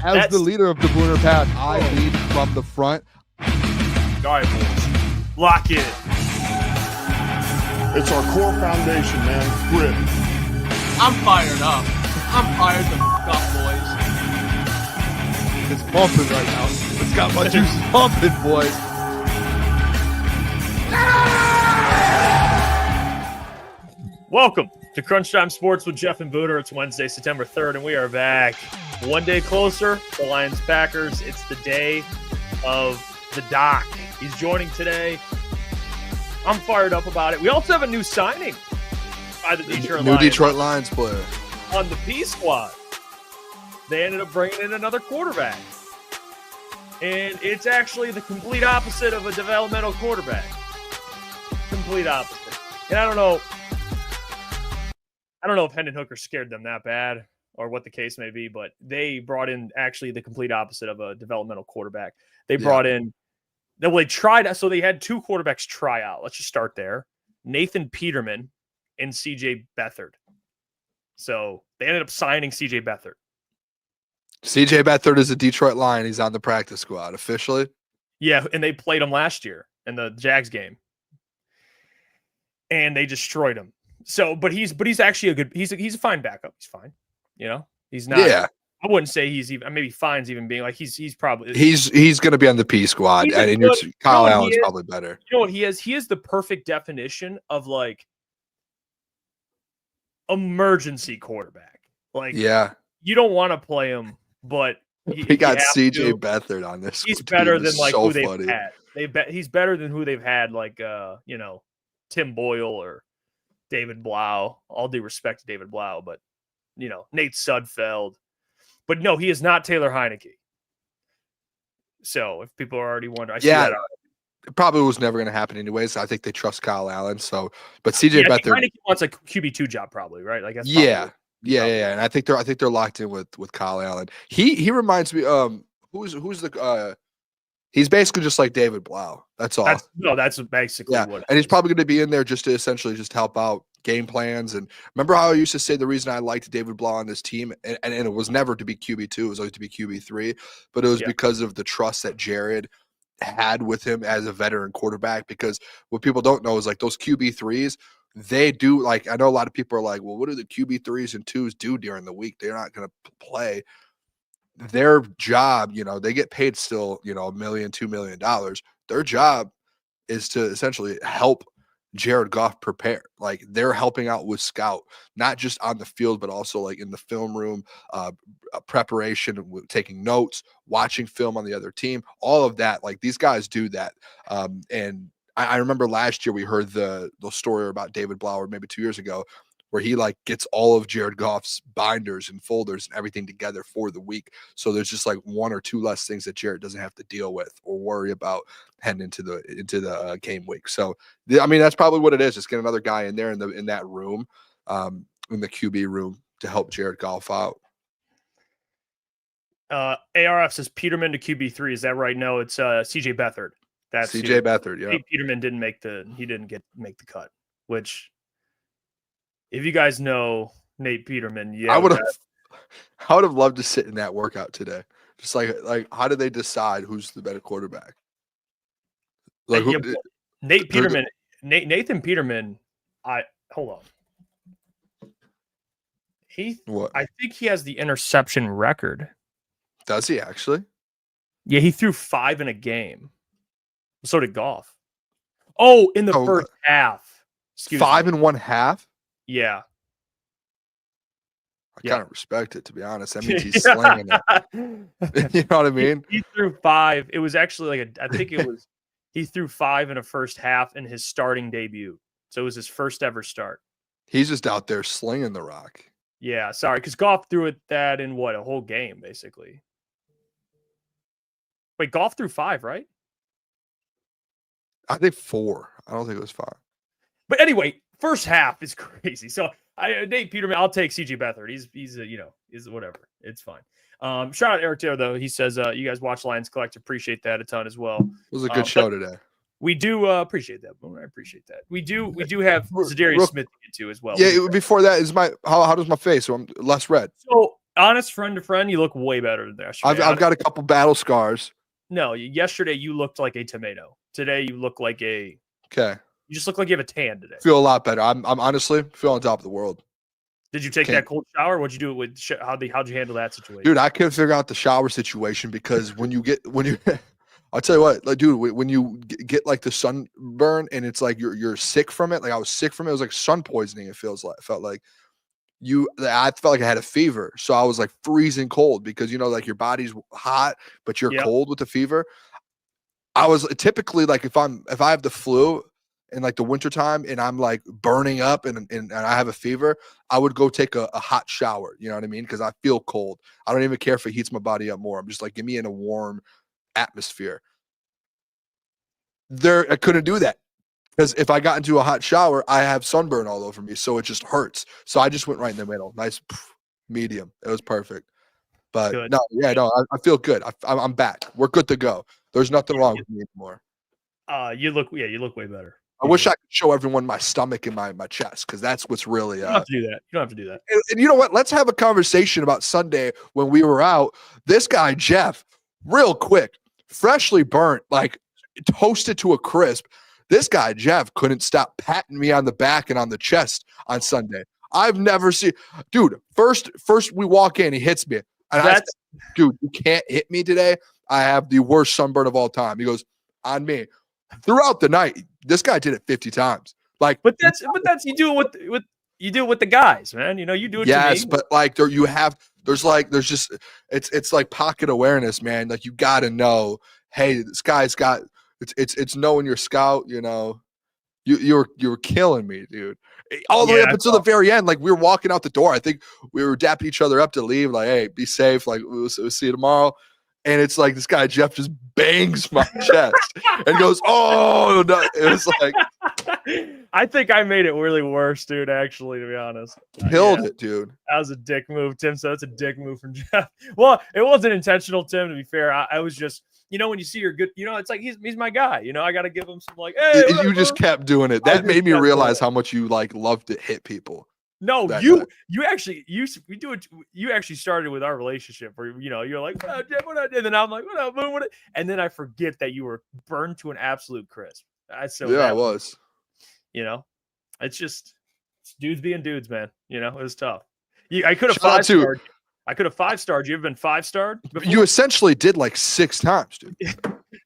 As the leader of the Booner Pack, I lead from the front. All right, boys. Lock in. It's our core foundation, man. Grit. I'm fired up. I'm fired the f*** up, boys. It's pumping right now. It's got my juice pumping, boys. Welcome to Crunch Time Sports with Jeff and Booner. It's Wednesday, September 3rd, and we are back. One day closer, the Lions-Packers. It's the day of the Doc. He's joining today. I'm fired up about it. We also have a new signing by the Detroit Lions. New Detroit Lions player. On the P squad. They ended up bringing in another quarterback. And it's actually the complete opposite of a developmental quarterback. Complete opposite. And I don't know if Hendon Hooker scared them that bad or what the case may be, but they brought in actually the complete opposite of a developmental quarterback. They brought in, they tried, so they had two quarterbacks try out. Let's just start there. Nathan Peterman and CJ Beathard. So they ended up signing CJ Beathard. CJ Beathard is a Detroit Lion. He's on the practice squad officially. Yeah, and they played him last year in the Jags game. And they destroyed him. So, but he's actually a good. He's a fine backup. He's fine. You know, he's not. Yeah, I wouldn't say he's even. Maybe fine's even being like he's probably. He's going to be on the P squad, and Kyle Allen's probably better. You know what he is? He is the perfect definition of like emergency quarterback. Like, yeah, you don't want to play him, but he got CJ Beathard on this. He's better than like who they've had. He's better than who they've had, like Tim Boyle or David Blau. All due respect to David Blau, but Nate Sudfeld. But no, he is not Taylor Heineke. So if people are already wondering, it probably was never going to happen anyways. I think they trust Kyle Allen. So, but CJ Beathard, Heineke wants a QB2 job, probably, right? Like that's yeah. And I think they're locked in with Kyle Allen. He reminds me. Who's the he's basically just like David Blau. That's all. That's basically what. And he's probably going to be in there just to essentially just help out game plans. And remember how I used to say the reason I liked David Blau on this team, and it was never to be QB2, it was always to be QB3, but it was because of the trust that Jared had with him as a veteran quarterback. Because what people don't know is like those QB3s, they do, like, I know a lot of people are like, well, what do the QB3s and 2s do during the week? They're not going to play. Their job, they get paid still, $1 million, $2 million. Their job is to essentially help Jared Goff prepare. Like, they're helping out with scout, not just on the field, but also like in the film room, preparation, taking notes, watching film on the other team, all of that. Like, these guys do that. And I remember last year we heard the story about David Blau, maybe 2 years ago, where he like gets all of Jared Goff's binders and folders and everything together for the week. So there's just like one or two less things that Jared doesn't have to deal with or worry about heading into the game week. So I mean, that's probably what it is. Just get another guy in there in that room, in the QB room, to help Jared Goff out. ARF says Peterman to QB3. Is that right? No, it's CJ Beathard. That's CJ Beathard. Yeah, Peterman didn't make the cut, which, if you guys know Nate Peterman, I would have loved to sit in that workout today. Just like how do they decide who's the better quarterback? Like Nathan Peterman. Hold on. I think he has the interception record. Does he actually? Yeah, he threw 5 in a game. So did Goff. Oh, in the first half. 5 in one half? Yeah. I kind of respect it, to be honest. That means he's slinging it. You know what I mean? He threw 5. It was actually he threw 5 in a first half in his starting debut. So it was his first ever start. He's just out there slinging the rock. Yeah, sorry, because Goff threw that in a whole game, basically. Wait, Goff threw 5, right? I think 4. I don't think it was 5. But anyway, first half is crazy. So Nate Peterman, I'll take CJ Beathard. He's whatever. It's fine. Shout out Eric Taylor, though. He says you guys watch Lions Collect. Appreciate that a ton as well. It was a good show today. We do appreciate that. I appreciate that. We do have Za'Darius Smith to get to as well. Yeah, before that is how does my face? So I'm less red. So honest friend to friend, you look way better than yesterday. I've got a couple battle scars. No, yesterday you looked like a tomato. Today you look like a. Okay. You just look like you have a tan today. Feel a lot better. I'm honestly feel on top of the world. Did you take that cold shower? What'd you do with how'd you handle that situation? Dude, I couldn't figure out the shower situation because I'll tell you what, like, dude, when you get like the sunburn and it's like you're sick from it, like I was sick from it. It was like sun poisoning. It felt like I felt like I had a fever, so I was like freezing cold because like your body's hot but you're cold with the fever. I was typically like if I have the flu in like the wintertime and I'm like burning up and I have a fever, I would go take a hot shower. You know what I mean? Because I feel cold. I don't even care if it heats my body up more. I'm just like, give me in a warm atmosphere. I couldn't do that because if I got into a hot shower, I have sunburn all over me, so it just hurts. So I just went right in the middle, nice medium. It was perfect. But good. I feel good. I'm back. We're good to go. There's nothing wrong with me anymore. You look way better. I wish I could show everyone my stomach and my chest because that's what's really. You don't have to do that. You don't have to do that. And you know what? Let's have a conversation about Sunday when we were out. This guy Jeff, real quick, freshly burnt, like toasted to a crisp. This guy Jeff couldn't stop patting me on the back and on the chest on Sunday. I've never seen, dude. First we walk in, he hits me, and I said, dude, you can't hit me today. I have the worst sunburn of all time. He goes, on me. Throughout the night, this guy did it 50 times. Like, but that's you do it with the guys, man. You do it. Yes, to me. but like there's just it's like pocket awareness, man. Like you got to know, hey, this guy's got it's knowing your scout. You were killing me, dude. All the way up until the very end. Like we were walking out the door. I think we were dapping each other up to leave. Like, hey, be safe. Like we'll see you tomorrow. And it's like this guy Jeff just bangs my chest and goes, "Oh no!" It was like, I think I made it really worse, dude. Actually, to be honest, killed it, dude. That was a dick move, Tim. So that's a dick move from Jeff. Well, it wasn't intentional, Tim. To be fair, I was just, when you see you're good, it's like he's my guy. I got to give him some like, hey. You just kept doing it. That made me realize how much you like love to hit people. No, you actually started with our relationship where you're like, what up, Jeff, what up? And then I'm like, what up, Boone, what up? And then I forget that you were burned to an absolute crisp. I was. It's just dudes being dudes, man. It was tough. I could have 5-starred. I could have 5-starred. You ever been 5-starred? You essentially did like 6 times, dude,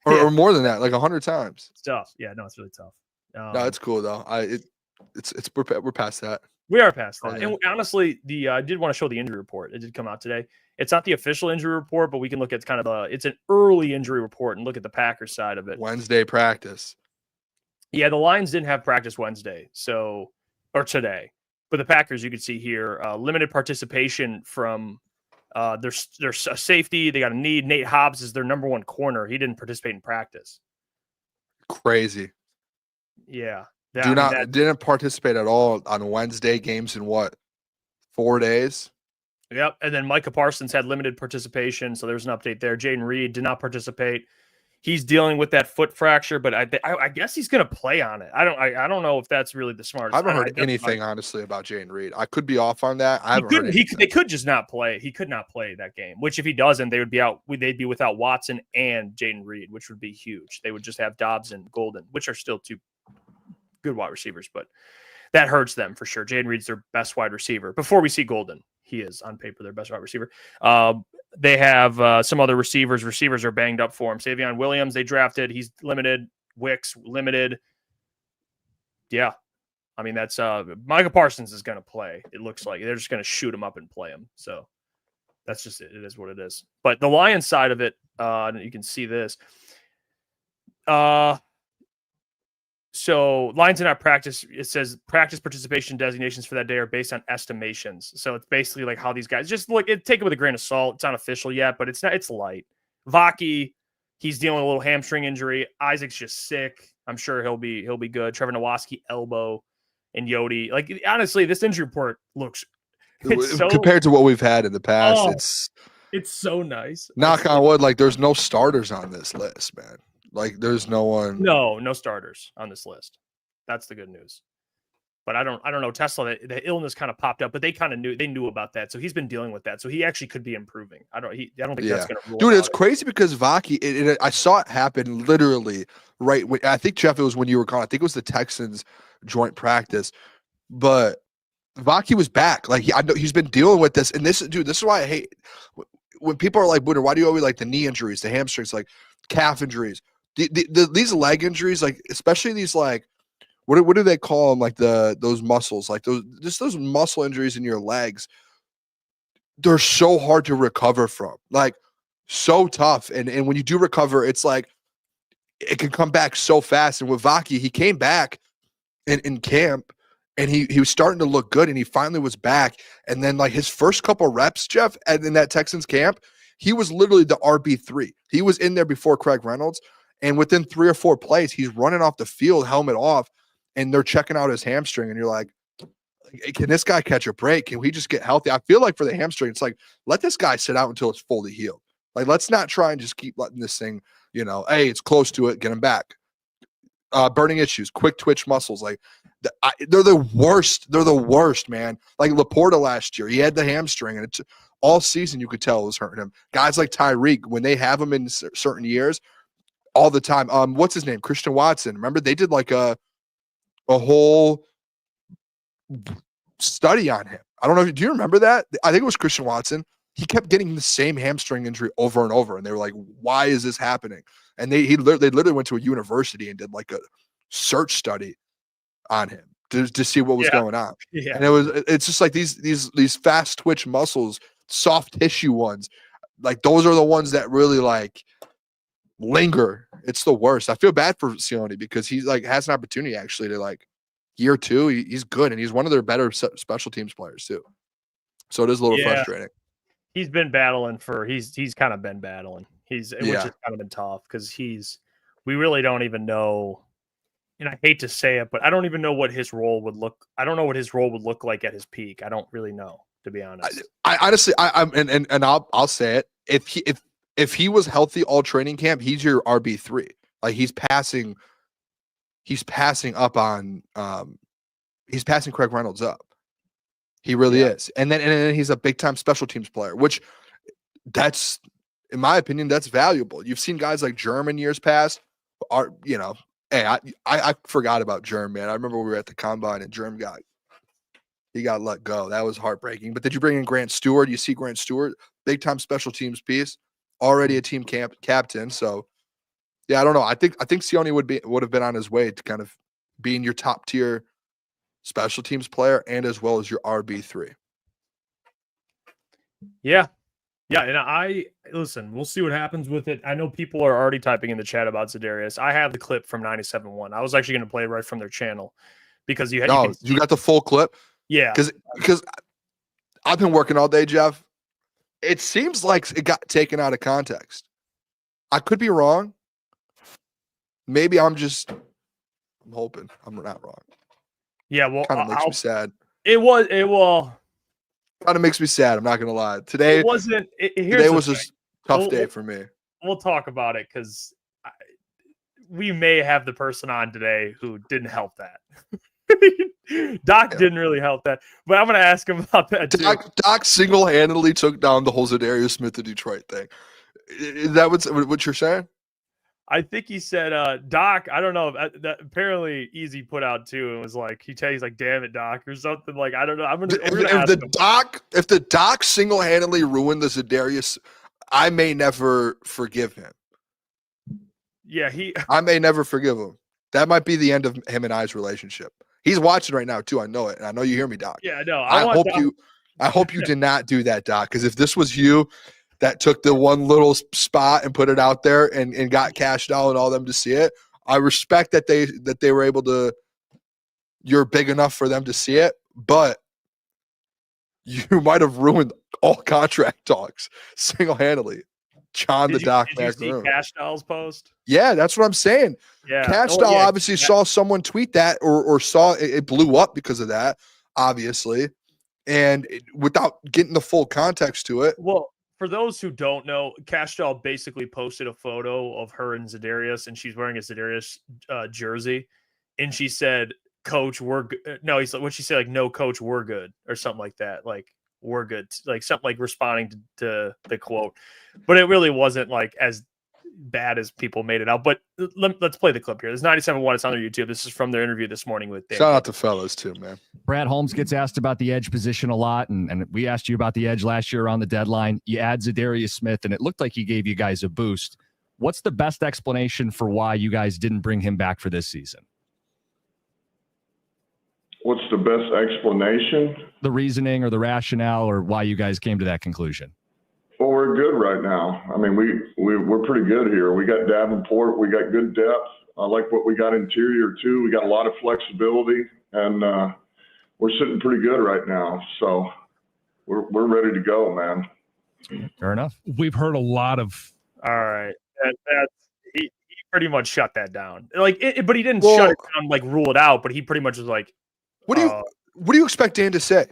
or more than that, like 100 times. It's tough. Yeah, no, it's really tough. No, it's cool though. We're past that. We are past that. Oh, yeah. And honestly, I did want to show the injury report. It did come out today. It's not the official injury report, but we can look at kind of it's an early injury report and look at the Packers side of it. Wednesday practice. Yeah, the Lions didn't have practice Wednesday, or today. But the Packers, you can see here, limited participation from there's a safety. They got a need. Nate Hobbs is their number 1 corner. He didn't participate in practice. Crazy. Yeah. Didn't participate at all on Wednesday games in 4 days. Yep. And then Micah Parsons had limited participation. So there's an update there. Jaden Reed did not participate. He's dealing with that foot fracture, but I guess he's going to play on it. I don't know if that's really the smartest. I haven't heard anything honestly about Jaden Reed. I could be off on that. They could just not play. He could not play that game, which if he doesn't, they would be out. They'd be without Watson and Jaden Reed, which would be huge. They would just have Dobbs and Golden, which are still 2 good wide receivers, but that hurts them for sure. Jaden Reed's their best wide receiver. Before we see Golden, he is on paper their best wide receiver. They have some other receivers. Receivers are banged up for him. Savion Williams, they drafted. He's limited. Wicks, limited. Yeah. I mean, that's Micah Parsons is going to play. It looks like they're just going to shoot him up and play him. So that's just it. It is what it is. But the Lions side of it, you can see this. So Lions in our practice, it says practice participation designations for that day are based on estimations. So it's basically like how these guys just take it with a grain of salt. It's not official yet, but it's light. Vaki, he's dealing with a little hamstring injury. Isaac's just sick. I'm sure he'll be good. Trevor Nowaski, elbow, and Yodi. Like honestly, this injury report looks compared to what we've had in the past, it's so nice. Knock on wood, like there's no starters on this list, man. Like there's no one. No starters on this list. That's the good news. But I don't know. Tesla, the illness kind of popped up, but they knew about that. So he's been dealing with that. So he actually could be improving. I don't think that's going to rule. Dude, it's crazy because Vaki, I saw it happen literally right when, I think, Jeff, it was when you were gone. I think it was the Texans joint practice, but Vaki was back. Like, I know he's been dealing with this. And this is why I hate when people are like, Booner, why do you always like the knee injuries, the hamstrings, like calf injuries, these leg injuries, like, especially these, like, what do they call them? Like those muscles, like those muscle injuries in your legs. They're so hard to recover from, like so tough. And when you do recover, it's like it can come back so fast. And with Vaki, he came back in camp and he was starting to look good and he finally was back. And then like his first couple reps, Jeff, and in that Texans camp, he was literally the RB3. He was in there before Craig Reynolds. And within 3 or 4 plays, he's running off the field, helmet off, and they're checking out his hamstring. And you're like, hey, can this guy catch a break? Can we just get healthy? I feel like for the hamstring, it's like, let this guy sit out until it's fully healed. Like, let's not try and just keep letting this thing, hey, it's close to it, get him back. Burning issues, quick twitch muscles. Like, they're the worst. They're the worst, man. Like Laporta last year, he had the hamstring, and it's all season you could tell it was hurting him. Guys like Tyreek, when they have him in certain years, all the time. What's his name? Christian Watson. Remember, they did like a whole study on him. I don't know. Do you remember that? I think it was Christian Watson. He kept getting the same hamstring injury over and over. And they were like, why is this happening? And they literally went to a university and did like a search study on him to see what was going on. Yeah. And it's just like these fast twitch muscles, soft tissue ones. Like those are the ones that really like linger. It's the worst. I feel bad for Sione because he's like has an opportunity actually to like year 2. He's good and he's one of their better special teams players too. So it is a little frustrating. He's been battling he's kind of been battling. Which has kind of been tough because we really don't even know. And I hate to say it, but I don't even know what his role would look. I don't know what his role would look like at his peak. I don't really know, to be honest. I honestly, I'll say it. If he was healthy all training camp, he's your RB3. Like he's passing up on he's passing Craig Reynolds up. He really is. And then he's a big time special teams player, which that's, in my opinion, that's valuable. You've seen guys like German years past are, hey, I forgot about Germ, man. I remember we were at the combine and Germ got let go. That was heartbreaking. But did you bring in Grant Stewart? You see Grant Stewart, big time special teams piece, already a team captain. So yeah, I don't know. I think Sione would have been on his way to kind of being your top tier special teams player and as well as your RB3. Yeah. Yeah, and listen, we'll see what happens with it. I know people are already typing in the chat about Zadarius. I have the clip from 97.1. I was actually going to play it right from their channel because you got the full clip? Yeah. Because I've been working all day, Jeff. It seems like it got taken out of context. I could be wrong. Maybe I'm hoping I'm not wrong. Yeah, well, kind of makes me sad. Kind of makes me sad. I'm not gonna lie. Today was a tough day for me. We'll talk about it because we may have the person on today who didn't help that. Doc didn't really help that, but I'm gonna ask him about that too. Doc single-handedly took down the whole Za'Darius Smith to Detroit thing. Is that what you're saying? I think he said, Doc, I don't know. That apparently Easy put out too and was like, he's like, damn it, Doc, or something. Like, I don't know. If the Doc single-handedly ruined the Zadarius, I may never forgive him. Yeah, I may never forgive him. That might be the end of him and I's relationship. He's watching right now too. I know it, and I know you hear me, Doc. Yeah, I know. I hope you did not do that, Doc. Because if this was you that took the one little spot and put it out there and got cashed out and all them to see it, I respect that they were able to. You're big enough for them to see it, but you might have ruined all contract talks single-handedly. John Doc Maroon. Did you see Cash Doll's post? Yeah, that's what I'm saying. Yeah, Cash Doll obviously saw someone tweet that or saw it blew up because of that, obviously, and without getting the full context to it. Well, for those who don't know, Cash Doll basically posted a photo of her and Zadarius, and she's wearing a Zadarius jersey, and she said, coach, we're good. No, he's like, what'd she say? Like, no, coach, we're good, or something like that. Like, we're good. Like, something like responding to the quote. But it really wasn't like as bad as people made it out. But let's play the clip here. There's 97.1. It's on their YouTube. This is from their interview this morning with Dan. Shout out to fellas too, man. Brad Holmes gets asked about the edge position a lot, and we asked you about the edge last year around the deadline. You add Za'Darius Smith, and it looked like he gave you guys a boost. What's the best explanation for why you guys didn't bring him back for this season? What's the best explanation? The reasoning or the rationale or why you guys came to that conclusion? Well, we're good right now. I mean, we're pretty good here. We got Davenport. We got good depth. I like what we got interior too. We got a lot of flexibility, and we're sitting pretty good right now. So we're ready to go, man. Fair enough. We've heard a lot of. All right, he pretty much shut that down. Like, but he didn't shut it down, like rule it out. But he pretty much was like, what do you expect Dan to say?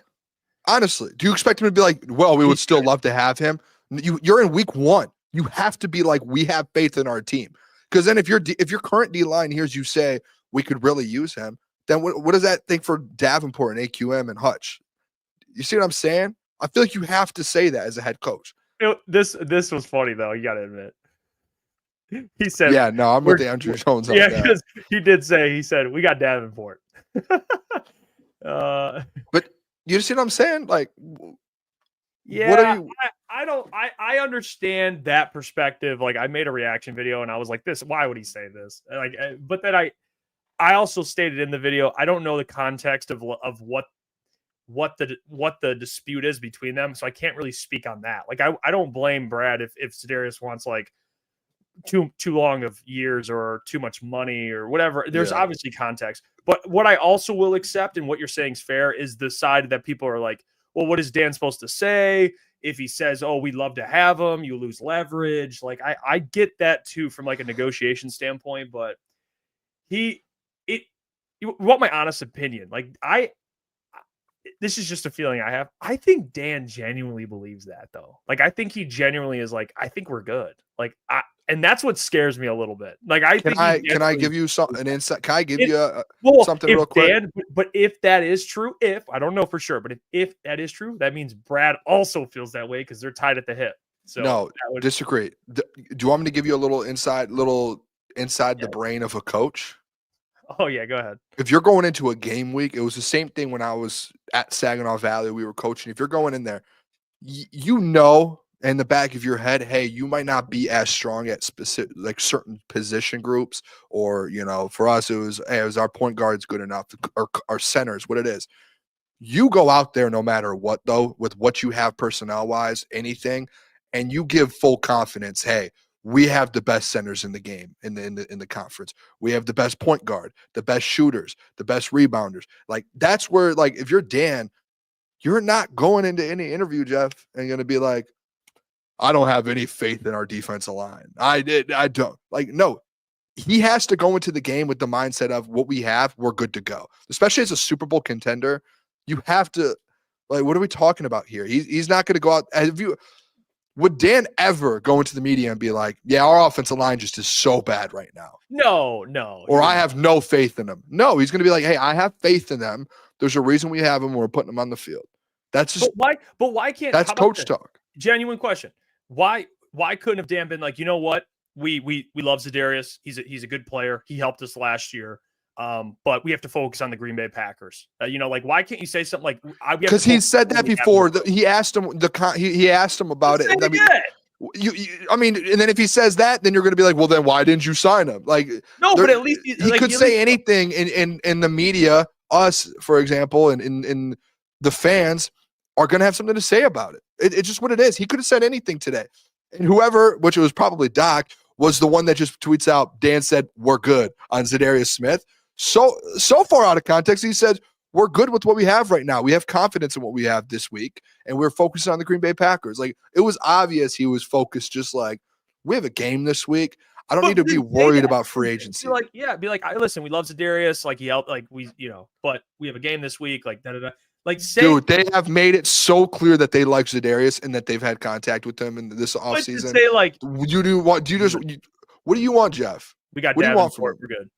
Honestly, do you expect him to be like, well, we would still love to have him? You're in week 1. You have to be like, we have faith in our team. Because then if your current D line hears you say we could really use him, then what does that think for Davenport and AQM and Hutch? You see what I'm saying? I feel like you have to say that as a head coach. This was funny though. You got to admit. He said, "Yeah, no, I'm with Andrew Jones." Yeah, because he did say he said we got Davenport. But you see what I'm saying? Like, yeah, what are you? I understand that perspective. Like, I made a reaction video and I was like, "This, why would he say this?" Like, but then I also stated in the video, I don't know the context of what the dispute is between them, so I can't really speak on that. Like, I don't blame Brad if Zadarius wants like too long of years or too much money or whatever. There's obviously context, but what I also will accept, and what you're saying is fair, is the side that people are like, well, what is Dan supposed to say if he says, oh, we'd love to have him, you lose leverage? Like, I get that too from like a negotiation standpoint, but you want my honest opinion? Like, this is just a feeling I have. I think Dan genuinely believes that though. Like, I think he genuinely is like, I think we're good. Like, and that's what scares me a little bit. Like, can I give you an insight? Can I give you something real quick? But if that is true, I don't know for sure, but if that is true, that means Brad also feels that way because they're tied at the hip. So no, disagree. Do you want me to give you a little inside the brain of a coach? Oh yeah, go ahead. If you're going into a game week, it was the same thing when I was at Saginaw Valley. We were coaching. If you're going in there, you know, in the back of your head, hey, you might not be as strong at specific, like certain position groups, or, you know, for us, it was our point guard's good enough, or our centers, what it is. You go out there no matter what, though, with what you have personnel wise, anything, and you give full confidence. Hey, we have the best centers in the game, in the conference. We have the best point guard, the best shooters, the best rebounders. Like, that's where, like, if you're Dan, you're not going into any interview, Jeff, and going to be like, I don't have any faith in our defensive line. I don't. Like, no. He has to go into the game with the mindset of what we have, we're good to go. Especially as a Super Bowl contender, you have to, like, what are we talking about here? He's not going to go out. Would Dan ever go into the media and be like, yeah, our offensive line just is so bad right now? No. Or I have no faith in them. No, he's going to be like, hey, I have faith in them. There's a reason we have them. We're putting them on the field. That's just. But why can't? That's coach talk. Genuine question. Why couldn't have Dan been like, you know what? We love Zadarius. He's a good player. He helped us last year. But we have to focus on the Green Bay Packers. You know, like, why can't you say something like? Because he said that before. He asked him he asked him about it. I mean, and then if he says that, then you're going to be like, well, then why didn't you sign him? Like, no, but at least he could say anything in the media. Us, for example, and in the fans are going to have something to say about it. It's just what it is. He could have said anything today. And whoever, which it was probably Doc, was the one that just tweets out, Dan said, we're good on Za'Darius Smith. So far out of context, he said, we're good with what we have right now. We have confidence in what we have this week, and we're focused on the Green Bay Packers. Like, it was obvious he was focused, just like, we have a game this week. I don't need to be worried about free agency. Be like, listen, we love Zadarius. Like, he helped, like, but we have a game this week. Like, Like, dude, they have made it so clear that they like Zadarius and that they've had contact with him in this offseason. Say, like, what do you want, Jeff? We got what do you want Davenport. from him? We're good.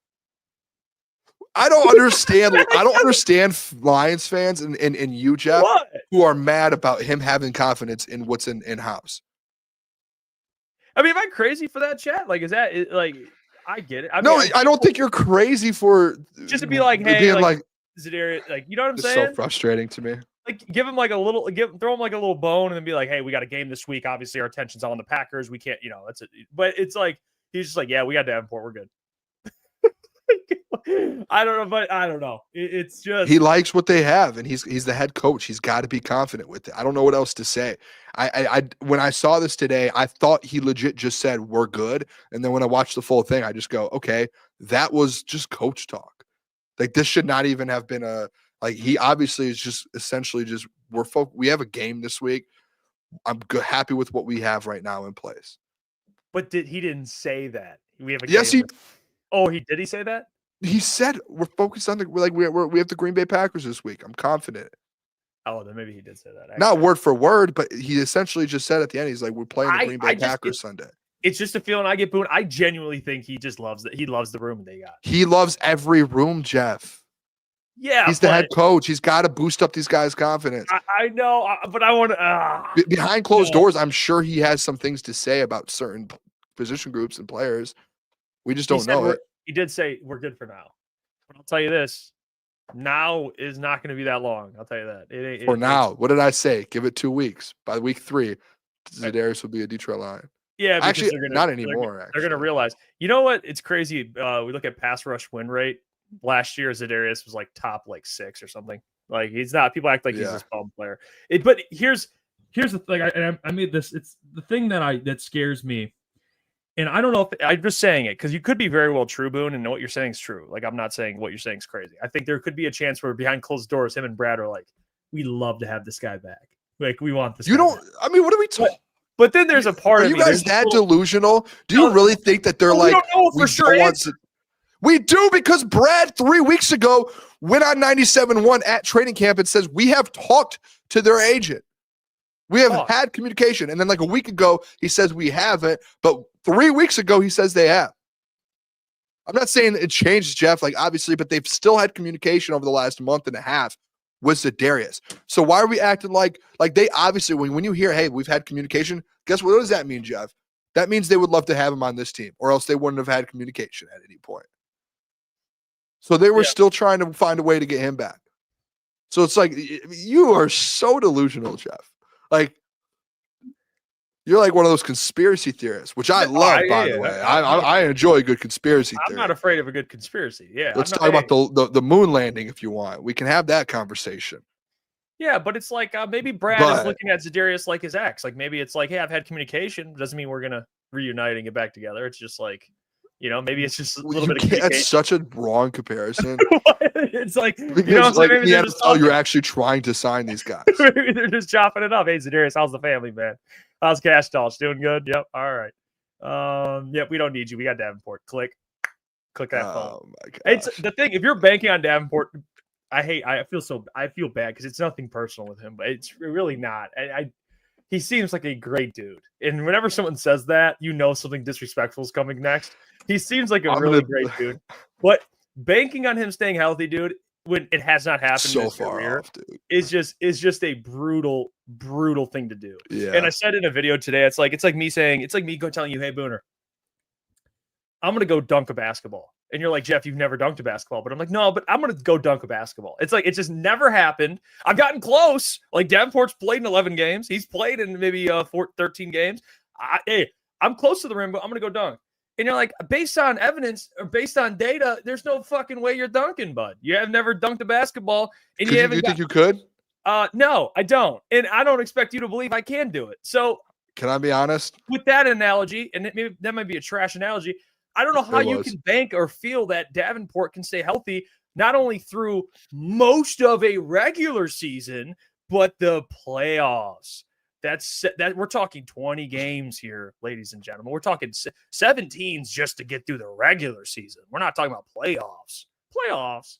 I don't understand. I don't understand Lions fans and you, Jeff, who are mad about him having confidence in what's in house. I mean, am I crazy for that, chat? Like, is that like? I get it. I don't think you're crazy for just to be like, hey, being like Zadarius, like, you know what I'm saying? So frustrating to me. Like, give him like a little, throw him like a little bone, and then be like, hey, we got a game this week. Obviously, our attention's on the Packers. We can't, that's it. But it's like he's just like, yeah, we got Davenport. We're good. I don't know, but I don't know. It's just he likes what they have, and he's the head coach. He's got to be confident with it. I don't know what else to say. I when I saw this today, I thought he legit just said we're good, and then when I watched the full thing, I just go, okay, that was just coach talk. Like, this should not even have been he obviously is just essentially just we have a game this week. I'm happy with what we have right now in place. But he didn't say that we have a yes game. Did he say that? He said we're focused on we have the Green Bay Packers this week. I'm confident. Oh, then maybe he did say that. Actually. Not word for word, but he essentially just said at the end, he's like, we're playing the Green Bay Packers Sunday. It's just a feeling I get, Boone. I genuinely think he just loves it. He loves the room they got. He loves every room, Jeff. Yeah, he's the head coach. He's got to boost up these guys' confidence. I know, but I want to. Behind closed doors, I'm sure he has some things to say about certain position groups and players. We just don't know it. He did say we're good for now, but I'll tell you this: now is not going to be that long. I'll tell you that. For now, what did I say? Give it 2 weeks. By week 3, Zadarius will be a Detroit Lion. Yeah, actually, not anymore. They're going to realize. You know what? It's crazy. We look at pass rush win rate. Last year, Zadarius was like top 6 or something. Like, he's not. People act like he's this bum player. But here's the thing. I made this. It's the thing that scares me. And I don't know if I'm just saying it because you could be very well true, Boone, and what you're saying is true. Like, I'm not saying what you're saying is crazy. I think there could be a chance where behind closed doors, him and Brad are like, we love to have this guy back. Like, we want this. You don't. I mean, what are we talking? But then there's a part of you guys that delusional? Do you really think that they're like? We don't know for sure. We do, because Brad 3 weeks ago went on 97.1 at training camp and says we have talked to their agent. We have had communication. And then like a week ago, he says we haven't. But 3 weeks ago, he says they have. I'm not saying it changed, Jeff, like obviously, but they've still had communication over the last month and a half with Zadarius. So why are we acting like they obviously, when you hear, hey, we've had communication, guess what does that mean, Jeff? That means they would love to have him on this team, or else they wouldn't have had communication at any point. So they were still trying to find a way to get him back. So it's like, you are so delusional, Jeff. Like, you're like one of those conspiracy theorists, which I love, by the way. I enjoy a good conspiracy theory. I'm not afraid of a good conspiracy. Yeah. Let's talk about the moon landing if you want. We can have that conversation. Yeah, but it's like maybe Brad is looking at Zadarius like his ex. Like, maybe it's like, hey, I've had communication. Doesn't mean we're going to reunite and get back together. It's just like, maybe it's just a little bit of communication. That's such a wrong comparison. It's like, you're actually trying to sign these guys. Maybe they're just chopping it up. Hey, Zadarius, how's the family, man? How's Cash Doll? Doing good? Yep. All right. Yep, we don't need you. We got Davenport. Click that phone. Oh my God. It's the thing. If you're banking on Davenport, I feel bad because it's nothing personal with him, but it's really not. He seems like a great dude. And whenever someone says that, something disrespectful is coming next. He seems like a really great dude. But banking on him staying healthy, dude, when it has not happened in his career, is just a brutal thing to do. Yeah. And I said in a video today, it's like me telling you, hey, Booner, I'm gonna go dunk a basketball. And you're like, Jeff, you've never dunked a basketball. But I'm like, no, but I'm going to go dunk a basketball. It's like, it just never happened. I've gotten close. Like, Davenport's played in 11 games. He's played in maybe 13 games. I'm close to the rim, but I'm going to go dunk. And you're like, based on evidence or based on data, there's no fucking way you're dunking, bud. You have never dunked a basketball. And you think you could? No, I don't. And I don't expect you to believe I can do it. So can I be honest? With that analogy, and maybe that might be a trash analogy, I don't know how you can bank or feel that Davenport can stay healthy, not only through most of a regular season, but the playoffs. That we're talking 20 games here, ladies and gentlemen. We're talking 17s just to get through the regular season. We're not talking about playoffs. Playoffs.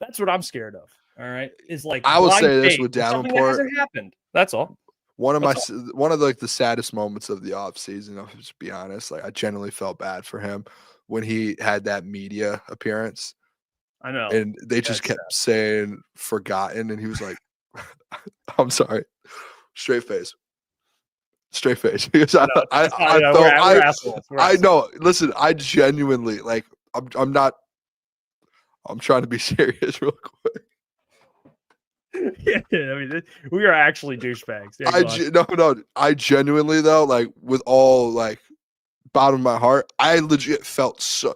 That's what I'm scared of. All right. Is like, I will say this with Davenport. That hasn't happened. That's all. One of the saddest moments of the offseason, I'll just be honest. Like, I genuinely felt bad for him when he had that media appearance. I know. And they just kept saying forgotten. And he was like, I'm sorry. Straight face. Because we're assholes. I know. Listen, I genuinely like. I'm not. I'm trying to be serious real quick. Yeah, I mean, we are actually douchebags. No. I genuinely though, like with all like bottom of my heart, I legit felt so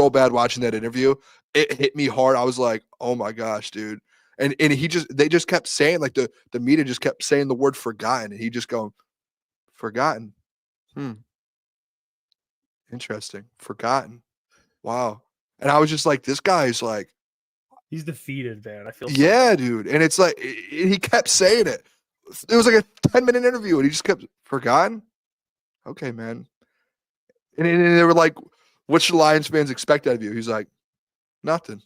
bad watching that interview. It hit me hard. I was like, oh my gosh, dude. And they just kept saying, like the media just kept saying the word forgotten, and he just going, forgotten. Interesting. Forgotten. Wow. And I was just like, this guy's like, he's defeated, man. I feel dude. And it's like he kept saying it. It was like a 10-minute interview, and he just kept forgotten. Okay, man. And they were like, what should Lions fans expect out of you? He's like, nothing.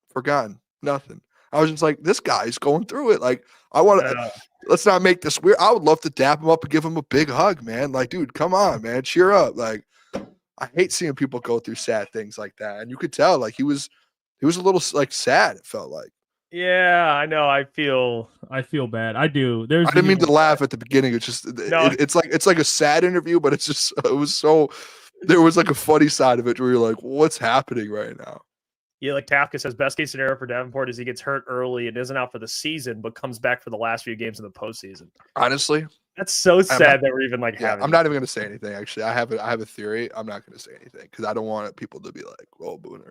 Forgotten. Nothing. I was just like, this guy's going through it. Like, let's not make this weird. I would love to dap him up and give him a big hug, man. Like, dude, come on, man. Cheer up. Like, I hate seeing people go through sad things like that. And you could tell, like, he was a little like sad, it felt like. Yeah, I know. I feel bad. I do. I didn't mean to laugh at the beginning. It's just it's like a sad interview, but it's just there was like a funny side of it where you're like, what's happening right now? Yeah, like Tafka says, best case scenario for Davenport is he gets hurt early and isn't out for the season, but comes back for the last few games in the postseason. Honestly, that's so sad that we're even like having. I'm not even going to say anything. Actually, I have a theory. I'm not going to say anything because I don't want people to be like, "Oh, Booner."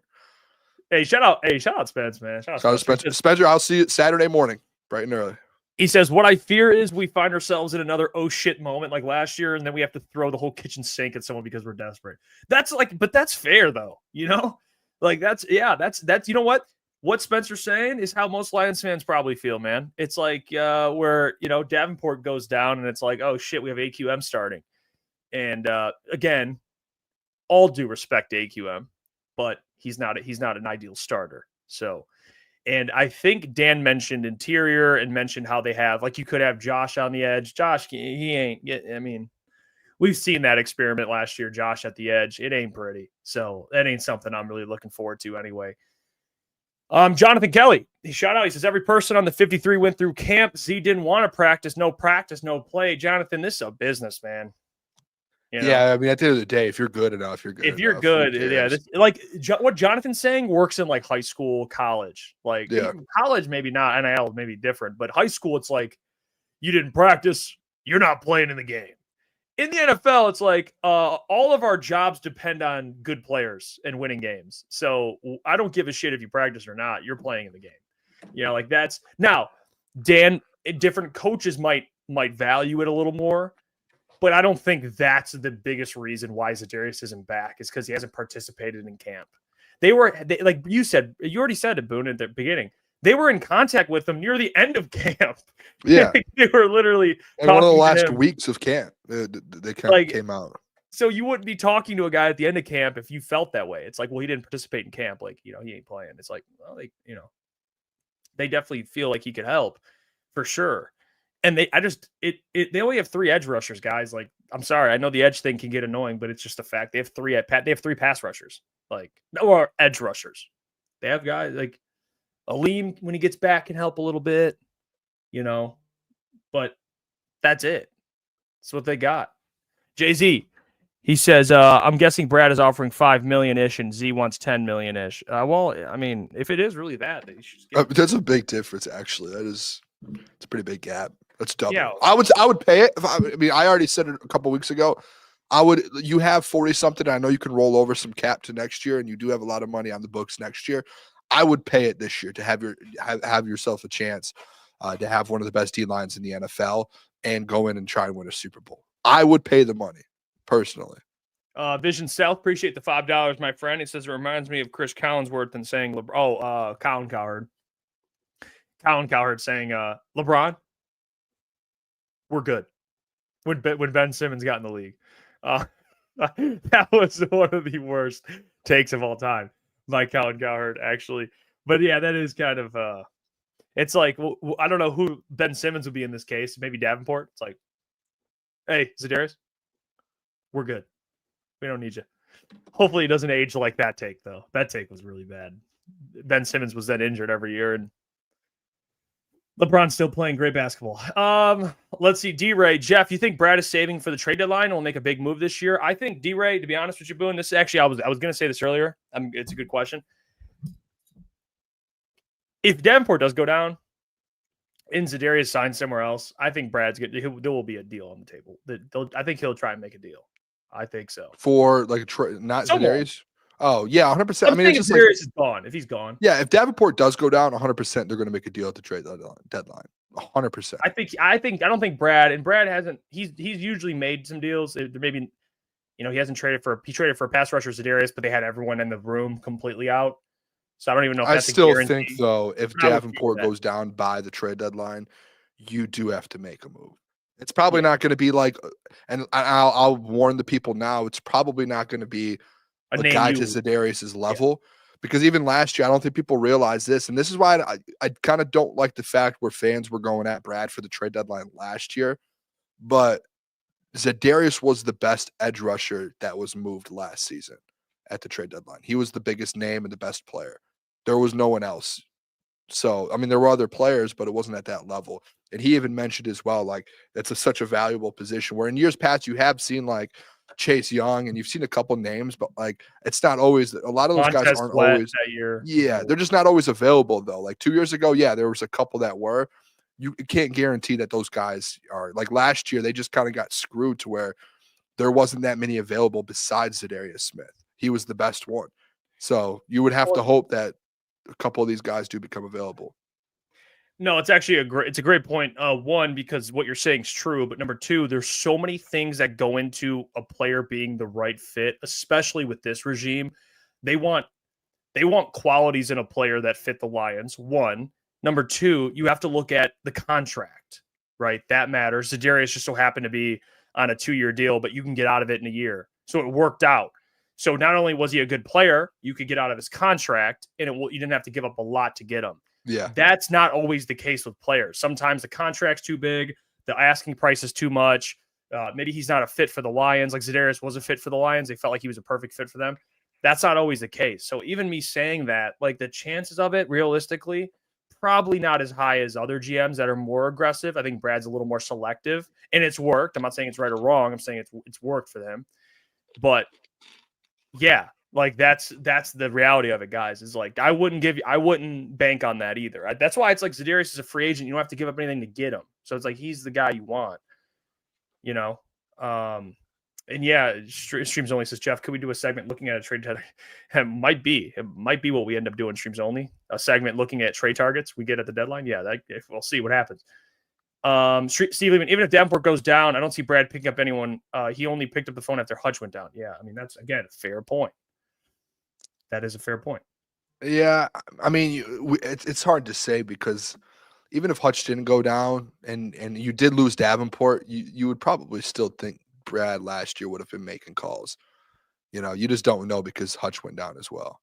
Hey, shout out, Spence, man. Shout out Spencer. Spencer, I'll see you Saturday morning, bright and early. He says, what I fear is we find ourselves in another oh shit moment like last year, and then we have to throw the whole kitchen sink at someone because we're desperate. But that's fair though, you know? Like that's you know what Spencer's saying is how most Lions fans probably feel, man. It's like where, you know, Davenport goes down and it's like, oh shit, we have AQM starting. And again, all due respect to AQM, but he's not an ideal starter. So, and I think Dan mentioned interior and mentioned how they have, like, you could have Josh on the edge. Josh, he ain't. I mean, we've seen that experiment last year. Josh at the edge, it ain't pretty. So that ain't something I'm really looking forward to anyway. Jonathan Kelly, he shout out. He says every person on the 53 went through camp. Z didn't want to practice, no play. Jonathan, this is a business, man. You know? Yeah, I mean, at the end of the day, if you're good enough, you're good. If you're good, what Jonathan's saying works in like high school, college. Like college, maybe not. NIL, maybe different, but high school, it's like you didn't practice, you're not playing in the game. In the NFL, it's like all of our jobs depend on good players and winning games. So I don't give a shit if you practice or not. You're playing in the game. You know, like that's now. Dan, different coaches might value it a little more. But I don't think that's the biggest reason why Zadarius isn't back is because he hasn't participated in camp. They like you said, you already said it, Boone, at the beginning. They were in contact with him near the end of camp. Yeah. They were literally in one of the last weeks of camp. They kind of came out. So you wouldn't be talking to a guy at the end of camp if you felt that way. It's like, well, he didn't participate in camp. Like, you know, he ain't playing. It's like, well, they definitely feel like he could help for sure. And they only have 3 edge rushers, guys. Like, I'm sorry, I know the edge thing can get annoying, but it's just a fact. They have 3 pass rushers, or edge rushers. They have guys like Aleem when he gets back can help a little bit, you know, but that's it. That's what they got. Jay-Z, he says, I'm guessing Brad is offering $5 million-ish and Z wants $10 million-ish. Well, I mean, if it is really that, they should that's a big difference, actually. It's a pretty big gap. That's double. Yeah. I would pay it. I already said it a couple weeks ago. You have 40 something. I know you can roll over some cap to next year, and you do have a lot of money on the books next year. I would pay it this year to have yourself a chance to have one of the best D lines in the NFL and go in and try and win a Super Bowl. I would pay the money personally. Vision South, appreciate the $5, my friend. He says it reminds me of Chris Collinsworth and saying, Colin Cowherd. Colin Cowherd saying, LeBron, we're good. When Ben Simmons got in the league. That was one of the worst takes of all time by Colin Cowherd, actually. But yeah, that is kind of, it's like, I don't know who Ben Simmons would be in this case. Maybe Davenport. It's like, hey, Zadarius, we're good. We don't need you. Hopefully it doesn't age like that take, though. That take was really bad. Ben Simmons was then injured every year, and LeBron's still playing great basketball. Let's see. D-Ray, Jeff, you think Brad is saving for the trade deadline and will make a big move this year? I think D-Ray, to be honest with you, Boone, this actually, I was going to say this earlier. It's a good question. If Davenport does go down and Zadarius signs somewhere else, I think Brad's good. There will be a deal on the table. I think he'll try and make a deal. I think so. For like not Zadarius? Oh, yeah, 100%. I mean, it's just Zadarius is gone. If he's gone. Yeah, if Davenport does go down, 100% they're going to make a deal at the trade deadline. 100%. I don't think Brad hasn't he's usually made some deals. There maybe he traded for a pass rusher Zadarius, but they had everyone in the room completely out. So I don't even know if that's I still a guarantee. think though, if Davenport goes down by the trade deadline, you do have to make a move. It's probably not going to be like, and I'll warn the people now, it's probably not going to be a guy to Zadarius's level, because even last year, I don't think people realize this, and this is why I kind of don't like the fact where fans were going at Brad for the trade deadline last year, but Zadarius was the best edge rusher that was moved last season at the trade deadline. He was the biggest name and the best player. There was no one else. So, I mean, there were other players, but it wasn't at that level. And he even mentioned as well, like, that's such a valuable position where in years past you have seen like Chase Young and you've seen a couple names, but like, it's not always, a lot of those guys aren't always, that year. Yeah, they're just not always available though. Like 2 years ago, yeah, there was a couple that were. You can't guarantee that those guys are. Like last year, they just kind of got screwed to where there wasn't that many available besides Za'Darius Smith. He was the best one. So you would have to hope that a couple of these guys do become available. No, it's actually a great point. One, because what you're saying is true, but number two, there's so many things that go into a player being the right fit, especially with this regime. They want qualities in a player that fit the Lions. One. Number two, you have to look at the contract, right? That matters. Zadarius just so happened to be on a 2-year deal, but you can get out of it in a year. So it worked out. So not only was he a good player, you could get out of his contract, and you didn't have to give up a lot to get him. Yeah. That's not always the case with players. Sometimes the contract's too big, the asking price is too much. Maybe he's not a fit for the Lions. Like Zadarius was a fit for the Lions. They felt like he was a perfect fit for them. That's not always the case. So even me saying that, like the chances of it, realistically, probably not as high as other GMs that are more aggressive. I think Brad's a little more selective, and it's worked. I'm not saying it's right or wrong. I'm saying it's worked for them. But yeah, like that's the reality of it, guys. Is like I wouldn't bank on that either. That's why it's like Zadarius is a free agent. You don't have to give up anything to get him. So it's like he's the guy you want, you know. And yeah, Streams Only says, Jeff, could we do a segment looking at a trade target? It might be what we end up doing. Streams Only, a segment looking at trade targets we get at the deadline. Yeah, we'll see what happens. Steve Lehman, even if Davenport goes down, I don't see Brad picking up anyone. He only picked up the phone after Hutch went down. Yeah, I mean, that's, again, a fair point. That is a fair point. Yeah, I mean, it's hard to say because even if Hutch didn't go down and you did lose Davenport, you would probably still think Brad last year would have been making calls. You know, you just don't know because Hutch went down as well.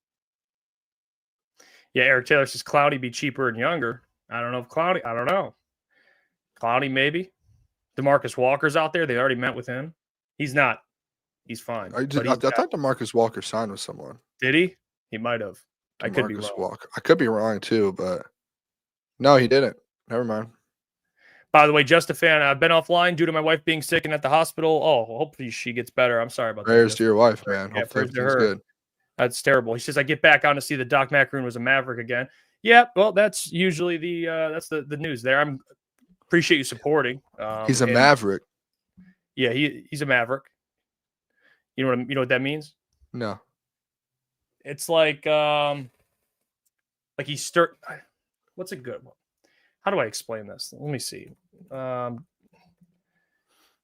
Yeah, Eric Taylor says Cloudy be cheaper and younger. I don't know if Cloudy, I don't know. Cloudy, maybe. DeMarcus Walker's out there. They already met with him. He's not. He's fine. I thought DeMarcus Walker signed with someone. Did he? He might have. I could be wrong. Walker. I could be wrong too, but no, he didn't. Never mind. By the way, just a fan. I've been offline due to my wife being sick and at the hospital. Oh, hopefully she gets better. I'm sorry about that. Prayers to your wife, man. Yeah, hopefully prayers to her. Good. That's terrible. He says, I get back on to see that Doc Macaroon was a Maverick again. Yeah, well, that's usually the news there. I'm appreciate you supporting. He's a Maverick. Yeah, he's a Maverick. You know what that means? No. It's like he's what's a good one? How do I explain this? Let me see.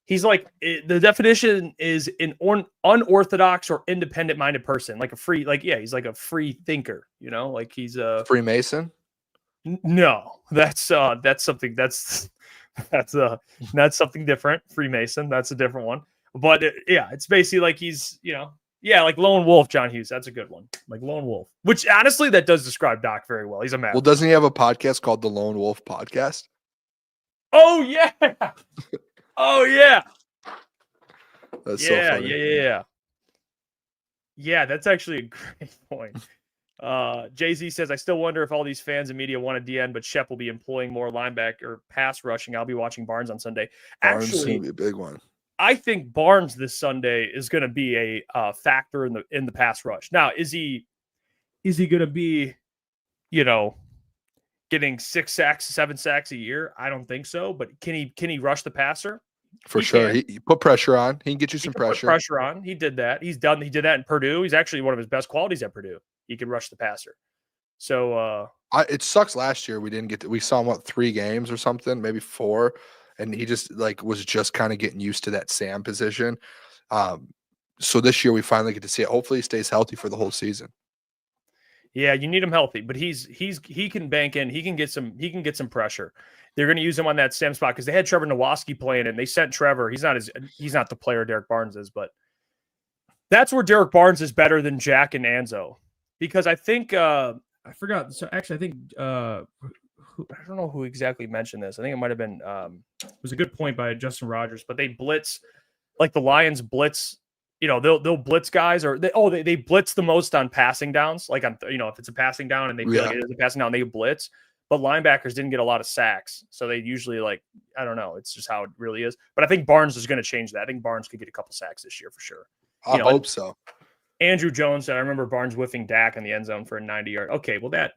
He's like, the definition is an unorthodox or independent-minded person, like a free, like, yeah, he's like a free thinker, you know, like he's a Freemason. No, that's something that's something different. Freemason, that's a different one. But yeah, it's basically like he's, you know, yeah, like Lone Wolf, John Hughes. That's a good one. Like Lone Wolf, which honestly, that does describe Doc very well. He's a man. Well, doesn't he have a podcast called the Lone Wolf Podcast? Oh, yeah. Oh, yeah. That's so funny. Yeah. Yeah, that's actually a great point. Jay-Z says, I still wonder if all these fans and media want a DN, but Shep will be employing more linebacker pass rushing. I'll be watching Barnes on Sunday. Barnes is Actually, going to be a big one. I think Barnes this Sunday is going to be a factor in the pass rush. Now, is he going to be, getting 6 sacks, 7 sacks a year? I don't think so. But can he rush the passer? For sure. He put pressure on. He can get you some pressure. Put pressure on. He did that. He did that in Purdue. He's actually one of his best qualities at Purdue. He can rush the passer. So it sucks last year we didn't get we saw him 3 games or something, maybe 4, and he just was just kind of getting used to that Sam position. So this year we finally get to see it. Hopefully he stays healthy for the whole season. Yeah, you need him healthy, but he can bank in. He can get some pressure. They're going to use him on that Sam spot because they had Trevor Nowoski playing, and they sent Trevor. He's not the player Derek Barnes is, but that's where Derek Barnes is better than Jack and Anzo, because I think I forgot. So actually, I think I don't know who exactly mentioned this. I think it might have been it was a good point by Justin Rogers, but they blitz like the Lions blitz. They'll blitz guys, or they blitz the most on passing downs. Like on if it's a passing down and they feel like it is a passing down, they blitz. But linebackers didn't get a lot of sacks, so they usually I don't know. It's just how it really is. But I think Barnes is going to change that. I think Barnes could get a couple sacks this year for sure. I hope so. Andrew Jones said, I remember Barnes whiffing Dak in the end zone for a 90-yard. Okay, well that.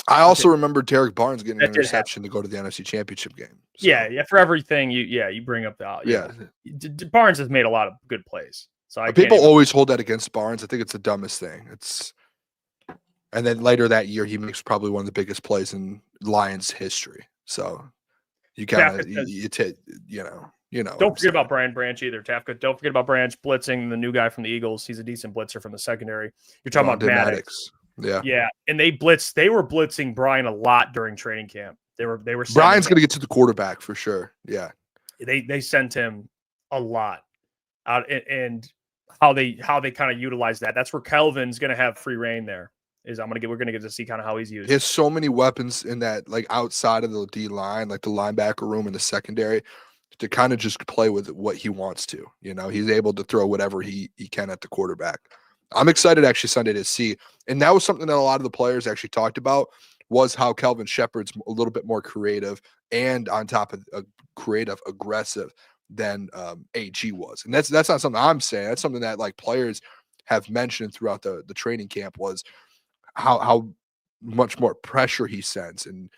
I also remember Derek Barnes getting an interception to go to the NFC Championship game. So. Yeah. For everything, you bring up Barnes has made a lot of good plays. So people always hold that against Barnes. I think it's the dumbest thing. And then later that year, he makes probably one of the biggest plays in Lions history. So you kind of Don't forget about Brian Branch either, Tafka. Don't forget about Branch blitzing the new guy from the Eagles. He's a decent blitzer from the secondary. You're talking about Maddox. Yeah, and they were blitzing Brian a lot during training camp. They were. Brian's going to get to the quarterback for sure. Yeah, they sent him a lot out, and how they kind of utilize that. That's where Kelvin's going to have free reign there. We're going to get to see kind of how he's used. He has so many weapons in that, like outside of the D line, like the linebacker room and the secondary, to kind of just play with what he wants to. He's able to throw whatever he can at the quarterback. I'm excited actually Sunday to see. And that was something that a lot of the players actually talked about, was how Kelvin Shepard's a little bit more creative, and on top of creative, aggressive than AG was. And that's not something I'm saying. That's something that like players have mentioned throughout the training camp, was how much more pressure he sends and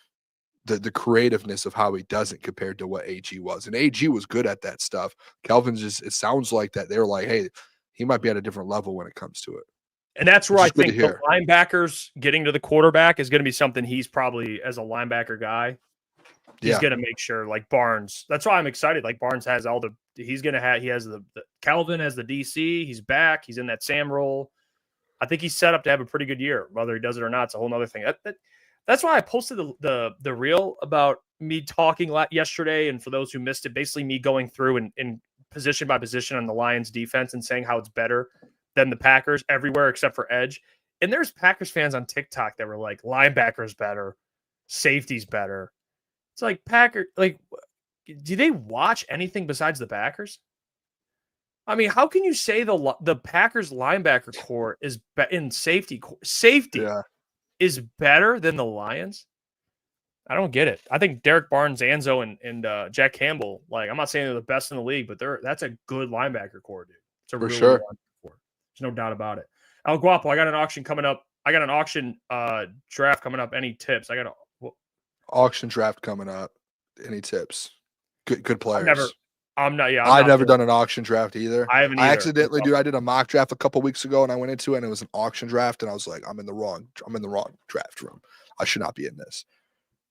the creativeness of how he does it compared to what AG was. And AG was good at that stuff. Kelvin's it sounds like that they're like, hey, he might be at a different level when it comes to it. And that's where I think the linebackers getting to the quarterback is going to be something he's probably, as a linebacker guy, he's going to make sure, like Barnes. That's why I'm excited. Like Barnes has he has the Kelvin as the DC. He's back. He's in that Sam role. I think he's set up to have a pretty good year. Whether he does it or not, it's a whole nother thing. That's why I posted the reel about me talking yesterday. And for those who missed it, basically me going through and position by position on the Lions defense and saying how it's better than the Packers everywhere except for edge. And there's Packers fans on TikTok that were like, linebackers better, safety's better. It's like do they watch anything besides the Packers? I mean, how can you say the Packers linebacker core is in safety is better than the Lions? I don't get it. I think Derek Barnes, Anzo, and Jack Campbell, like, I'm not saying they're the best in the league, but that's a good linebacker core, dude. It's a really good linebacker core. There's no doubt about it. El Guapo, I got an auction coming up. I got an auction draft coming up. Any tips? I got an auction draft coming up. Any tips? Good players. I've never done an auction draft either. I haven't either. I accidentally, dude, I did a mock draft a couple weeks ago and I went into it and it was an auction draft and I was like, I'm in the wrong draft room. I should not be in this.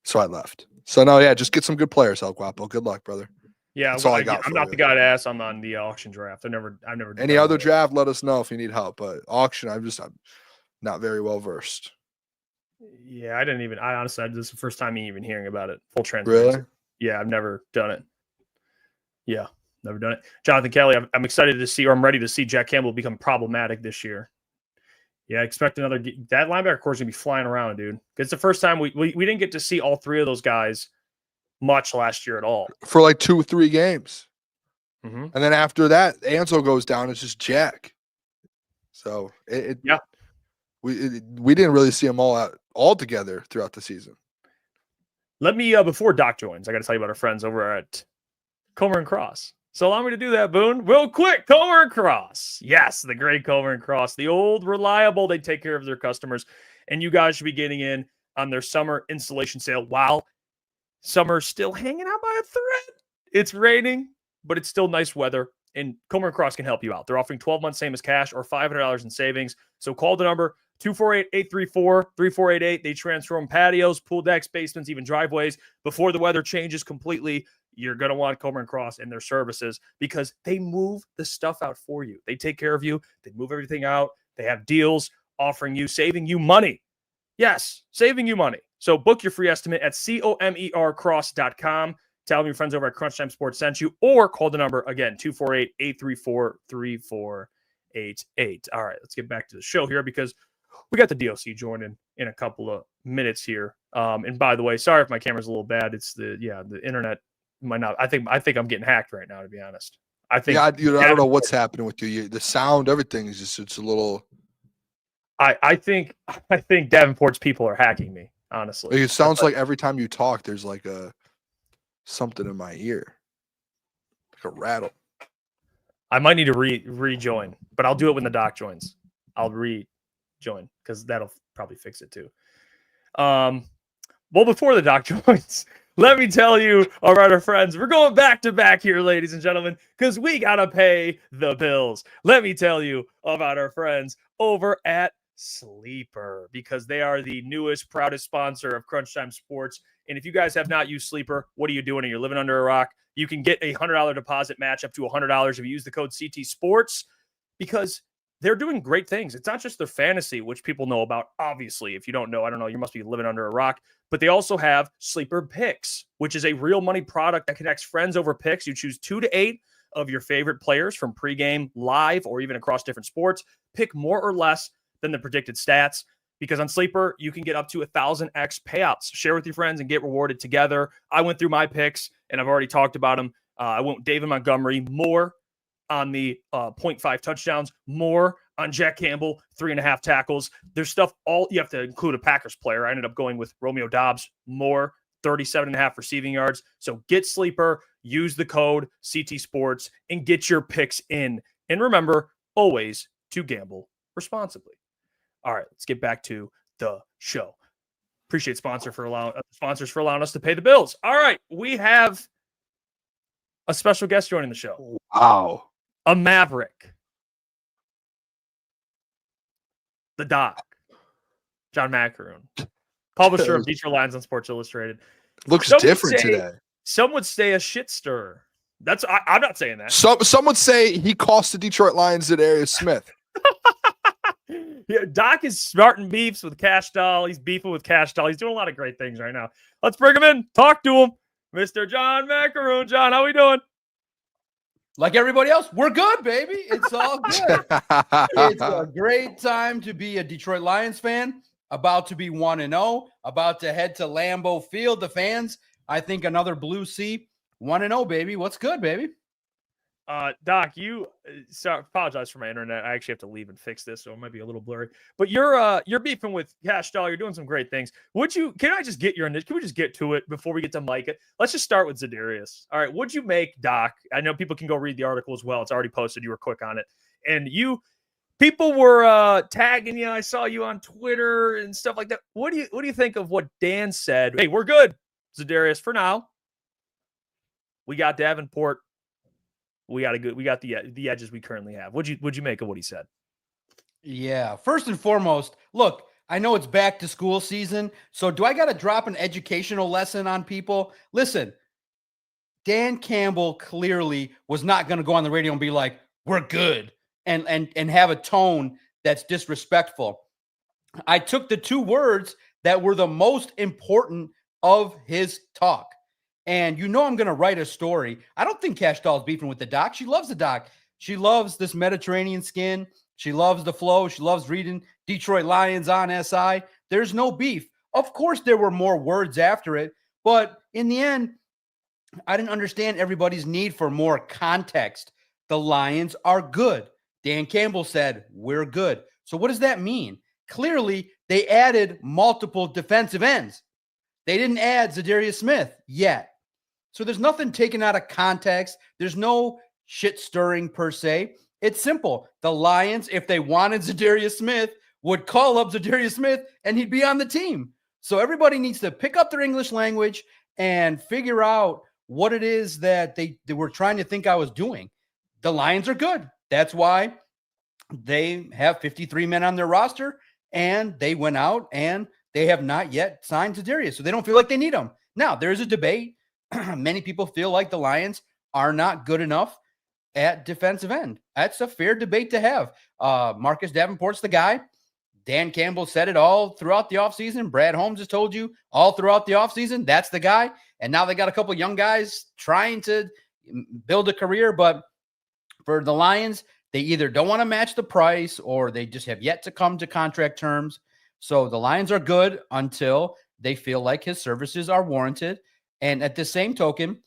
So I left. So no, yeah, just get some good players, El Guapo. Good luck, brother. Yeah, that's all I got. I'm not the guy to ask on the auction draft. I've never any other draft, let us know if you need help. But auction, I'm not very well versed. Yeah, I honestly, this is the first time even hearing about it. Full transparency. Really? Yeah, I've never done it. Yeah, never done it. Jonathan Kelly, I'm excited to see, or I'm ready to see Jack Campbell become problematic this year. Yeah, expect that linebacker core is going to be flying around, dude. It's the first time we didn't get to see all three of those guys much last year at all. For like 2-3 games. Mm-hmm. And then after that, Anzo goes down. It's just Jack. So Yeah. we didn't really see them all together throughout the season. Let me before Doc joins, I got to tell you about our friends over at Comer and Cross. So allow me to do that, Boone. Real quick, Comer and Cross. Yes, the great Comer and Cross, the old reliable. They take care of their customers, and you guys should be getting in on their summer installation sale while summer's still hanging out by a thread. It's raining, but it's still nice weather, and Comer and Cross can help you out. They're offering 12 months, same as cash, or $500 in savings. So call the number 248-834-3488. They transform patios, pool decks, basements, even driveways. Before the weather changes completely, you're going to want Comer and Cross and their services because they move the stuff out for you. They take care of you. They move everything out. They have deals offering you, saving you money. Yes, saving you money. So book your free estimate at comercross.com. Tell them your friends over at Crunch Time Sports sent you, or call the number again, 248-834-3488. All right, let's get back to the show here because we got the DOC joining in a couple of minutes here. And by the way, sorry if my camera's a little bad. It's the internet might not. I think I'm getting hacked right now, to be honest. I think I don't know what's happening with you. The sound, everything is just it's a little. I think Davenport's people are hacking me, honestly. It sounds like every time you talk, there's like something in my ear, like a rattle. I might need to rejoin, but I'll do it when the doc joins. I'll rejoin because that'll probably fix it too. Well, before the doc joins, let me tell you, all right, our friends, we're going back to back here, ladies and gentlemen, because we gotta pay the bills. Let me tell you about our friends over at Sleeper, because they are the newest, proudest sponsor of Crunch Time Sports. And if you guys have not used Sleeper, what are you doing? You're living under a rock. You can get a $100 deposit match up to $100 if you use the code CT Sports, because they're doing great things. It's not just their fantasy, which people know about. Obviously, if you don't know, I don't know, you must be living under a rock. But they also have Sleeper Picks, which is a real money product that connects friends over picks. You choose 2 to 8 of your favorite players from pregame, live, or even across different sports. Pick more or less than the predicted stats, because on Sleeper, you can get up to 1,000x payouts. Share with your friends and get rewarded together. I went through my picks, and I've already talked about them. I went with David Montgomery, more on the 0.5 touchdowns, more on Jack Campbell, 3.5 tackles. There's stuff you have to include a Packers player. I ended up going with Romeo Doubs, more 37.5 receiving yards. So get Sleeper, use the code CT Sports, and get your picks in. And remember, always to gamble responsibly. All right, let's get back to the show. Appreciate sponsors for allowing us to pay the bills. All right, we have a special guest joining the show. Wow. A Maverick. The Doc. John Maroon. Publisher of Detroit Lions on Sports Illustrated. Looks different today. Some would say a shit stirrer. I'm not saying that. Some would say he cost the Detroit Lions Za'Darius Smith. Yeah, Doc is starting beefs with Cash Doll. He's beefing with Cash Doll. He's doing a lot of great things right now. Let's bring him in. Talk to him. Mr. John Maakaron. John, how we doing? Like everybody else, we're good, baby. It's all good. It's a great time to be a Detroit Lions fan, about to be 1-0, about to head to Lambeau Field. The fans, I think another Blue Sea, 1-0, baby. What's good, baby? Doc, apologize for my internet. I actually have to leave and fix this, so it might be a little blurry. But you're beefing with Cash Doll. You're doing some great things. Can we just get to it before we get to Micah? Let's just start with Zadarius. All right, what'd you make, Doc? I know people can go read the article as well. It's already posted. You were quick on it, and people were tagging you. I saw you on Twitter and stuff like that. What do you think of what Dan said? Hey, we're good, Zadarius, for now. We got Davenport. We got the edges we currently have. What'd you make of what he said? Yeah, first and foremost, look, I know it's back to school season, so do I got to drop an educational lesson on people? Listen, Dan Campbell clearly was not going to go on the radio and be like, "We're good," and have a tone that's disrespectful. I took the 2 words that were the most important of his talk. And I'm going to write a story. I don't think Cash Doll is beefing with the Doc. She loves the Doc. She loves this Mediterranean skin. She loves the flow. She loves reading Detroit Lions on SI. There's no beef. Of course, there were more words after it. But in the end, I didn't understand everybody's need for more context. The Lions are good. Dan Campbell said, we're good. So what does that mean? Clearly, they added multiple defensive ends. They didn't add Zadarius Smith yet. So there's nothing taken out of context. There's no shit stirring per se. It's simple. The Lions, if they wanted Zadarius Smith, would call up Zadarius Smith and he'd be on the team. So everybody needs to pick up their English language and figure out what it is that they were trying to think I was doing. The Lions are good. That's why they have 53 men on their roster, and they went out and they have not yet signed Zadarius. So they don't feel like they need him. Now, there's a debate. Many people feel like the Lions are not good enough at defensive end. That's a fair debate to have. Marcus Davenport's the guy. Dan Campbell said it all throughout the offseason. Brad Holmes has told you all throughout the offseason, that's the guy. And now they got a couple of young guys trying to build a career. But for the Lions, they either don't want to match the price or they just have yet to come to contract terms. So the Lions are good until they feel like his services are warranted. And at the same token,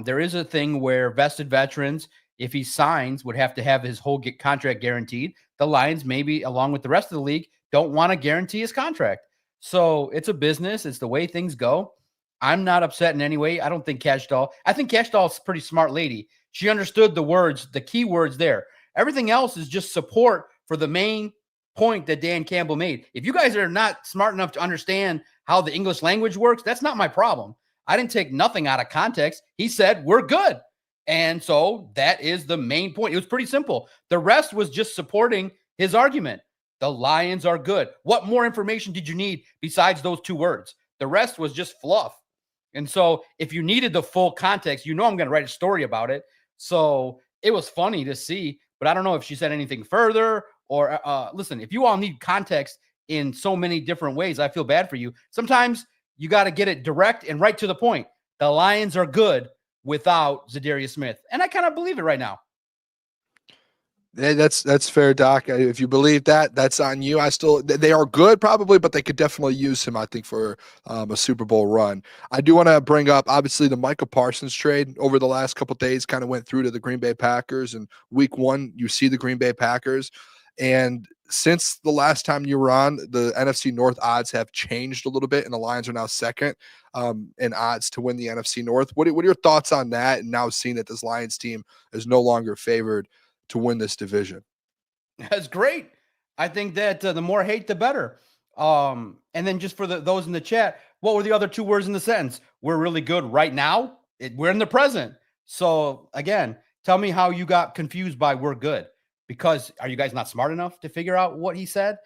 there is a thing where vested veterans, if he signs, would have to have his whole contract guaranteed. The Lions, maybe along with the rest of the league, don't want to guarantee his contract. So it's a business. It's the way things go. I'm not upset in any way. I don't think I think Cash Doll's a pretty smart lady. She understood the words, the key words there. Everything else is just support for the main point that Dan Campbell made. If you guys are not smart enough to understand how the English language works, that's not my problem. I didn't take nothing out of context. He said, we're good. And so that is the main point. It was pretty simple. The rest was just supporting his argument. The Lions are good. What more information did you need besides those two words? The rest was just fluff. And so if you needed the full context, I'm going to write a story about it. So it was funny to see, but I don't know if she said anything further or listen, if you all need context in so many different ways, I feel bad for you. Sometimes you got to get it direct and right to the point. The Lions are good without Zadarius Smith. And I kind of believe it right now. Hey, that's fair, Doc. If you believe that, that's on you. They are good probably, but they could definitely use him, I think, for a Super Bowl run. I do want to bring up, obviously, the Micah Parsons trade over the last couple of days kind of went through to the Green Bay Packers. And week 1, you see the Green Bay Packers. And since the last time you were on, the NFC North odds have changed a little bit, and the Lions are now second in odds to win the NFC North. What are your thoughts on that? And now seeing that this Lions team is no longer favored to win this division. That's great. I think that the more hate, the better. And then just for those in the chat, what were the other 2 words in the sentence? We're really good right now. We're in the present. So again, tell me how you got confused by we're good. Because are you guys not smart enough to figure out what he said?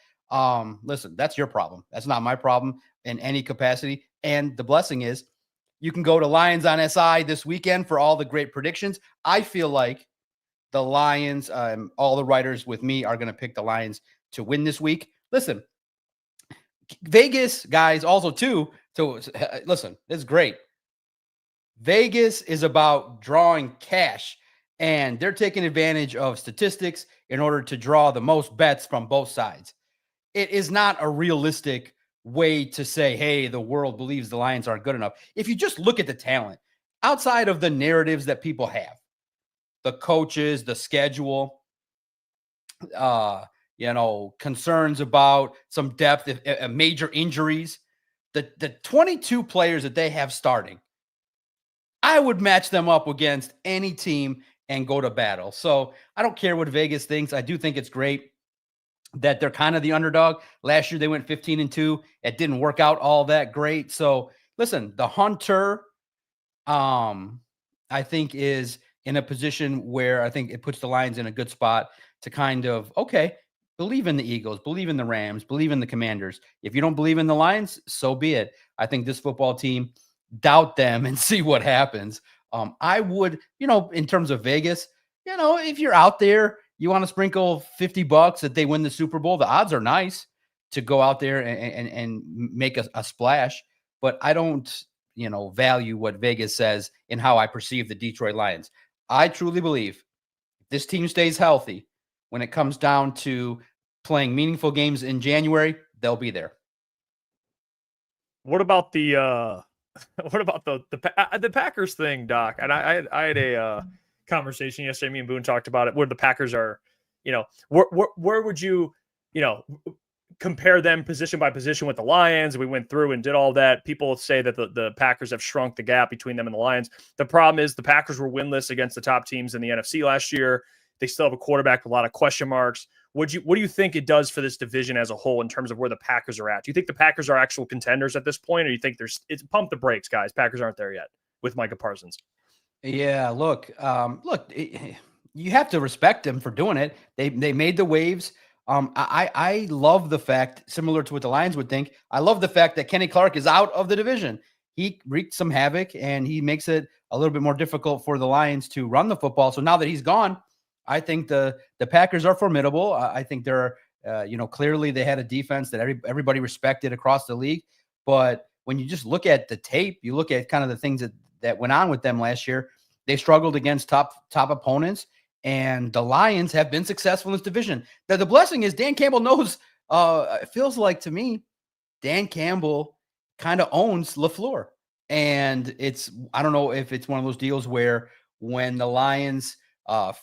Listen, that's your problem. That's not my problem in any capacity. And the blessing is you can go to Lions on SI this weekend for all the great predictions. I feel like the Lions, all the writers with me are going to pick the Lions to win this week. Listen, Vegas guys also too. So listen, it's great. Vegas is about drawing cash, and they're taking advantage of statistics in order to draw the most bets from both sides. It is not a realistic way to say, hey, the world believes the Lions aren't good enough. If you just look at the talent outside of the narratives that people have, the coaches, the schedule, concerns about some depth, major injuries, the 22 players that they have starting, I would match them up against any team and go to battle. So I don't care what Vegas thinks. I do think it's great that they're kind of the underdog. Last year they went 15-2. It didn't work out all that great. So listen, the Hunter, I think is in a position where I think it puts the Lions in a good spot to kind of, okay, believe in the Eagles, believe in the Rams, believe in the Commanders. If you don't believe in the Lions, so be it. I think this football team, doubt them and see what happens. I would, in terms of Vegas, if you're out there, you want to sprinkle $50 that they win the Super Bowl, the odds are nice to go out there and make a splash. But I don't, value what Vegas says in how I perceive the Detroit Lions. I truly believe if this team stays healthy, when it comes down to playing meaningful games in January, they'll be there. What about the Packers thing, Doc? And I had a conversation yesterday. Me and Boone talked about it, where the Packers are where would you, compare them position by position with the Lions? We went through and did all that. People say that the Packers have shrunk the gap between them and the Lions. The problem is the Packers were winless against the top teams in the NFC last year. They still have a quarterback with a lot of question marks. What do you think it does for this division as a whole in terms of where the Packers are at? Do you think the Packers are actual contenders at this point, or do you think it's pump the brakes, guys? Packers aren't there yet with Micah Parsons. Yeah, look, you have to respect them for doing it. They made the waves. I love the fact, similar to what the Lions would think, I love the fact that Kenny Clark is out of the division. He wreaked some havoc, and he makes it a little bit more difficult for the Lions to run the football. So now that he's gone, I think the Packers are formidable. I think they're, clearly they had a defense that everybody respected across the league. But when you just look at the tape, you look at kind of the things that went on with them last year, they struggled against top opponents. And the Lions have been successful in this division. The blessing is Dan Campbell knows, it feels like to me, Dan Campbell kind of owns LaFleur. And I don't know if it's one of those deals where when the Lions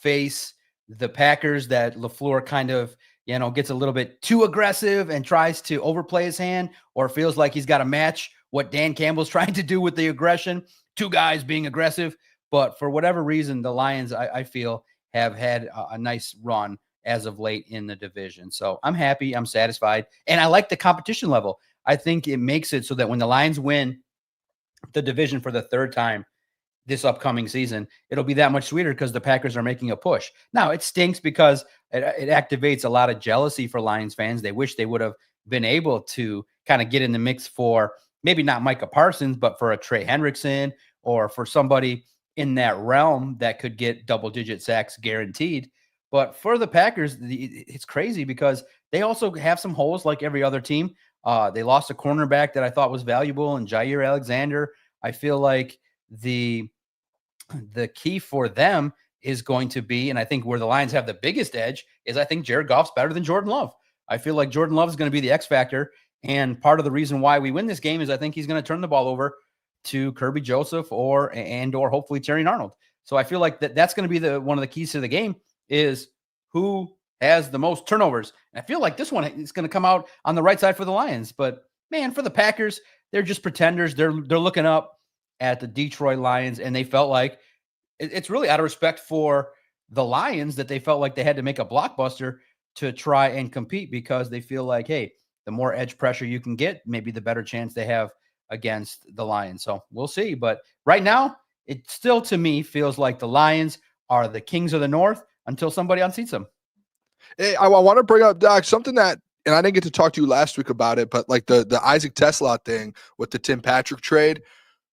face the Packers that LaFleur kind of, gets a little bit too aggressive and tries to overplay his hand, or feels like he's got to match what Dan Campbell's trying to do with the aggression, two guys being aggressive. But for whatever reason, the Lions, I feel, have had a nice run as of late in the division. So I'm happy. I'm satisfied. And I like the competition level. I think it makes it so that when the Lions win the division for the third time this upcoming season, it'll be that much sweeter because the Packers are making a push. Now, it stinks because it activates a lot of jealousy for Lions fans. They wish they would have been able to kind of get in the mix for maybe not Micah Parsons, but for a Trey Hendrickson or for somebody in that realm that could get double-digit sacks guaranteed. But for the Packers, it's crazy because they also have some holes like every other team. They lost a cornerback that I thought was valuable in Jair Alexander. I feel like the key for them is going to be, and I think where the Lions have the biggest edge, is I think Jared Goff's better than Jordan Love. I feel like Jordan Love is going to be the X factor. And part of the reason why we win this game is I think he's going to turn the ball over to Kirby Joseph or hopefully Terrion Arnold. So I feel like that's going to be one of the keys to the game is who has the most turnovers. And I feel like this one is going to come out on the right side for the Lions. But man, for the Packers, they're just pretenders. They're looking up at the Detroit Lions, and they felt like it's really out of respect for the Lions that they felt like they had to make a blockbuster to try and compete because they feel like, hey, the more edge pressure you can get, maybe the better chance they have against the Lions. So we'll see. But right now, it still, to me, feels like the Lions are the kings of the North until somebody unseats them. Hey, I want to bring up, Doc, something that, and I didn't get to talk to you last week about it, but like the Isaac Tesla thing with the Tim Patrick trade.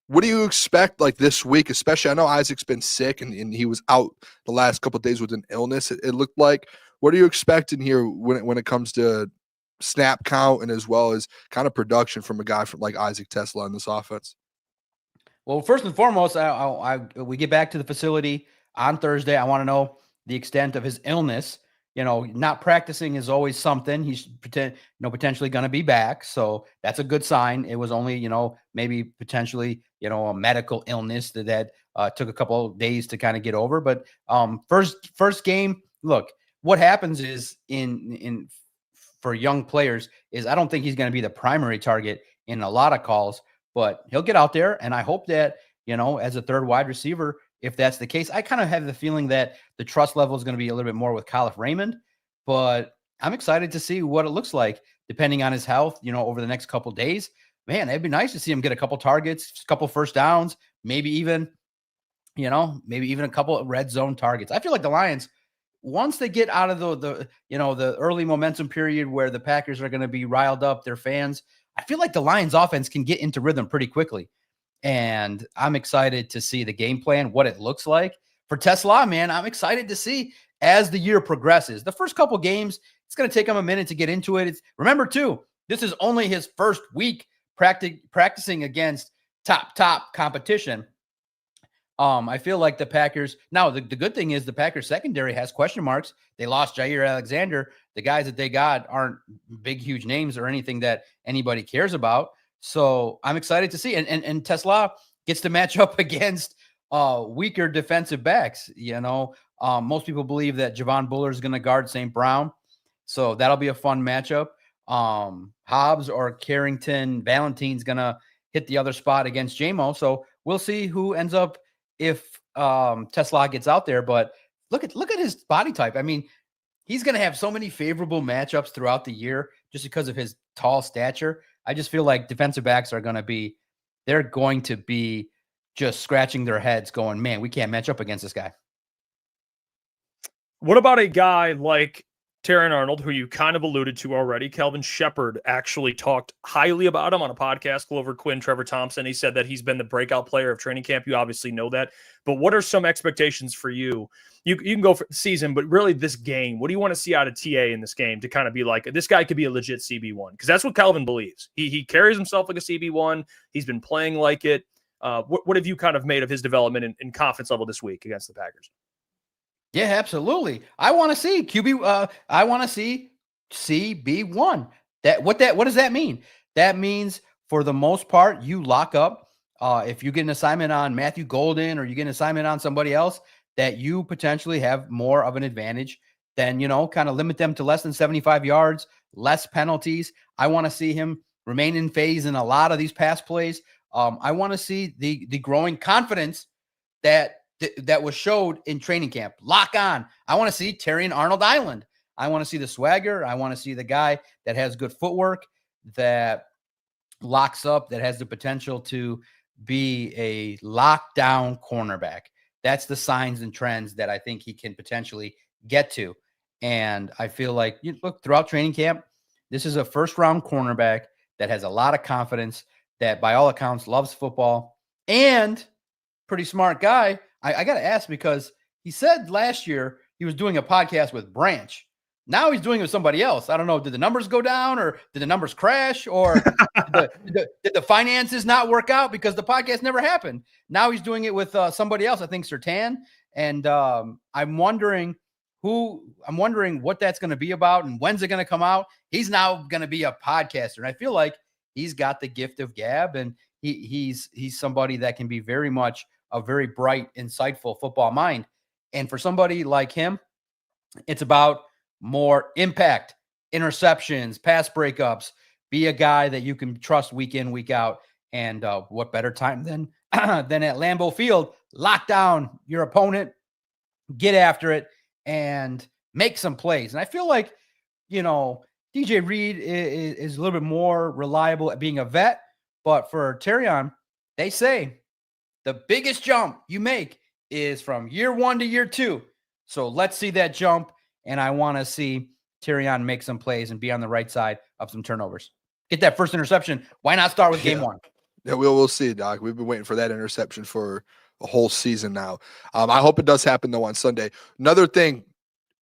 What do you expect like this week? Especially, I know Isaac's been sick and he was out the last couple of days with an illness. It looked like. What are you expecting here when it comes to snap count and as well as kind of production from a guy from like Isaac Tesla in this offense? Well, first and foremost, we get back to the facility on Thursday. I want to know the extent of his illness. Not practicing is always something. He's potentially going to be back. So that's a good sign. It was only, maybe potentially, a medical illness that took a couple of days to kind of get over. But first game, look, what happens is for young players is I don't think he's going to be the primary target in a lot of calls, but he'll get out there. And I hope that, as a third wide receiver, if that's the case, I kind of have the feeling that the trust level is going to be a little bit more with Khalif Raymond, but I'm excited to see what it looks like depending on his health, over the next couple of days. Man, it'd be nice to see him get a couple targets, a couple first downs, maybe even a couple of red zone targets. I feel like the Lions, once they get out of the early momentum period where the Packers are going to be riled up, their fans, I feel like the Lions offense can get into rhythm pretty quickly. And I'm excited to see the game plan, what it looks like. For Tesla, man, I'm excited to see as the year progresses. The first couple games, it's going to take him a minute to get into it. Remember, too, this is only his first week practicing against top competition. I feel like the Packers – now, the good thing is the Packers secondary has question marks. They lost Jair Alexander. The guys that they got aren't big, huge names or anything that anybody cares about. So I'm excited to see. And Tesla gets to match up against weaker defensive backs. Most people believe that Javon Buller is going to guard St. Brown. So that'll be a fun matchup. Hobbs or Carrington Valentine's going to hit the other spot against JMO. So we'll see who ends up if Tesla gets out there. But look at his body type. I mean, he's going to have so many favorable matchups throughout the year just because of his tall stature. I just feel like defensive backs are going to be just scratching their heads going, man, we can't match up against this guy. What about a guy like Terrion Arnold, who you kind of alluded to already? Kelvin Shepard actually talked highly about him on a podcast. Glover Quinn, Trevor Thompson, he said that he's been the breakout player of training camp. You obviously know that. But what are some expectations for you? You can go for the season, but really this game, what do you want to see out of TA in this game to kind of be like, this guy could be a legit CB1? Because that's what Kelvin believes. He carries himself like a CB1. He's been playing like it. What have you kind of made of his development and confidence level this week against the Packers? Yeah, absolutely. I want to see QB. I want to see CB1. What does that mean? That means for the most part, you lock up. If you get an assignment on Matthew Golden or you get an assignment on somebody else, that you potentially have more of an advantage. Then kind of limit them to less than 75 yards, less penalties. I want to see him remain in phase in a lot of these pass plays. I want to see the growing confidence that was showed in training camp. Lock on. I want to see Terrion Arnold Island. I want to see the swagger. I want to see the guy that has good footwork, that locks up, that has the potential to be a lockdown cornerback. That's the signs and trends that I think he can potentially get to. And I feel like, look, throughout training camp, this is a first-round cornerback that has a lot of confidence, that by all accounts loves football, and pretty smart guy. I got to ask, because he said last year he was doing a podcast with Branch. Now he's doing it with somebody else. I don't know. Did the numbers go down, or did the numbers crash, or did the finances not work out because the podcast never happened? Now he's doing it with somebody else, I think Sertan. And I'm wondering what that's going to be about and when's it going to come out. He's now going to be a podcaster. And I feel like he's got the gift of gab, and he's somebody that can be very much a very bright, insightful football mind. And for somebody like him, it's about more impact, interceptions, pass breakups, be a guy that you can trust week in, week out. And what better time than at Lambeau Field, lock down your opponent, get after it, and make some plays. And I feel like, DJ Reed is a little bit more reliable at being a vet, but for Terrion, they say the biggest jump you make is from year 1 to year 2. So let's see that jump. And I want to see Terrion make some plays and be on the right side of some turnovers. Get that first interception. Why not start with game 1? Yeah, we'll see, Doc. We've been waiting for that interception for a whole season now. I hope it does happen, though, on Sunday. Another thing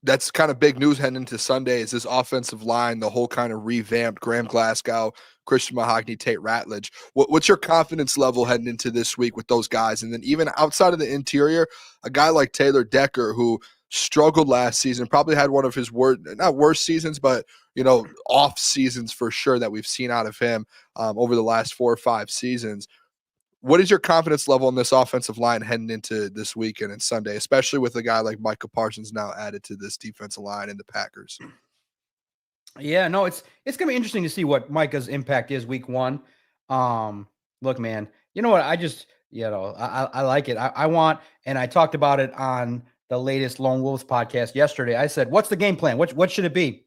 that's kind of big news heading into Sunday is this offensive line, the whole kind of revamped Graham Glasgow, Christian Mahogany, Tate Ratledge. What's your confidence level heading into this week with those guys? And then even outside of the interior, a guy like Taylor Decker, who struggled last season, probably had one of his not worst seasons, but off seasons for sure that we've seen out of him over the last 4 or 5 seasons. What is your confidence level in this offensive line heading into this weekend and Sunday, especially with a guy like Micah Parsons now added to this defensive line in the Packers? Yeah, no, it's going to be interesting to see what Micah's impact is week 1. Look, man, you know what? I just, I like it. I want, and I talked about it on the latest Lone Wolves podcast yesterday. I said, what's the game plan? What should it be?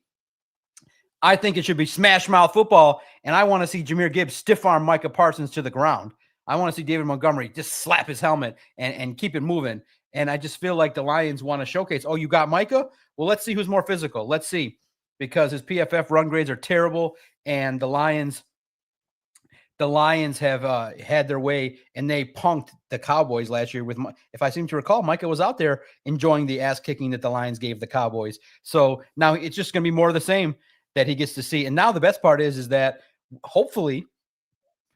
I think it should be smash mouth football. And I want to see Jahmyr Gibbs stiff arm Micah Parsons to the ground. I want to see David Montgomery just slap his helmet and keep it moving. And I just feel like the Lions want to showcase, oh, you got Micah? Well, let's see who's more physical. Let's see, because his PFF run grades are terrible. And the Lions have had their way, and they punked the Cowboys last year. If I seem to recall, Micah was out there enjoying the ass kicking that the Lions gave the Cowboys. So now it's just going to be more of the same that he gets to see. And now the best part is that hopefully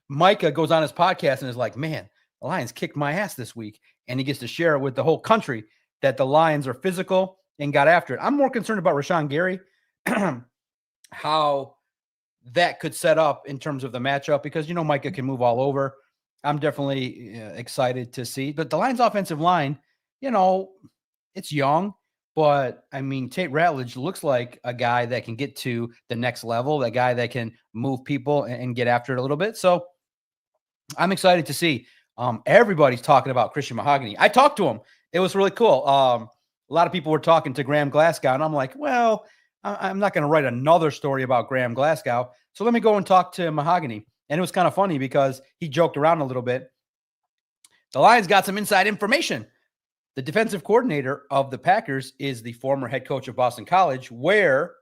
Micah goes on his podcast and is like, man, the Lions kicked my ass this week. And he gets to share it with the whole country that the Lions are physical and got after it. I'm more concerned about Rashawn Gary, how that could set up in terms of the matchup, because Micah can move all over. I'm definitely excited to see. But the Lions' offensive line, it's young, but I mean, Tate Ratledge looks like a guy that can get to the next level, a guy that can move people and get after it a little bit. So I'm excited to see. Everybody's talking about Christian Mahogany. I talked to him. It was really cool. A lot of people were talking to Graham Glasgow, and I'm like, well, I'm not going to write another story about Graham Glasgow. So let me go and talk to Mahogany. And it was kind of funny because he joked around a little bit. The Lions got some inside information. The defensive coordinator of the Packers is the former head coach of Boston College, where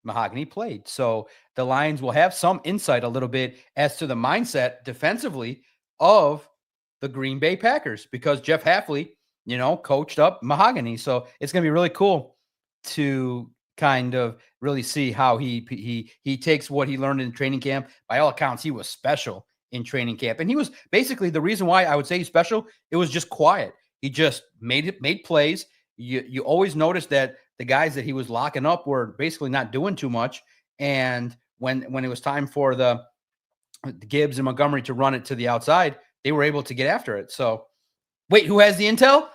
Mahogany played. So the Lions will have some insight a little bit as to the mindset defensively of the Green Bay Packers, because Jeff Iafrate, coached up Mahogany. So it's going to be really cool to kind of really see how he takes what he learned in training camp. By all accounts, he was special in training camp. And he was basically the reason why I would say he's special. It was just quiet. He just made plays. You always noticed that the guys that he was locking up were basically not doing too much. And when it was time for the Gibbs and Montgomery to run it to the outside, they were able to get after it. So wait, who has the intel?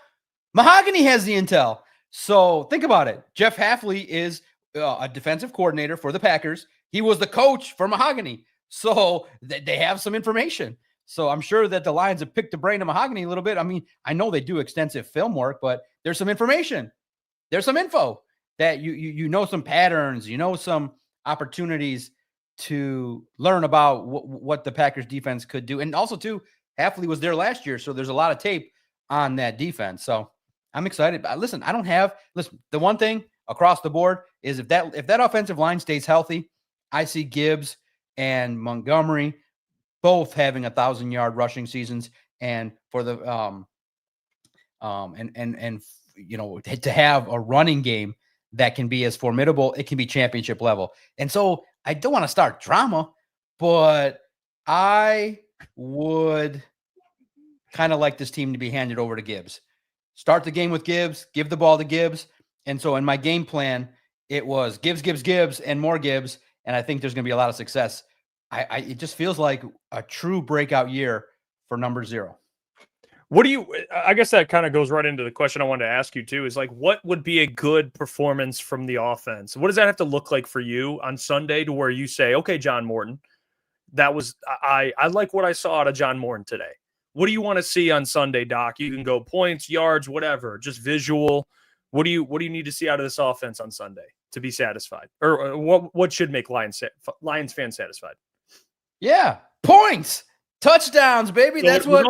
Mahogany has the intel. So think about it. Jeff Iafrate is a defensive coordinator for the Packers. He was the coach for Mahogany. So they have some information. So I'm sure that the Lions have picked the brain of Mahogany a little bit. I mean, I know they do extensive film work, but there's some information. There's some info that you know some patterns, some opportunities to learn about what the Packers defense could do. And also too, Iafrate was there last year. So there's a lot of tape on that defense. So I'm excited. Listen, the one thing across the board is if that offensive line stays healthy, I see Gibbs and Montgomery both having 1,000-yard rushing seasons, and for the to have a running game that can be as formidable, it can be championship level. And so I don't want to start drama, but I would kind of like this team to be handed over to Gibbs. Start the game with Gibbs, give the ball to Gibbs. And so in my game plan, it was Gibbs, and more Gibbs. And I think there's going to be a lot of success. It just feels like a true breakout year for number 0. I guess that kind of goes right into the question I wanted to ask you too, is like, what would be a good performance from the offense? What does that have to look like for you on Sunday to where you say, okay, John Morton, I like what I saw out of John Morton today. What do you want to see on Sunday, Doc? You can go points, yards, whatever, just visual. What do you need to see out of this offense on Sunday to be satisfied? Or what should make Lions fans satisfied? Yeah, points, touchdowns, baby. So that's what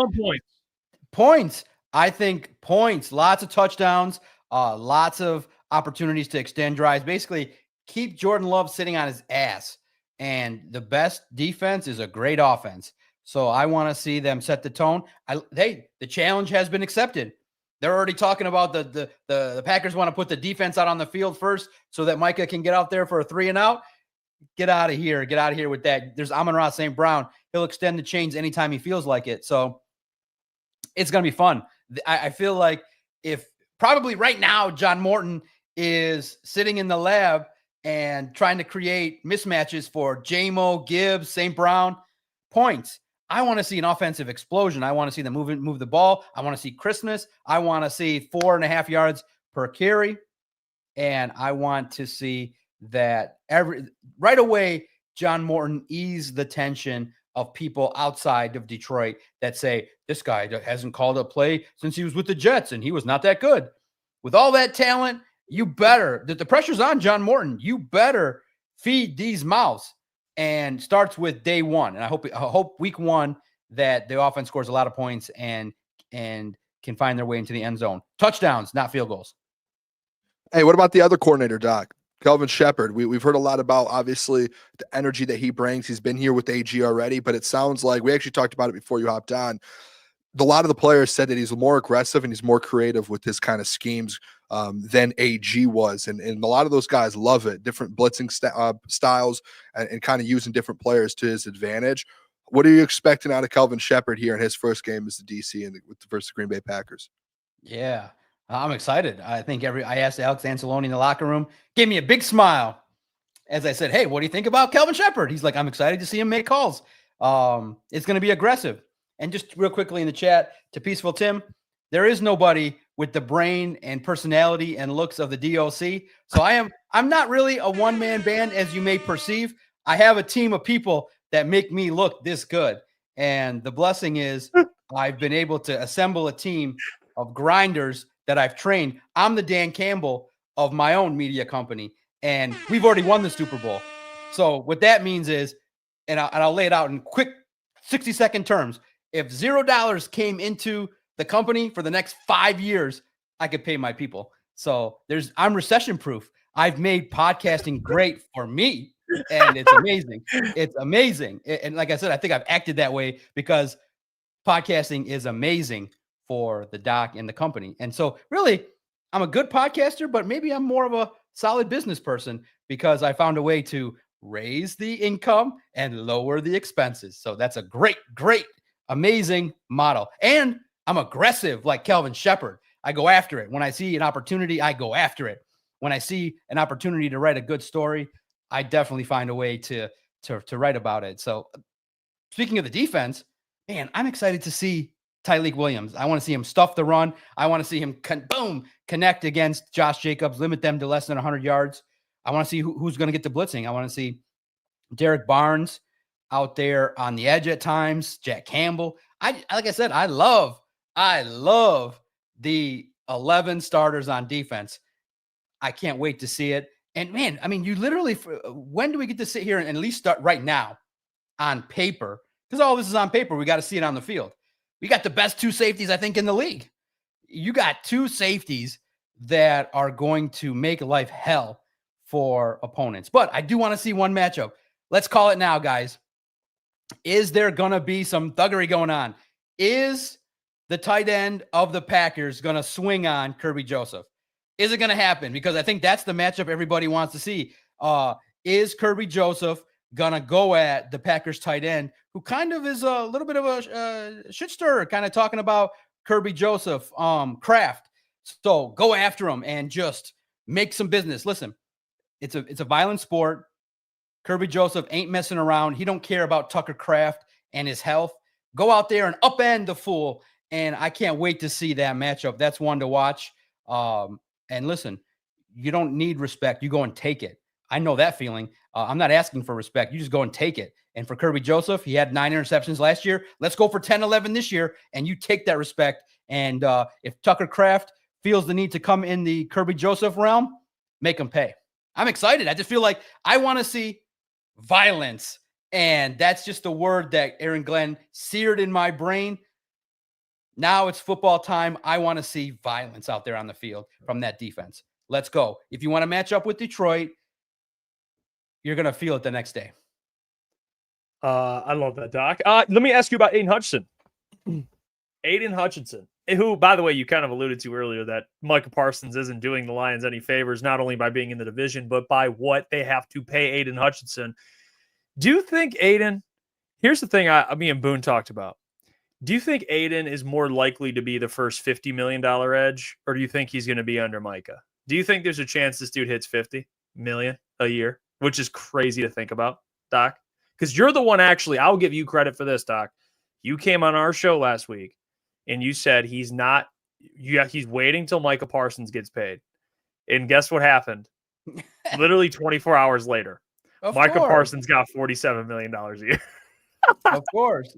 points. I think points, lots of touchdowns, lots of opportunities to extend drives. Basically, keep Jordan Love sitting on his ass. And the best defense is a great offense. So I want to see them set the tone. The challenge has been accepted. They're already talking about the Packers want to put the defense out on the field first so that Micah can get out there for a 3 and out. Get out of here. Get out of here with that. There's Amon-Ra St. Brown. He'll extend the chains anytime he feels like it. So it's going to be fun. I feel like if probably right now John Morton is sitting in the lab and trying to create mismatches for J-Mo, Gibbs, St. Brown, points. I want to see an offensive explosion. I want to see them move the ball. I want to see crispness. I want to see 4.5 yards per carry. And I want to see that right away, John Morton ease the tension of people outside of Detroit that say, this guy hasn't called a play since he was with the Jets and he was not that good. With all that talent, the pressure's on John Morton. You better feed these mouths. And starts with day one. And I hope week 1 that the offense scores a lot of points and can find their way into the end zone. Touchdowns, not field goals. Hey, what about the other coordinator, Doc? Kelvin Shepard. We've heard a lot about, obviously, the energy that he brings. He's been here with AG already, but it sounds like we actually talked about it before you hopped on. A lot of the players said that he's more aggressive and he's more creative with his kind of schemes than AG was. And a lot of those guys love it, different blitzing styles and kind of using different players to his advantage. What are you expecting out of Kelvin Shepard here in his first game as the DC versus the Green Bay Packers? Yeah, I'm excited. I think I asked Alex Anzalone in the locker room, gave me a big smile as I said, hey, what do you think about Kelvin Shepard? He's like, I'm excited to see him make calls. It's going to be aggressive. And just real quickly in the chat to Peaceful Tim, there is nobody with the brain and personality and looks of the DOC. So I'm not really a one-man band as you may perceive. I have a team of people that make me look this good. And the blessing is I've been able to assemble a team of grinders that I've trained. I'm the Dan Campbell of my own media company, and we've already won the Super Bowl. So what that means is, and I'll lay it out in quick 60-second terms. If $0 came into the company for the next 5 years, I could pay my people. So I'm recession proof. I've made podcasting great for me, and it's amazing. It's amazing. And like I said, I think I've acted that way because podcasting is amazing for the doc and the company. And so really, I'm a good podcaster, but maybe I'm more of a solid business person because I found a way to raise the income and lower the expenses. So that's a great, amazing model. And I'm aggressive like Kelvin Shepard. I go after it. When I see an opportunity, I go after it. When I see an opportunity to write a good story, I definitely find a way to write about it. So speaking of the defense, man, I'm excited to see Tyleik Williams. I want to see him stuff the run. I want to see him connect against Josh Jacobs, limit them to less than 100 yards. I want to see who's going to get the blitzing. I want to see Derek Barnes out there on the edge at times, Jack Campbell. Like I said, I love the 11 starters on defense. I can't wait to see it. And man, I mean, you literally, when do we get to sit here and at least start right now on paper? Because all this is on paper. We got to see it on the field. We got the best two safeties, I think, in the league. You got two safeties that are going to make life hell for opponents. But I do want to see one matchup. Let's call it now, guys. Is there going to be some thuggery going on? Is the tight end of the Packers going to swing on Kirby Joseph? Is it going to happen? Because I think that's the matchup everybody wants to see. Is Kirby Joseph going to go at the Packers tight end, who kind of is a little bit of a shit stirrer, kind of talking about Kirby Joseph, Kraft. So go after him and just make some business. Listen, it's a violent sport. Kirby Joseph ain't messing around. He don't care about Tucker Kraft and his health. Go out there and upend the fool. And I can't wait to see that matchup. That's one to watch. And listen, you don't need respect. You go and take it. I know that feeling. I'm not asking for respect. You just go and take it. And for Kirby Joseph, he had 9 interceptions last year. Let's go for 10, 11 this year. And you take that respect. And if Tucker Kraft feels the need to come in the Kirby Joseph realm, make him pay. I'm excited. I just feel like I want to see violence. And that's just the word that Aaron Glenn seared in my brain. Now it's football time. I want to see violence out there on the field from that defense. Let's go. If you want to match up with Detroit, you're going to feel it the next day. I love that, Doc. Let me ask you about Aiden Hutchinson. Aiden Hutchinson, who, by the way, you kind of alluded to earlier that Micah Parsons isn't doing the Lions any favors, not only by being in the division, but by what they have to pay Aiden Hutchinson. Do you think Aiden, here's the thing me and Boone talked about. Do you think Aiden is more likely to be the first $50 million edge, or do you think he's going to be under Micah? Do you think there's a chance this dude hits $50 million a year, which is crazy to think about, Doc? Because you're the one actually, I'll give you credit for this, Doc. You came on our show last week, and you said he's waiting till Micah Parsons gets paid. And guess what happened? Literally 24 hours later, Micah Parsons got $47 million a year. Of course.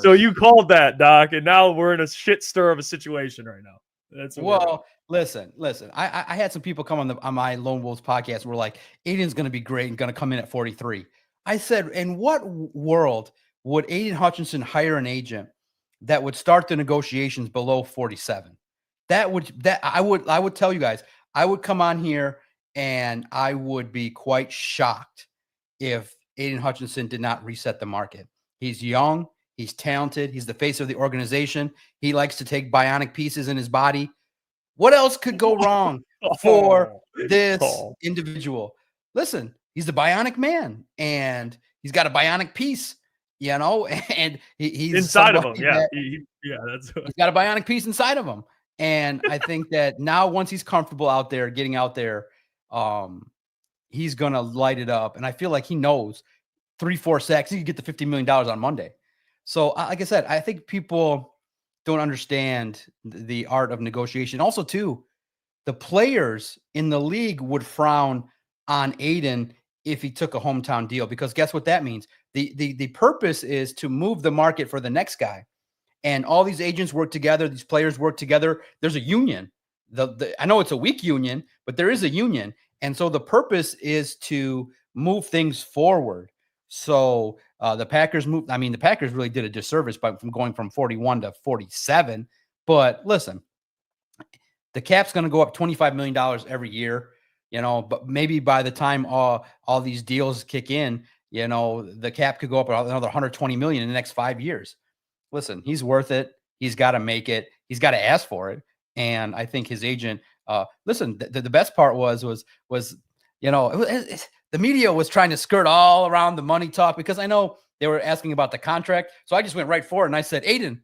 So you called that, Doc, and now we're in a shit stir of a situation right now. Listen. I had some people come on my Lone Wolves podcast who were like, Aiden's going to be great and going to come in at 43. I said, in what world would Aiden Hutchinson hire an agent that would start the negotiations below 47? I would tell you guys, I would come on here and I would be quite shocked if Aiden Hutchinson did not reset the market. He's young. He's talented. He's the face of the organization. He likes to take bionic pieces in his body. What else could go wrong for this individual? Listen, he's the bionic man, and he's got a bionic piece, and he's inside of him. Yeah. He's got a bionic piece inside of him. And I think that now once he's comfortable out there, getting out there, he's going to light it up. And I feel like he knows 3-4 sacks, you get the $50 million on Monday. So, like I said, I think people don't understand the art of negotiation. Also, too, the players in the league would frown on Aiden if he took a hometown deal, because guess what that means? The purpose is to move the market for the next guy. And all these agents work together. These players work together. There's a union. I know it's a weak union, but there is a union. And so the purpose is to move things forward. So the Packers the Packers really did a disservice from going from 41 to 47. But listen, the cap's going to go up $25 million every year, but maybe by the time all these deals kick in, the cap could go up another $120 million in the next 5 years. Listen, he's worth it. He's got to make it. He's got to ask for it. And I think his agent, listen, the best part was the media was trying to skirt all around the money talk, because I know they were asking about the contract. So I just went right for it. And I said, Aiden,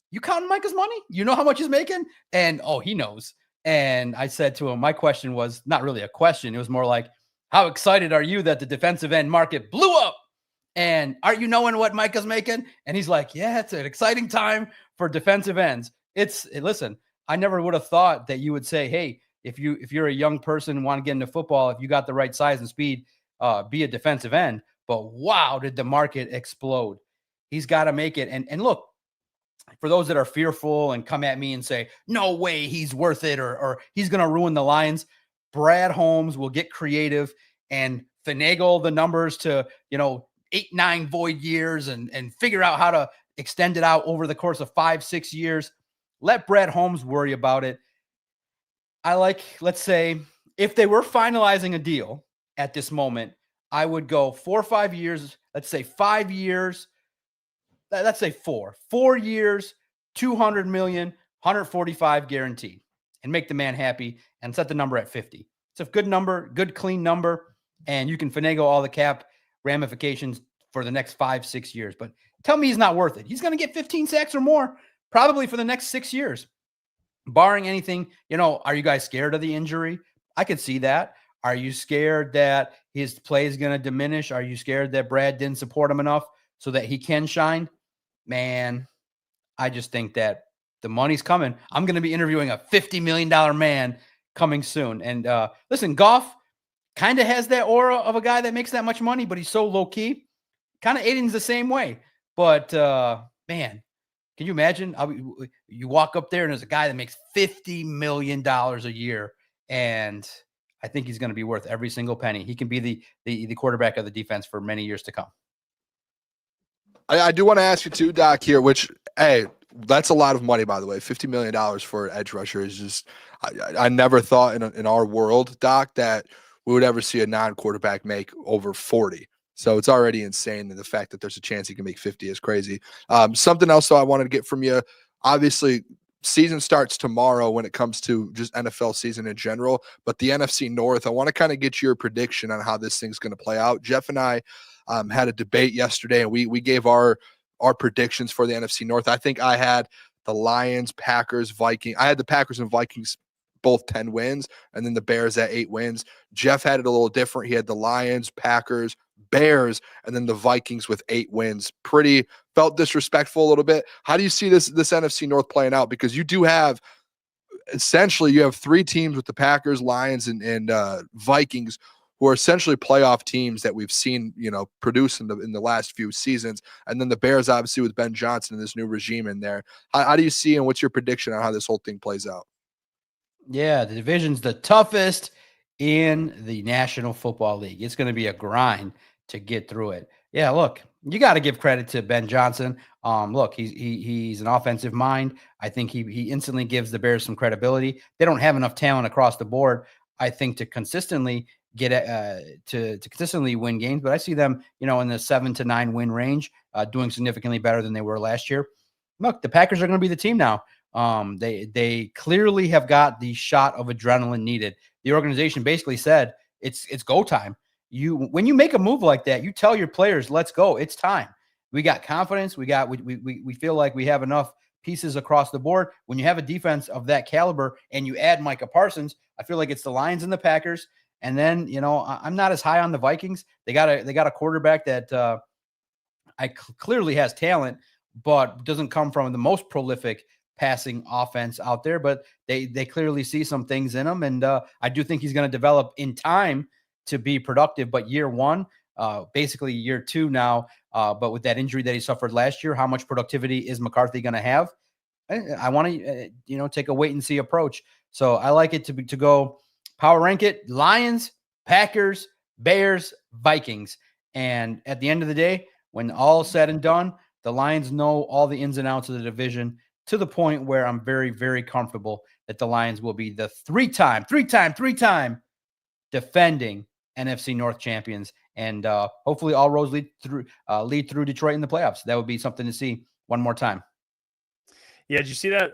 you counting Micah's money? You know how much he's making? And, he knows. And I said to him, my question was not really a question. It was more like, how excited are you that the defensive end market blew up? And aren't you knowing what Micah's making? And he's like, yeah, it's an exciting time for defensive ends. Listen, I never would have thought that you would say, hey, if you're a young person and want to get into football, if you got the right size and speed, be a defensive end. But wow, did the market explode. He's got to make it. And look, for those that are fearful and come at me and say, no way he's worth it, or he's going to ruin the Lions, Brad Holmes will get creative and finagle the numbers to, 8-9 void years and figure out how to extend it out over the course of 5-6 years. Let Brad Holmes worry about it. Let's say, if they were finalizing a deal at this moment, I would go 4 or 5 years. Let's say 5 years. Let's say 4 years, $200 million, 145 guaranteed, and make the man happy and set the number at 50. It's a good number, good, clean number. And you can finagle all the cap ramifications for the next 5-6 years. But tell me he's not worth it. He's going to get 15 sacks or more, probably for the next 6 years. Barring anything, are you guys scared of the injury? I could see that. Are you scared that his play is going to diminish? Are you scared that Brad didn't support him enough so that he can shine? Man, I just think that the money's coming. I'm going to be interviewing a $50 million man coming soon. And listen, Goff kind of has that aura of a guy that makes that much money, but he's so low key. Kind of Aiden's the same way. But man, can you imagine? You walk up there and there's a guy that makes $50 million a year, and I think he's going to be worth every single penny. He can be the quarterback of the defense for many years to come. I do want to ask you too, Doc, here, which, hey, that's a lot of money, by the way. $50 million for an edge rusher is just, I never thought in our world, Doc, that we would ever see a non-quarterback make over 40. So it's already insane. And the fact that there's a chance he can make 50 is crazy. Something else, though, I wanted to get from you. Obviously, season starts tomorrow when it comes to just NFL season in general. But the NFC North, I want to kind of get your prediction on how this thing's going to play out. Jeff and I had a debate yesterday, and we gave our predictions for the NFC North. I think I had the Lions, Packers, Vikings. I had the Packers and Vikings both 10 wins, and then the Bears at 8 wins. Jeff had it a little different. He had the Lions, Packers, Bears, and then the Vikings with 8 wins. Felt disrespectful a little bit. How do you see this NFC North playing out? Because you do have, essentially, you have 3 teams with the Packers, Lions, and Vikings, who are essentially playoff teams that we've seen, produce in the last few seasons. And then the Bears, obviously, with Ben Johnson and this new regime in there. How do you see, and what's your prediction on how this whole thing plays out? Yeah, the division's the toughest in the National Football League. It's going to be a grind to get through it. Yeah, look, you got to give credit to Ben Johnson. Look, he's an offensive mind. I think he instantly gives the Bears some credibility. They don't have enough talent across the board, I think, to consistently get to consistently win games, but I see them, in the 7 to 9 win range, doing significantly better than they were last year. Look, the Packers are going to be the team now. They clearly have got the shot of adrenaline needed. The organization basically said it's go time. When you make a move like that, you tell your players, let's go. It's time. We got confidence. We feel like we have enough pieces across the board. When you have a defense of that caliber and you add Micah Parsons, I feel like it's the Lions and the Packers. And then, I'm not as high on the Vikings. They got a quarterback that clearly has talent, but doesn't come from the most prolific passing offense out there. But they clearly see some things in him, and I do think he's going to develop in time to be productive. But year one, basically year two now, but with that injury that he suffered last year, how much productivity is McCarthy going to have? I want to, take a wait and see approach. So I like it to go power rank it: Lions, Packers, Bears, Vikings. And at the end of the day, when all said and done, the Lions know all the ins and outs of the division to the point where I'm very, very comfortable that the Lions will be the three-time defending NFC North champions. And hopefully all roads lead through Detroit in the playoffs. That would be something to see one more time. Yeah, did you see that?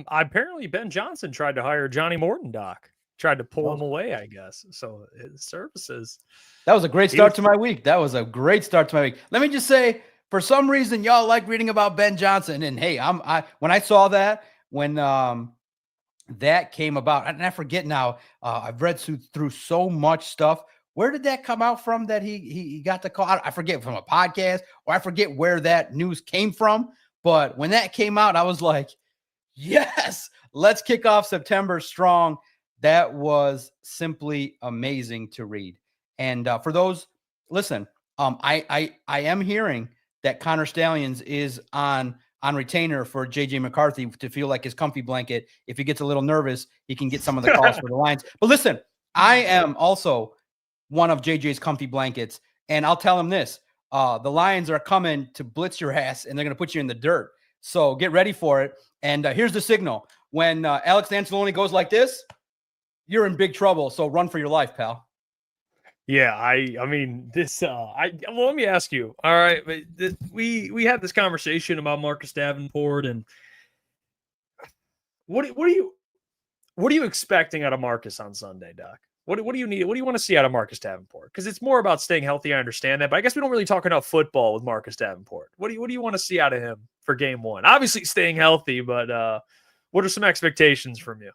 Apparently Ben Johnson tried to hire Johnny Morton, Doc. Tried to pull him away, I guess. So his services. That was a great start to my week. Let me just say, for some reason, y'all like reading about Ben Johnson. And hey, when I saw that, when that came about, and I forget now, I've read through so much stuff. Where did that come out from that he got the call? I forget, from a podcast, or I forget where that news came from. But when that came out, I was like, yes, let's kick off September strong. That was simply amazing to read. And for those, listen, I am hearing that Connor Stallions is on retainer for JJ McCarthy to feel like his comfy blanket. If he gets a little nervous, he can get some of the calls for the Lions. But listen, I am also one of JJ's comfy blankets. And I'll tell him this. The Lions are coming to blitz your ass, and they're going to put you in the dirt. So get ready for it. And here's the signal. When Alex Anzalone goes like this, you're in big trouble. So run for your life, pal. Yeah, I mean this. Well, let me ask you. All right, we had this conversation about Marcus Davenport, and what are you expecting out of Marcus on Sunday, Doc? What do you need? What do you want to see out of Marcus Davenport? Because it's more about staying healthy. I understand that, but I guess we don't really talk enough football with Marcus Davenport. What do you want to see out of him for game one? Obviously staying healthy, but what are some expectations from you?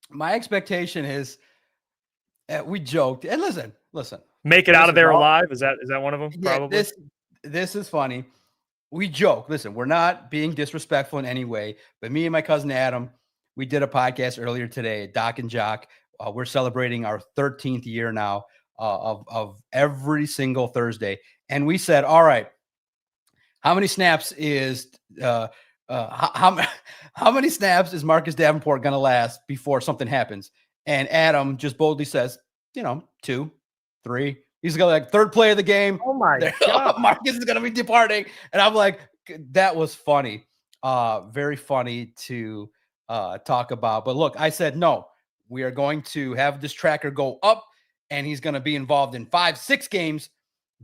My expectation is, we joked, and listen. Make it out of there alive. Is that one of them? Yeah, probably. This is funny. We joke. Listen, we're not being disrespectful in any way, but me and my cousin Adam, we did a podcast earlier today, Doc and Jock. We're celebrating our 13th year now of every single Thursday. And we said, all right, how many snaps is how many snaps is Marcus Davenport going to last before something happens? And Adam just boldly says, 2, 3. He's going to third play of the game. Oh my God. Marcus is going to be departing. And I'm like, that was funny. Very funny to talk about. But look, I said, no, we are going to have this tracker go up, and he's going to be involved in 5-6 games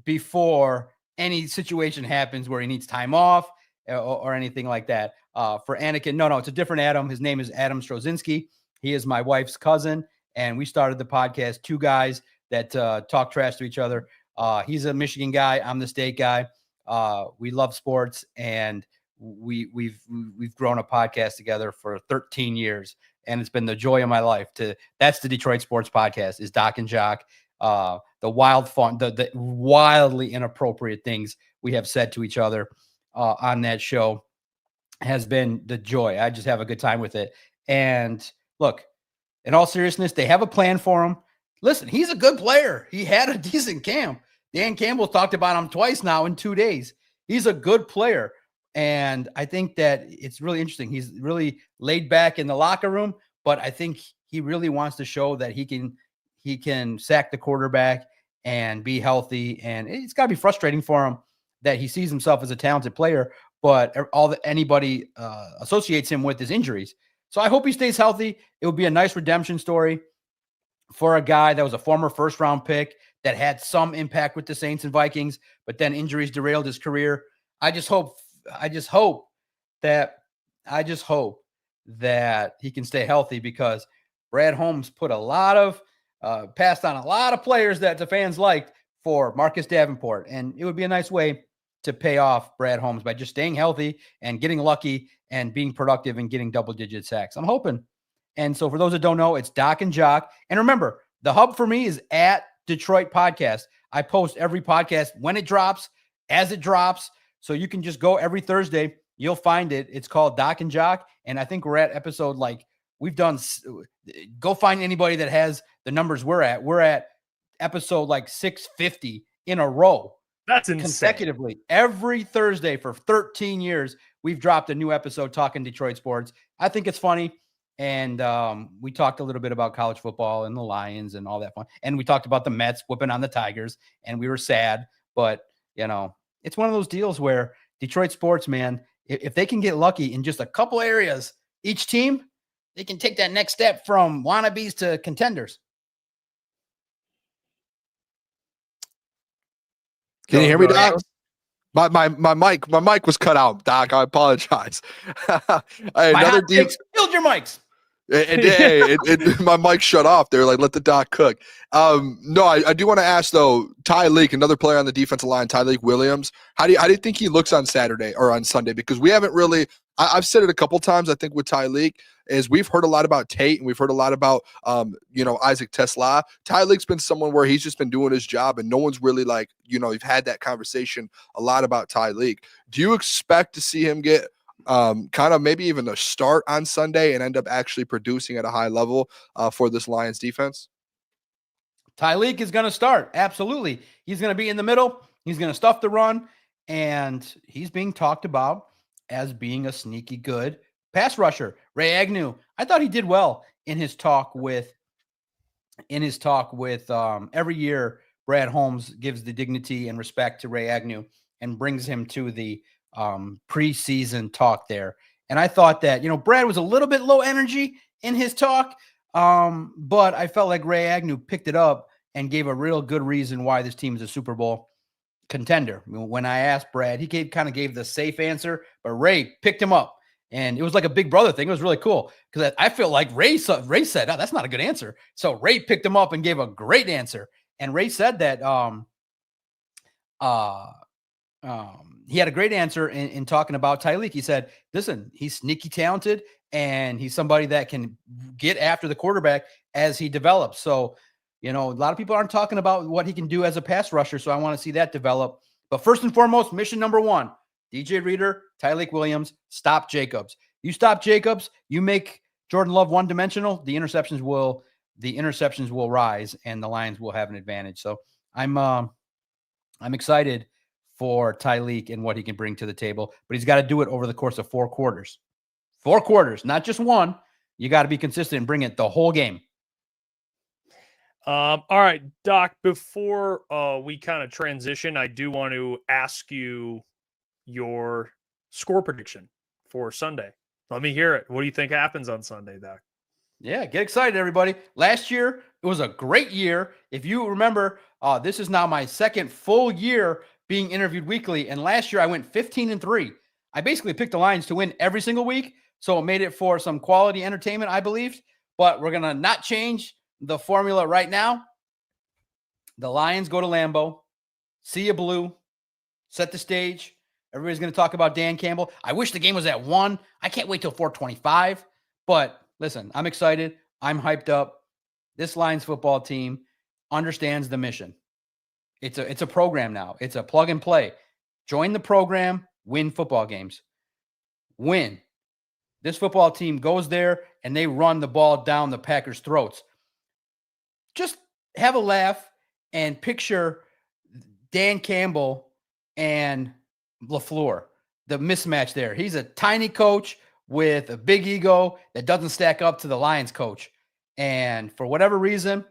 before any situation happens where he needs time off or anything like that. For Anakin, no, it's a different Adam. His name is Adam Strozinski. He is my wife's cousin, and we started the podcast, two guys that talk trash to each other. He's a Michigan guy. I'm the state guy. We love sports, and we've grown a podcast together for 13 years, and it's been the joy of my life. That's the Detroit Sports Podcast, is Doc and Jock. The wild fun, the wildly inappropriate things we have said to each other on that show has been the joy. I just have a good time with it. And look, in all seriousness, they have a plan for him. Listen, he's a good player. He had a decent camp. Dan Campbell talked about him twice now in 2 days. He's a good player. And I think that it's really interesting. He's really laid back in the locker room, but I think he really wants to show that he can sack the quarterback and be healthy. And it's got to be frustrating for him that he sees himself as a talented player, but all that anybody associates him with is injuries. So I hope he stays healthy. It would be a nice redemption story for a guy that was a former first-round pick that had some impact with the Saints and Vikings, but then injuries derailed his career. I just hope that he can stay healthy, because Brad Holmes put passed on a lot of players that the fans liked for Marcus Davenport. And it would be a nice way to pay off Brad Holmes by just staying healthy and getting lucky and being productive and getting double-digit sacks. I'm hoping. And so for those that don't know, it's Doc and Jock. And remember, the hub for me is at Detroit Podcast. I post every podcast when it drops, as it drops. So you can just go every Thursday. You'll find it. It's called Doc and Jock. And I think we're at episode go find anybody that has the numbers we're at. We're at episode 650 in a row. That's insane. Consecutively. Every Thursday for 13 years, we've dropped a new episode talking Detroit sports. I think it's funny. And we talked a little bit about college football and the Lions and all that fun. And we talked about the Mets whipping on the Tigers. And we were sad. But, it's one of those deals where Detroit sports, man, if they can get lucky in just a couple areas, each team, they can take that next step from wannabes to contenders. Can you hear me, Doc? My mic was cut out, Doc. I apologize. Another deal. Build your mics. My mic shut off. They're like, let the Doc cook. No, I do want to ask though. Ty Leak, another player on the defensive line, Ty Leak Williams. How do you think he looks on Saturday or on Sunday? Because we haven't really. I've said it a couple times. I think with Ty Leak is we've heard a lot about Tate and we've heard a lot about Isaac Tesla. Ty Leak's been someone where he's just been doing his job and no one's really you've had that conversation a lot about Ty Leak. Do you expect to see him get kind of maybe even a start on Sunday and end up actually producing at a high level for this Lions defense? Ty Leak is going to start. Absolutely. He's going to be in the middle. He's going to stuff the run. And he's being talked about as being a sneaky good pass rusher. Ray Agnew, I thought he did well in his talk with every year. Brad Holmes gives the dignity and respect to Ray Agnew and brings him to the preseason talk there. And I thought that, Brad was a little bit low energy in his talk, but I felt like Ray Agnew picked it up and gave a real good reason why this team is a Super Bowl contender. When I asked Brad, he kind of gave the safe answer, but Ray picked him up. And it was like a big brother thing. It was really cool because I feel like Ray said, oh, that's not a good answer. So Ray picked him up and gave a great answer. And Ray said that he had a great answer in talking about Ty Leak. He said, listen, he's sneaky talented and he's somebody that can get after the quarterback as he develops. So, a lot of people aren't talking about what he can do as a pass rusher. So I want to see that develop. But first and foremost, mission number one, DJ Reader, Ty Leak Williams, stop Jacobs. You stop Jacobs, you make Jordan Love one-dimensional, the interceptions will rise and the Lions will have an advantage. So I'm excited for Ty Leak and what he can bring to the table, but he's got to do it over the course of 4 quarters. 4 quarters, not just one. You got to be consistent and bring it the whole game. All right, Doc, before we kind of transition, I do want to ask you your score prediction for Sunday. Let me hear it. What do you think happens on Sunday, Doc? Yeah, get excited, everybody. Last year, it was a great year. If you remember, this is now my second full year being interviewed weekly, and last year I went 15-3. I basically picked the Lions to win every single week, so it made it for some quality entertainment, I believed. But we're going to not change the formula right now. The Lions go to Lambeau, see you blue, set the stage. Everybody's going to talk about Dan Campbell. I wish the game was at 1. I can't wait till 4:25. But listen, I'm excited. I'm hyped up. This Lions football team understands the mission. It's a program now. It's a plug and play. Join the program, win football games. Win. This football team goes there and they run the ball down the Packers' throats. Just have a laugh and picture Dan Campbell and LaFleur, the mismatch there. He's a tiny coach with a big ego that doesn't stack up to the Lions coach. And for whatever reason,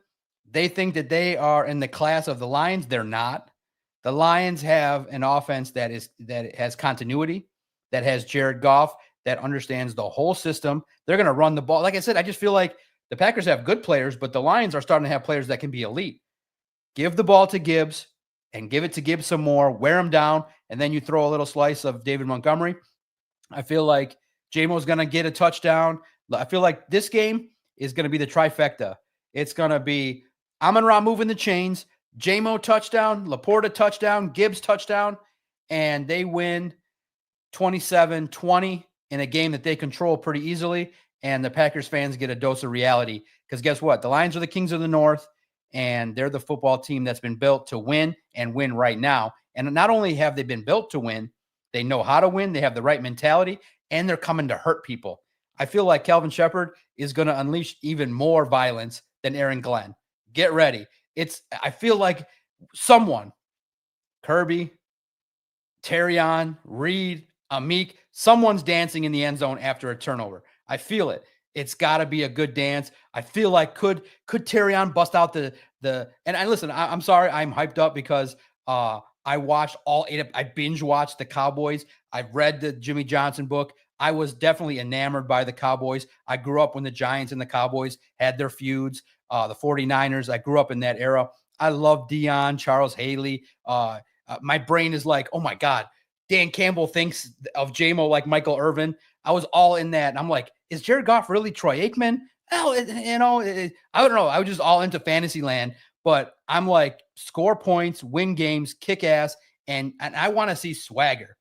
they think that they are in the class of the Lions. They're not. The Lions have an offense that has continuity, that has Jared Goff, that understands the whole system. They're going to run the ball. Like I said, I just feel like the Packers have good players, but the Lions are starting to have players that can be elite. Give the ball to Gibbs and give it to Gibbs some more, wear him down, and then you throw a little slice of David Montgomery. I feel like J-Mo's going to get a touchdown. I feel like this game is going to be the trifecta. It's going to be Amon-Ra moving the chains, J-Mo touchdown, Laporta touchdown, Gibbs touchdown, and they win 27-20 in a game that they control pretty easily. and the Packers fans get a dose of reality. Because guess what? The Lions are the kings of the North, and they're the football team that's been built to win and win right now. And not only have they been built to win, they know how to win. They have the right mentality, and they're coming to hurt people. I feel like Kelvin Shepard is going to unleash even more violence than Aaron Glenn. Get ready. I feel like someone, Kirby, Terrion, Reed, Amik, someone's dancing in the end zone after a turnover. I feel it. It's got to be a good dance. I feel like could Terrion bust out and listen, I'm sorry, I'm hyped up because I watched all 8 I binge watched the Cowboys. I've read the Jimmy Johnson book. I was definitely enamored by the Cowboys. I grew up when the Giants and the Cowboys had their feuds. The 49ers, I grew up in that era. I love Dion, Charles Haley. My brain is like, oh my God, Dan Campbell thinks of J-Mo like Michael Irvin. I was all in that. And I'm like, is Jared Goff really Troy Aikman? Oh, I don't know. I was just all into fantasy land, but I'm like, score points, win games, kick ass. And I want to see swagger.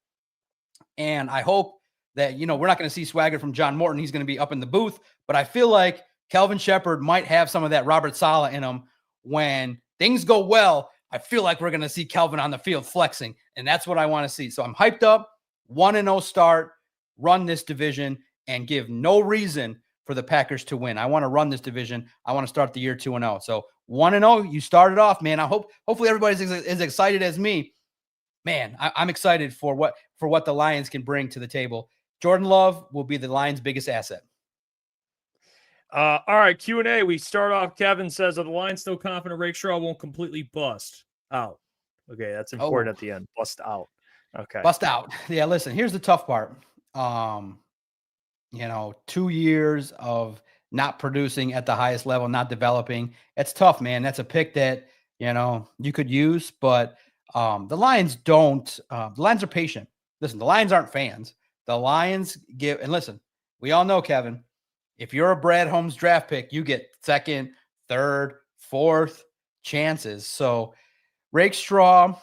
And I hope that, we're not going to see swagger from John Morton. He's going to be up in the booth, but I feel like Kelvin Shepard might have some of that Robert Saleh in him. When things go well, I feel like we're going to see Kelvin on the field flexing, and that's what I want to see. So I'm hyped up, 1-0 start, run this division, and give no reason for the Packers to win. I want to run this division. I want to start the year 2-0. So 1-0, you started off, man. Hopefully everybody's as excited as me. Man, I'm excited for what the Lions can bring to the table. Jordan Love will be the Lions' biggest asset. All right, Q&A. We start off. Kevin says, are the Lions still confident Rakestraw won't completely bust out? Okay, that's important at the end. Bust out. Okay. Bust out. Yeah, listen, here's the tough part. 2 years of not producing at the highest level, not developing. It's tough, man. That's a pick that, you could use, but the Lions don't. The Lions are patient. Listen, the Lions aren't fans. The Lions and listen, we all know, Kevin, if you're a Brad Holmes draft pick, you get second, third, fourth chances. So Rakestraw,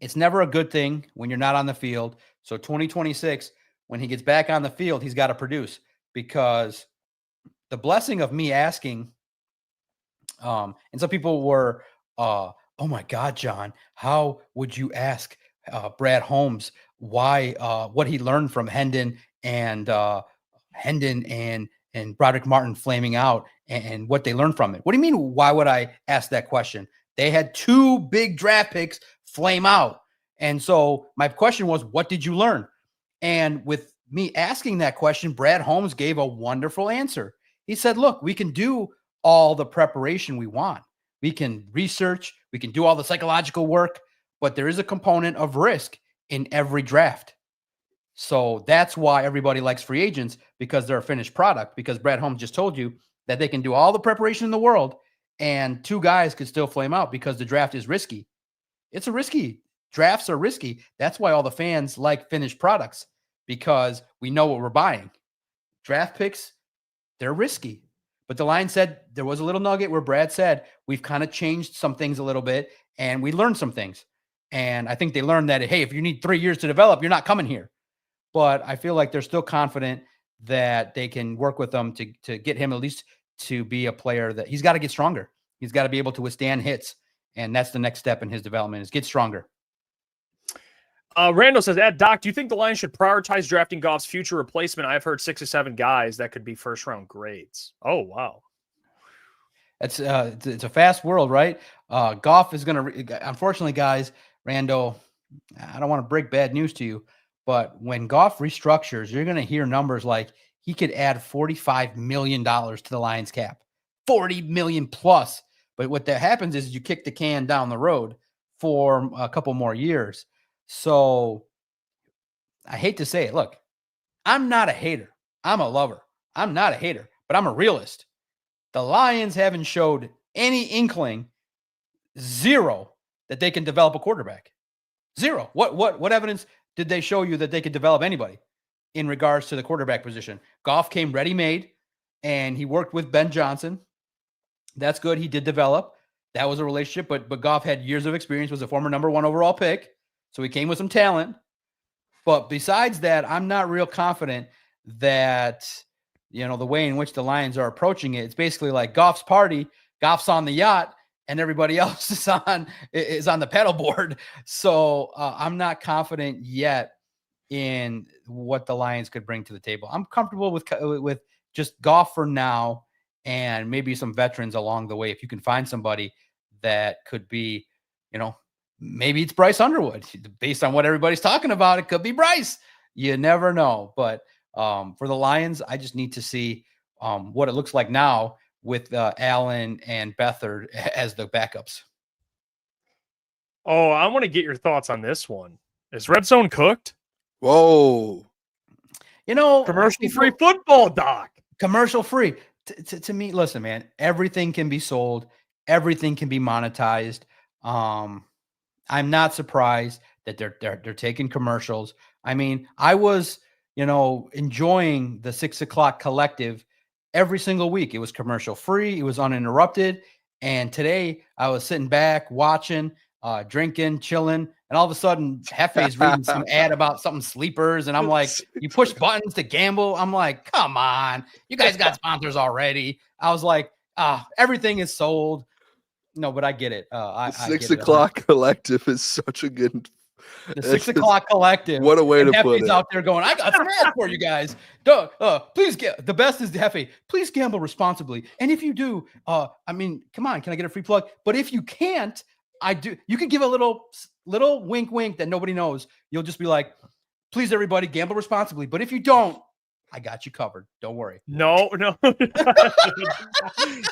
it's never a good thing when you're not on the field. So 2026, when he gets back on the field, he's got to produce, because the blessing of me asking, and some people were, oh my God, John, how would you ask Brad Holmes why, what he learned from Hendon and Broderick Martin flaming out and what they learned from it? What do you mean? Why would I ask that question? They had 2 big draft picks flame out. And so my question was, what did you learn? And with me asking that question, Brad Holmes gave a wonderful answer. He said, look, we can do all the preparation we want. We can research, we can do all the psychological work, but there is a component of risk in every draft. So that's why everybody likes free agents, because they're a finished product, because Brad Holmes just told you that they can do all the preparation in the world and 2 guys could still flame out because the draft is risky. It's a risky. Drafts are risky. That's why all the fans like finished products, because we know what we're buying. Draft picks, they're risky. But the Lions said there was a little nugget where Brad said, we've kind of changed some things a little bit and we learned some things. And I think they learned that, hey, if you need 3 years to develop, you're not coming here. But I feel like they're still confident that they can work with them to get him at least to be a player that he's got to get stronger. He's got to be able to withstand hits. And that's the next step in his development, is get stronger. Randall says, Doc, do you think the Lions should prioritize drafting Goff's future replacement? I've heard 6 or 7 guys that could be first-round grades. Oh, wow. It's a fast world, right? Goff is going to – unfortunately, guys, Randall, I don't want to break bad news to you, but when Goff restructures, you're going to hear numbers like he could add $45 million to the Lions cap. $40 million plus. But what that happens is you kick the can down the road for a couple more years. So I hate to say it. Look, I'm not a hater. I'm a lover. I'm not a hater, but I'm a realist. The Lions haven't showed any inkling, 0, that they can develop a quarterback. 0. What evidence did they show you that they could develop anybody in regards to the quarterback position? Goff came ready-made, and he worked with Ben Johnson. That's good. He did develop. That was a relationship, but Goff had years of experience, was a former number 1 overall pick. So he came with some talent. But besides that, I'm not real confident that the way in which the Lions are approaching it, it's basically like Goff's party. Goff's on the yacht, and everybody else is on the paddleboard. So I'm not confident yet in what the Lions could bring to the table. I'm comfortable with just Goff for now, and maybe some veterans along the way. If you can find somebody that could be, maybe it's Bryce Underwood. Based on what everybody's talking about, it could be Bryce. You never know. But for the Lions, I just need to see what it looks like now with Allen and Beathard as the backups. Oh, I want to get your thoughts on this one. Is Red Zone cooked? Whoa. Commercial-free football, Doc. Commercial-free. To me, listen, man, everything can be sold. Everything can be monetized. I'm not surprised that they're taking commercials. I mean, I was, enjoying the 6 o'clock collective every single week. It was commercial free. It was uninterrupted. And today I was sitting back, watching, drinking, chilling. And all of a sudden, Hefe's reading some ad about something sleepers. And I'm like, you push buttons to gamble. I'm like, come on, you guys got sponsors already. I was like, everything is sold. No, but I get it. The 6 o'clock collective is such a good. The 6 o'clock collective. What a way to put it. Out there going, I got some ads for you guys. Please get the best is Hefe. Please gamble responsibly. And if you do, come on, can I get a free plug? But if you can't, you can give a little wink that nobody knows. You'll just be like, please, everybody, gamble responsibly. But if you don't, I got you covered. Don't worry. No.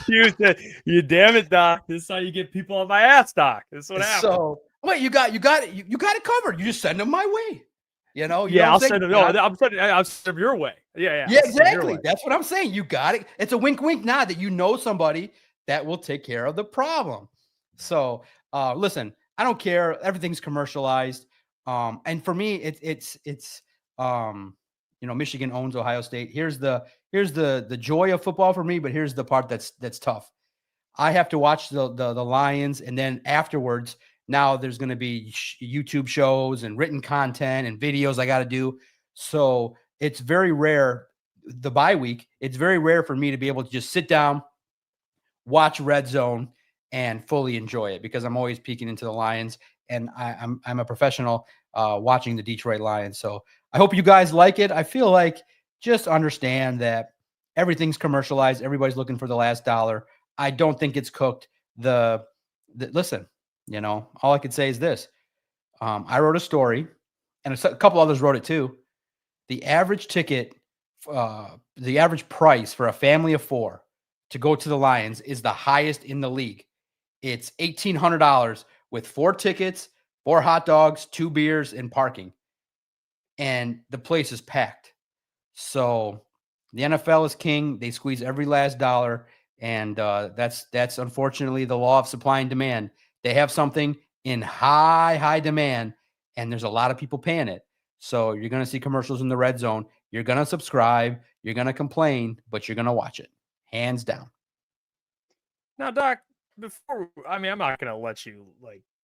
you damn it, Doc. This is how you get people on my ass, Doc. This is what happens. So wait, you got it. You got it covered. You just send them my way. I'll send them. No, I'm sending them your way. Yeah, exactly. That's what I'm saying. You got it. It's a wink nod that you know somebody that will take care of the problem. So listen, I don't care. Everything's commercialized. And for me, it's Michigan owns Ohio State. Here's the joy of football for me, but here's the part that's tough. I have to watch the Lions, and then afterwards, now there's going to be YouTube shows and written content and videos I got to do. So it's very rare, the bye week, it's very rare for me to be able to just sit down, watch Red Zone, and fully enjoy it, because I'm always peeking into the Lions, and I'm a professional watching the Detroit Lions. So I hope you guys like it. I feel like just understand that everything's commercialized. Everybody's looking for the last dollar. I don't think it's cooked. Listen, all I could say is this. I wrote a story, and a couple others wrote it too. The average ticket, the average price for a family of 4 to go to the Lions is the highest in the league. It's $1,800 with 4 tickets, 4 hot dogs, 2 beers, and parking. And the place is packed. So the NFL is king. They squeeze every last dollar. And that's unfortunately the law of supply and demand. They have something in high demand, and there's a lot of people paying it. So you're going to see commercials in the Red Zone. You're going to subscribe. You're going to complain, but you're going to watch it. Hands down. Now, Doc, I'm not going to let you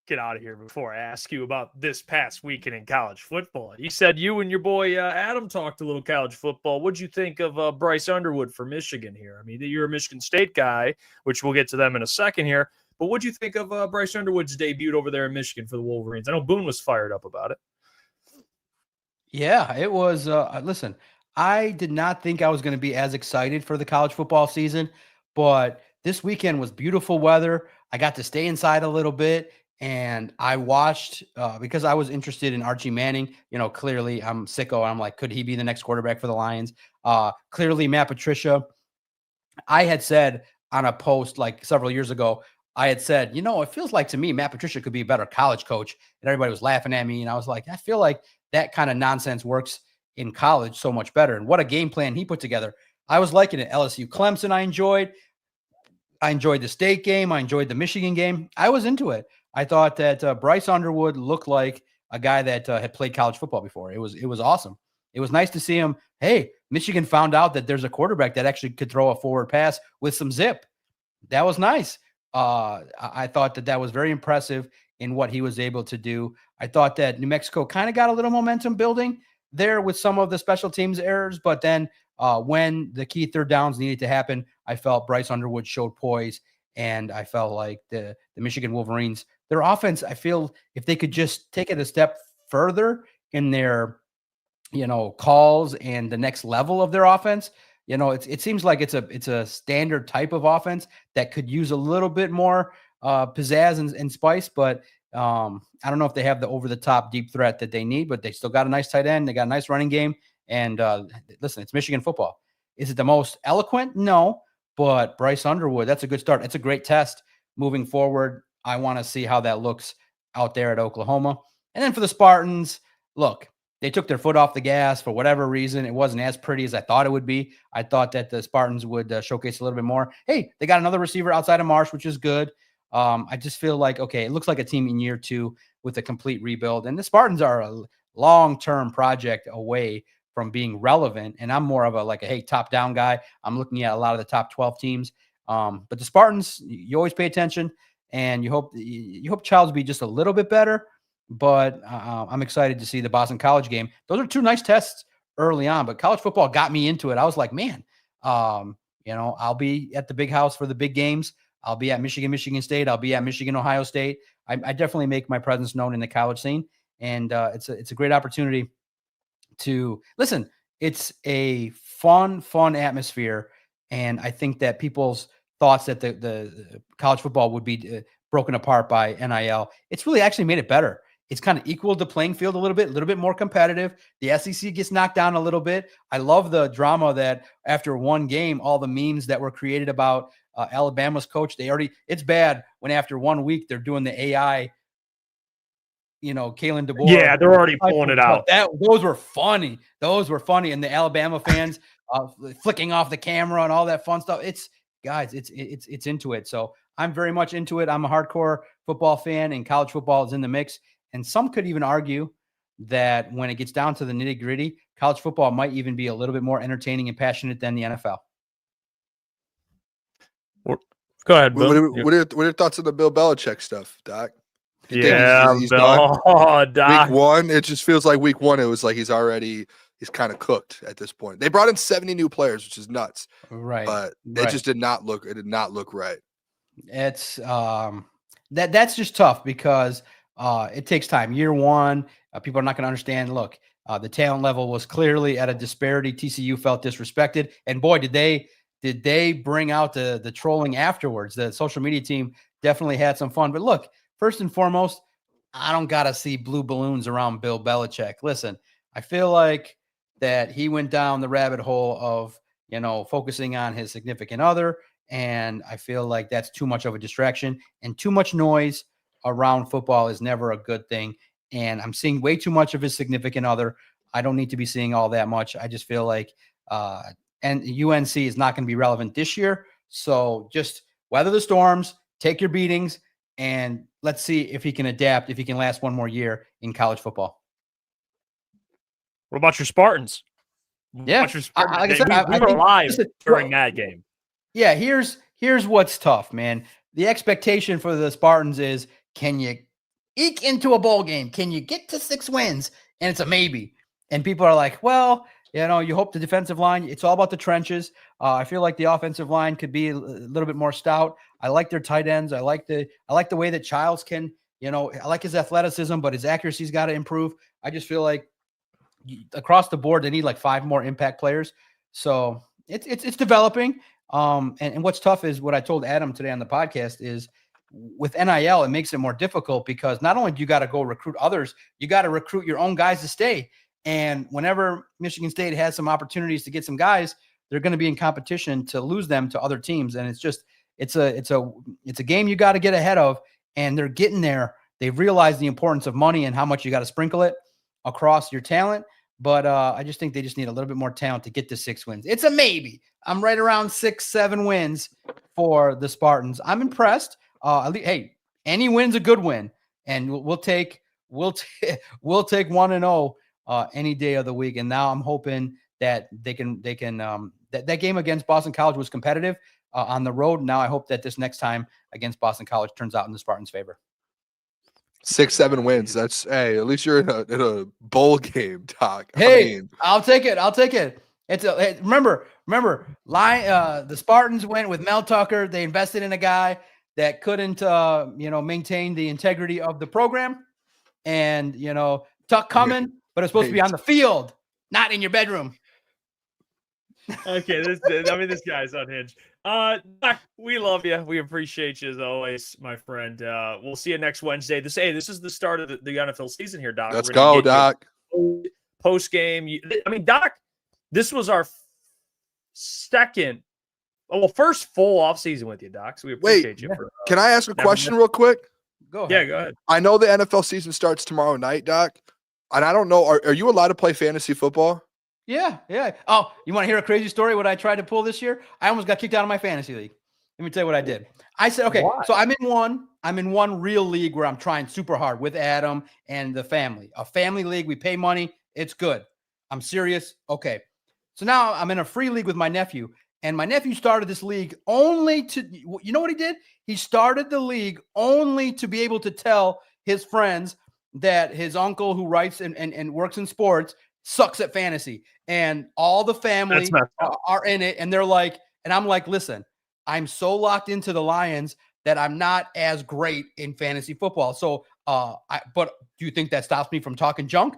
get out of here before I ask you about this past weekend in college football. You said you and your boy Adam talked a little college football. What'd you think of Bryce Underwood for Michigan here? I mean, you're a Michigan State guy, which we'll get to them in a second here. But what'd you think of Bryce Underwood's debut over there in Michigan for the Wolverines? I know Boone was fired up about it. Yeah, it was. Listen, I did not think I was going to be as excited for the college football season, but this weekend was beautiful weather. I got to stay inside a little bit. And I watched because I was interested in Archie Manning. Clearly I'm sicko. I'm like, could he be the next quarterback for the Lions? Clearly Matt Patricia. I had said on a post several years ago, I had said, it feels like to me, Matt Patricia could be a better college coach. And everybody was laughing at me. And I was like, I feel like that kind of nonsense works in college so much better. And what a game plan he put together. I was liking it. LSU Clemson, I enjoyed the state game. I enjoyed the Michigan game. I was into it. I thought that Bryce Underwood looked like a guy that had played college football before. It was awesome. It was nice to see him. Hey, Michigan found out that there's a quarterback that actually could throw a forward pass with some zip. That was nice. I thought that was very impressive in what he was able to do. I thought that New Mexico kind of got a little momentum building. there with some of the special teams errors, but then when the key third downs needed to happen, I felt Bryce Underwood showed poise, and I felt like the Michigan Wolverines, their offense, I feel if they could just take it a step further in their, calls and the next level of their offense, it seems like it's a standard type of offense that could use a little bit more pizzazz and spice, but I don't know if they have the over-the-top deep threat that they need, but they still got a nice tight end. They got a nice running game. And listen, it's Michigan football. Is it the most eloquent? No. But Bryce Underwood, that's a good start. It's a great test moving forward. I want to see how that looks out there at Oklahoma. And then for the Spartans, look, they took their foot off the gas for whatever reason. It wasn't as pretty as I thought it would be. I thought that the Spartans would showcase a little bit more. Hey, they got another receiver outside of Marsh, which is good. I just feel like, okay, it looks like a team in year 2 with a complete rebuild. And the Spartans are a long-term project away from being relevant. And I'm more of a top-down guy. I'm looking at a lot of the top 12 teams. But the Spartans, you always pay attention, and you hope Childs be just a little bit better. But I'm excited to see the Boston College game. Those are 2 nice tests early on, but college football got me into it. I was like, man, I'll be at the big house for the big games. I'll be at Michigan State. I'll be at Michigan, Ohio State. I definitely make my presence known in the college scene. And it's a great opportunity to listen. It's a fun atmosphere. And I think that people's thoughts that the college football would be broken apart by NIL, it's really actually made it better. It's kind of equaled the playing field a little bit more competitive. The SEC gets knocked down a little bit. I love the drama that after one game, all the memes that were created about Alabama's coach, it's bad when after 1 week they're doing the AI, Kalen DeBoer. Yeah, they're already pulling it out. Those were funny. And the Alabama fans flicking off the camera and all that fun stuff. It's into it. So I'm very much into it. I'm a hardcore football fan, and college football is in the mix. And some could even argue that when it gets down to the nitty gritty, college football might even be a little bit more entertaining and passionate than the NFL. Go ahead, Bill. What are your thoughts on the Bill Belichick stuff, Doc? He's done? Doc. Week 1, it just feels like week 1, it was like he's kind of cooked at this point. They brought in 70 new players, which is nuts. Right. But it just did not look right. It's that's just tough because it takes time. Year 1, people are not going to understand. Look, the talent level was clearly at a disparity. TCU felt disrespected, and boy, did they bring out the trolling afterwards. The social media team definitely had some fun. But look, first and foremost, I don't got to see blue balloons around Bill Belichick. Listen, I feel like that he went down the rabbit hole of focusing on his significant other. And I feel like that's too much of a distraction, and too much noise around football is never a good thing. And I'm seeing way too much of his significant other. I don't need to be seeing all that much. I just feel like, and UNC is not going to be relevant this year. So just weather the storms, take your beatings, and let's see if he can adapt, if he can last one more year in college football. What about your Spartans? Yeah. Like I said, we were live during that game. Yeah, here's what's tough, man. The expectation for the Spartans is, can you eke into a bowl game? Can you get to 6 wins? And it's a maybe. And people are like, well, you hope the defensive line, it's all about the trenches. I feel like the offensive line could be a little bit more stout. I like their tight ends. I like the way that Childs can, I like his athleticism, but his accuracy's got to improve. I just feel like across the board, they need like 5 more impact players. So it's developing. And what's tough is what I told Adam today on the podcast is with NIL, it makes it more difficult because not only do you got to go recruit others, you got to recruit your own guys to stay. And whenever Michigan State has some opportunities to get some guys, they're going to be in competition to lose them to other teams. And it's a game you got to get ahead of, and they're getting there. They've realized the importance of money and how much you got to sprinkle it across your talent. But I just think they just need a little bit more talent to get to 6 wins. It's a maybe. I'm right around 6-7 wins for the Spartans. I'm impressed. Hey, any win's a good win, and we'll take 1-0 any day of the week. And now I'm hoping that they can that game against Boston College was competitive on the road. Now I hope that this next time against Boston College turns out in the Spartans' favor. 6-7 wins. That's hey. At least you're in a bowl game, Doc. Hey, I'll take it. I'll take it. Remember, the Spartans went with Mel Tucker. They invested in a guy that couldn't, maintain the integrity of the program. And Tuck coming, but it's supposed to be on the field, not in your bedroom. Okay, this guy's unhinged. Doc, we love you. We appreciate you as always, my friend. We'll see you next Wednesday. This is the start of the NFL season here, Doc. Let's go, Doc. Post game. Doc, this was our first full off season with you, Doc. So we appreciate you. Can I ask a question real quick? Go ahead. Yeah, go ahead. I know the NFL season starts tomorrow night, Doc, and I don't know. Are you allowed to play fantasy football? Yeah. Oh, you want to hear a crazy story? What I tried to pull this year? I almost got kicked out of my fantasy league. Let me tell you what I did. I said, okay, so I'm in one real league where I'm trying super hard with Adam and the family. A family league. We pay money. It's good. I'm serious. Okay. So now I'm in a free league with my nephew, and my nephew started this league only to, you know what he did? He started the league only to be able to tell his friends that his uncle who writes and works in sports sucks at fantasy, and all the family are in it. And they're like, and I'm like, listen, I'm so locked into the Lions that I'm not as great in fantasy football. So, but do you think that stops me from talking junk?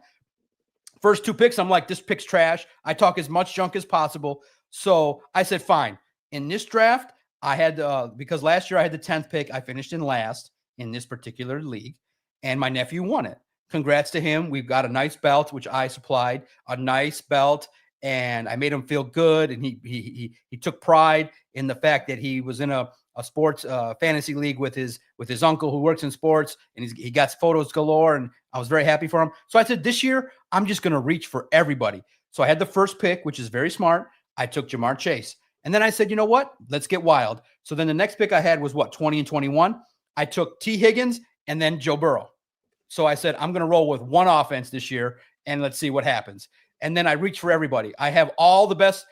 First 2 picks, I'm like, this pick's trash. I talk as much junk as possible. So I said, fine. In this draft, I had, because last year I had the 10th pick. I finished in last in this particular league, and my nephew won it. Congrats to him. We've got a nice belt, which I supplied, a nice belt, and I made him feel good. And he took pride in the fact that he was in a sports fantasy league with his uncle who works in sports, and he got photos galore, and I was very happy for him. So I said, this year, I'm just going to reach for everybody. So I had the first pick, which is very smart. I took Jamar Chase. And then I said, you know what? Let's get wild. So then the next pick I had was 20 and 21. I took T. Higgins and then Joe Burrow. So I said, I'm going to roll with one offense this year, and let's see what happens. And then I reached for everybody. I have all the best.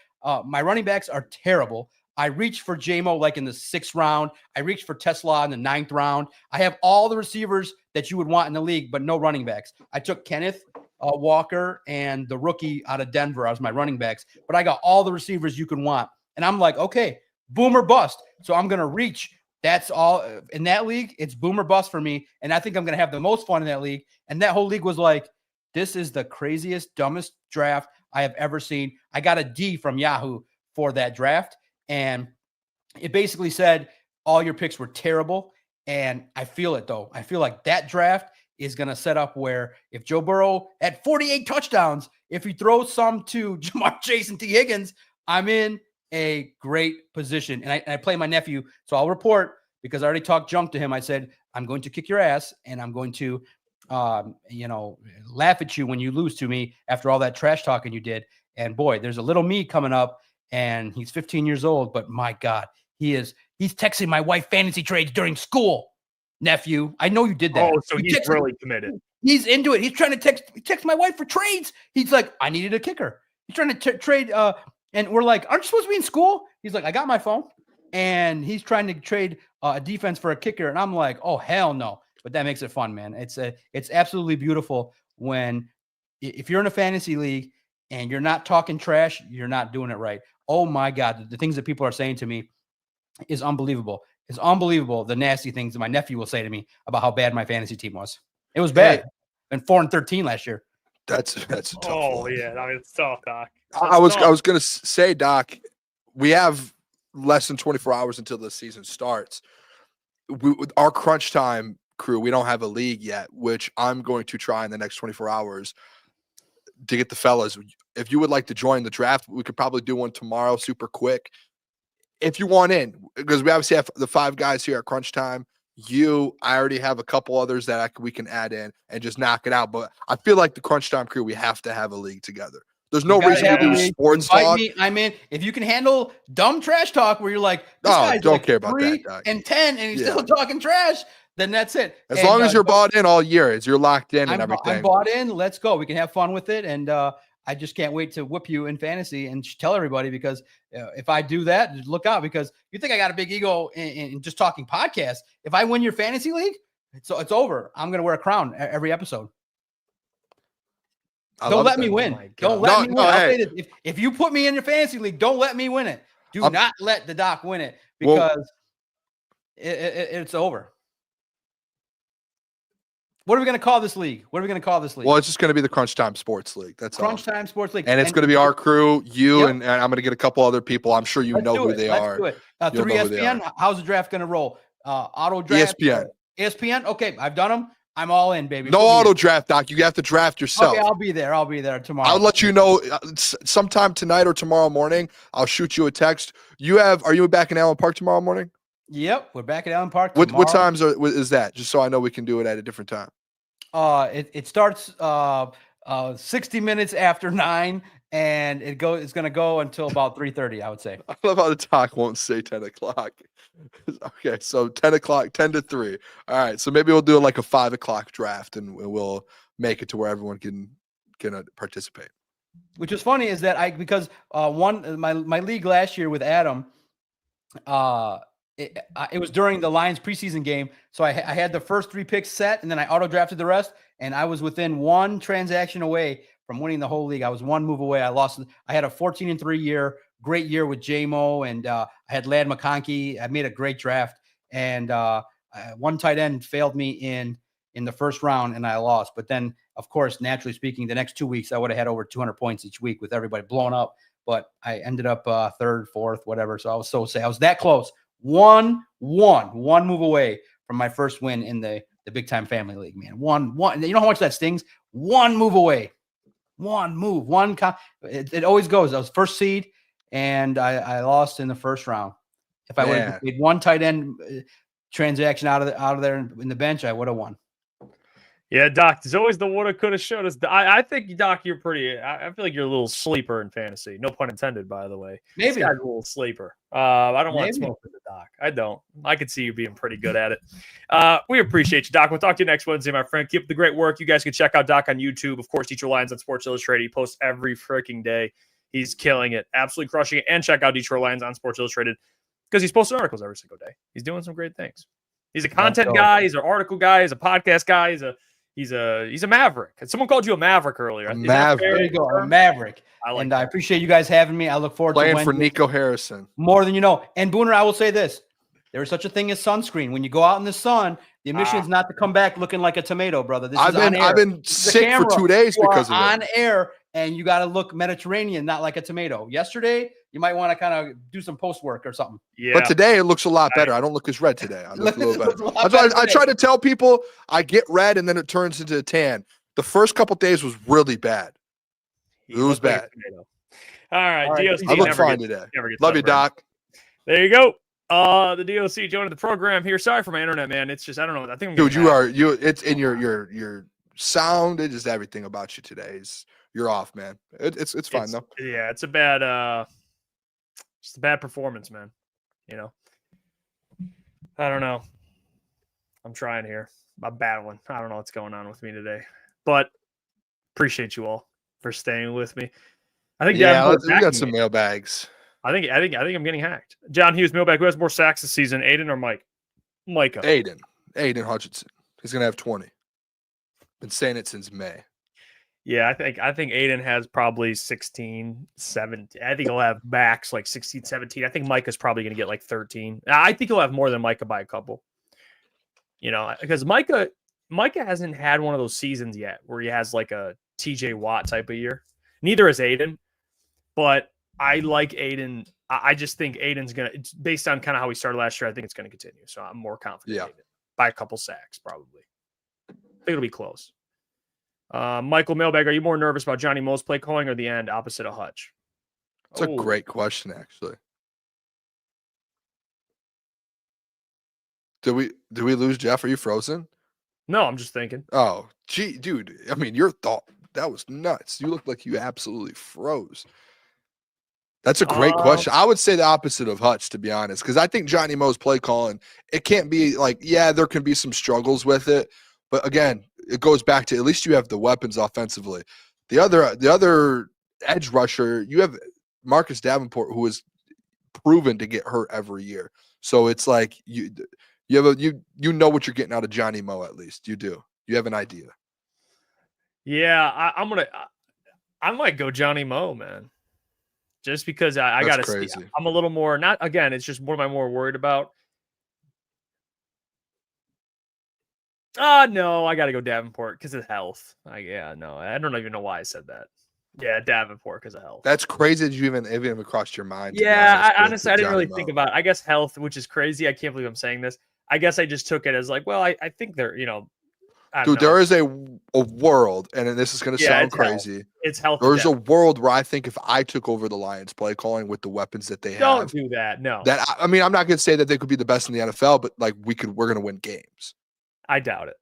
My running backs are terrible. I reached for JMO like in the 6th round. I reached for Tesla in the 9th round. I have all the receivers that you would want in the league, but no running backs. I took Kenneth Walker and the rookie out of Denver as my running backs, but I got all the receivers you can want. And I'm like, okay, boom or bust. So I'm going to reach. That's all in that league. It's boom or bust for me. And I think I'm going to have the most fun in that league. And that whole league was like, this is the craziest, dumbest draft I have ever seen. I got a D from Yahoo for that draft. And it basically said all your picks were terrible. And I feel it, though. I feel like that draft is going to set up where if Joe Burrow at 48 touchdowns, if he throws some to Jamar Chase and T. Higgins, I'm in a great position. And I play my nephew. So I'll report, because I already talked junk to him. I said, I'm going to kick your ass, and I'm going to, laugh at you when you lose to me after all that trash talking you did. And boy, there's a little me coming up, and he's 15 years old, but my God, he's texting my wife fantasy trades during school. Nephew, I know you did that. Oh, so he's really committed. He's into it. He's trying to text my wife for trades. He's like, I needed a kicker. He's trying to trade, and we're like, aren't you supposed to be in school? He's like, I got my phone. And he's trying to trade a defense for a kicker. And I'm like, oh, hell no. But that makes it fun, man. It's absolutely beautiful when, if you're in a fantasy league and you're not talking trash, you're not doing it right. Oh my God. The things that people are saying to me is unbelievable. It's unbelievable. The nasty things that my nephew will say to me about how bad my fantasy team was. It was bad. And 4-13 last year. That's a tough one. Yeah. I mean, it's tough, Doc. I was going to say, Doc, we have less than 24 hours until the season starts. With our crunch time crew, we don't have a league yet, which I'm going to try in the next 24 hours to get the fellas. If you would like to join the draft, we could probably do one tomorrow, super quick. If you want in, because we obviously have the 5 guys here at crunch time. I already have a couple others that we can add in and just knock it out. But I feel like the crunch time crew, we have to have a league together. There's no reason to do sports talk. I'm in. If you can handle dumb trash talk where you're like, this guy's don't like care about 3 that, and 10, and he's still talking trash, then that's it. As long as you're bought in all year, you're locked in and everything. I'm bought in. Let's go. We can have fun with it. And I just can't wait to whip you in fantasy and tell everybody, because if I do that, look out, because you think I got a big ego in just talking podcasts. If I win your fantasy league, So it's over. I'm going to wear a crown every episode. I Don't love let that. me win. my Don't God. let me No, win. I'll hey. say this. If you put me in your fantasy league, don't let me win it. Do not let the doc win it Well- because it's over. What are we going to call this league? What are we going to call this league? Well, it's just going to be the Crunch Time Sports League. That's Crunch all. Time Sports League. And it's going to be our crew, you, Yep. and I'm going to get a couple other people. I'm sure you Let's know do who it. they Let's are. do it. You'll Through know who they ESPN, are. how's the draft going to roll? Auto draft? ESPN. ESPN? Okay, I've done them. I'm all in, baby. No Put me in. auto draft, Doc. You have to draft yourself. Okay, I'll be there. I'll be there tomorrow. I'll let you know sometime tonight or tomorrow morning. I'll shoot you a text. Are you back in Allen Park tomorrow morning? Yep, we're back at Allen Park What tomorrow. times is that? Just so I know we can do it at a different time. It starts 60 minutes after 9, and it's going to go until about 3:30, I would say. I love how the talk won't say 10 o'clock. Okay, so 10 o'clock, 10 to 3. All right, so maybe we'll do like a 5 o'clock draft, and we'll make it to where everyone can participate. Which is funny is that because my league last year with Adam, it was during the Lions preseason game, so I had the first 3 picks set, and then I auto drafted the rest, and I was within 1 transaction away from winning the whole league. I was 1 move away. I had a 14-3 year, great year with JMO, and I had Ladd McConkey. I made a great draft, and one tight end failed me in the first round, and I lost. But then, of course, naturally speaking, the next 2 weeks I would have had over 200 points each week with everybody blown up. But I ended up 3rd, 4th, whatever. So I was so sad. I was that close. One move away from my first win in the big time family league, man. One. You know how much that stings? 1 move away. One move. It always goes. I was first seed, and I lost in the first round. If I would have made 1 tight end transaction out of there in the bench, I would have won. Yeah, Doc, there's always the woulda, coulda, shoulda. I think, Doc, you're pretty. I feel like you're a little sleeper in fantasy. No pun intended, by the way. Maybe. This guy's a little sleeper. I don't want to Maybe. smoke with the Doc. I don't. I could see you being pretty good at it. We appreciate you, Doc. We'll talk to you next Wednesday, my friend. Keep up the great work. You guys can check out Doc on YouTube. Of course, Detroit Lions on Sports Illustrated. He posts every freaking day. He's killing it, absolutely crushing it. And check out Detroit Lions on Sports Illustrated because he's posting articles every single day. He's doing some great things. He's a content guy. He's an article guy. He's a podcast guy. He's a maverick. Someone called you a maverick earlier. Is that fair? There you go, a maverick. I I appreciate you guys having me. I look forward to Playing for Wednesday. Nico Harrison. More than you know. And Booner, I will say this. There is such a thing as sunscreen. When you go out in the sun, the mission is not to come back looking like a tomato, brother. This is on air. I've been sick for 2 days You because are of on it. air, and you got to look Mediterranean, not like a tomato. Yesterday, you might want to kind of do some post work or something. Yeah. But today it looks a lot better. I don't look as red today. I look a little Looks a better. lot That's why better I today. try to tell people I get red and then it turns into a tan. The first couple days was really bad. It was bad. All right, DOC. I look never fine gets- today. never gets Love you, that right. Doc. There you go. The DOC joining the program here. Sorry for my internet, man. It's just I don't know. I think I'm Dude, getting it's in your sound. It's just everything about you today. You're off, man. It's fine though. Yeah, it's a bad just a bad performance, man. You know. I don't know. I'm trying here. I'm battling. I don't know what's going on with me today. But appreciate you all for staying with me. I think Yeah, Davenport's we got hacking some me. mailbags. I think I'm getting hacked. John Hughes mailbag. Who has more sacks this season, Aiden or Mike? Micah. Aiden Hutchinson. He's gonna have 20. Been saying it since May. Yeah, I think Aiden has probably 16, 17. I think he'll have max like 16, 17. I think Micah's probably going to get like 13. I think he'll have more than Micah by a couple. You know, because Micah hasn't had one of those seasons yet where he has like a TJ Watt type of year. Neither is Aiden, but I like Aiden. I just think Aiden's it's based on kind of how he started last year. I think it's going to continue. So I'm more confident in Aiden by a couple sacks, probably. I think it'll be close. Michael Mailbag, are you more nervous about Johnny Mo's play calling or the end opposite of Hutch? It's a great question, actually. Did we lose Jeff? Are you frozen? No, I'm just thinking. Oh, gee, dude. I mean, your thought, that was nuts. You looked like you absolutely froze. That's a great question. I would say the opposite of Hutch, to be honest, because I think Johnny Mo's play calling, it can't be like, yeah, there can be some struggles with it. But again, it goes back to at least you have the weapons offensively. The other edge rusher, you have Marcus Davenport, who is proven to get hurt every year. So it's like You have you know what you're getting out of Johnny Moe, at least. You do. You have an idea. Yeah, I might go Johnny Moe, man. Just because I got to see. I'm a little more, not again, it's just what am I more worried about? No, I got to go Davenport because of health. I don't even know why I said that. Yeah, Davenport because of health. That's crazy that you even crossed your mind. Yeah, honestly, I didn't really think about it. I guess health, which is crazy. I can't believe I'm saying this. I guess I just took it as like, well, I think they're, Dude, there is a world, and this is going to sound crazy. It's health. There's a world where I think if I took over the Lions play calling with the weapons that they have. Don't do that. No. I mean, I'm not going to say that they could be the best in the NFL, but like we're going to win games. I doubt it.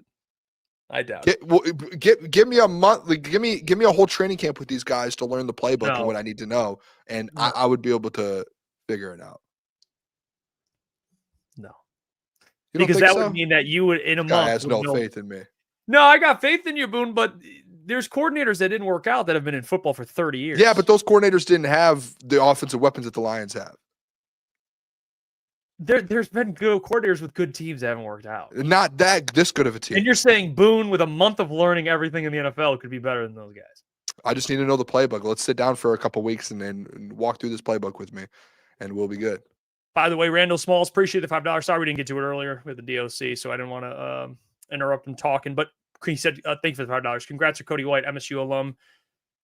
Give me a month. Like, give me a whole training camp with these guys to learn the playbook and what I need to know, and I would be able to figure it out. No, because that would mean that you would in a month has no faith in me. No, I got faith in you, Boone. But there's coordinators that didn't work out that have been in football for 30 years. Yeah, but those coordinators didn't have the offensive weapons that the Lions have. There's been good coordinators with good teams that haven't worked out. Not this good of a team. And you're saying Boone, with a month of learning everything in the NFL, could be better than those guys. I just need to know the playbook. Let's sit down for a couple weeks and then walk through this playbook with me, and we'll be good. By the way, Randall Smalls, appreciate the $5. Sorry we didn't get to it earlier with the DOC, so I didn't want to interrupt him talking. But he said, thank you for the $5. Congrats to Cody White, MSU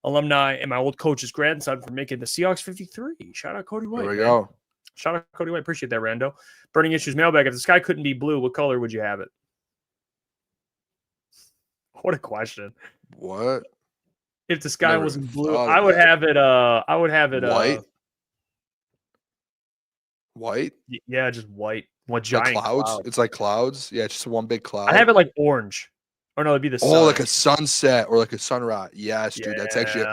alumni, and my old coach's grandson for making the Seahawks 53. Shout out Cody White. There we go. Shout out Cody White. Appreciate that, Rando. Burning Issues mailbag. If the sky couldn't be blue, what color would you have it? What a question. What? If the sky wasn't blue, I would have it. White. White? Yeah, just white. What giant clouds? It's like clouds. Yeah, it's just one big cloud. I have it like orange. Or no, it'd be the sun. Oh, like a sunset or like a sunrise. Yes, dude. That's actually.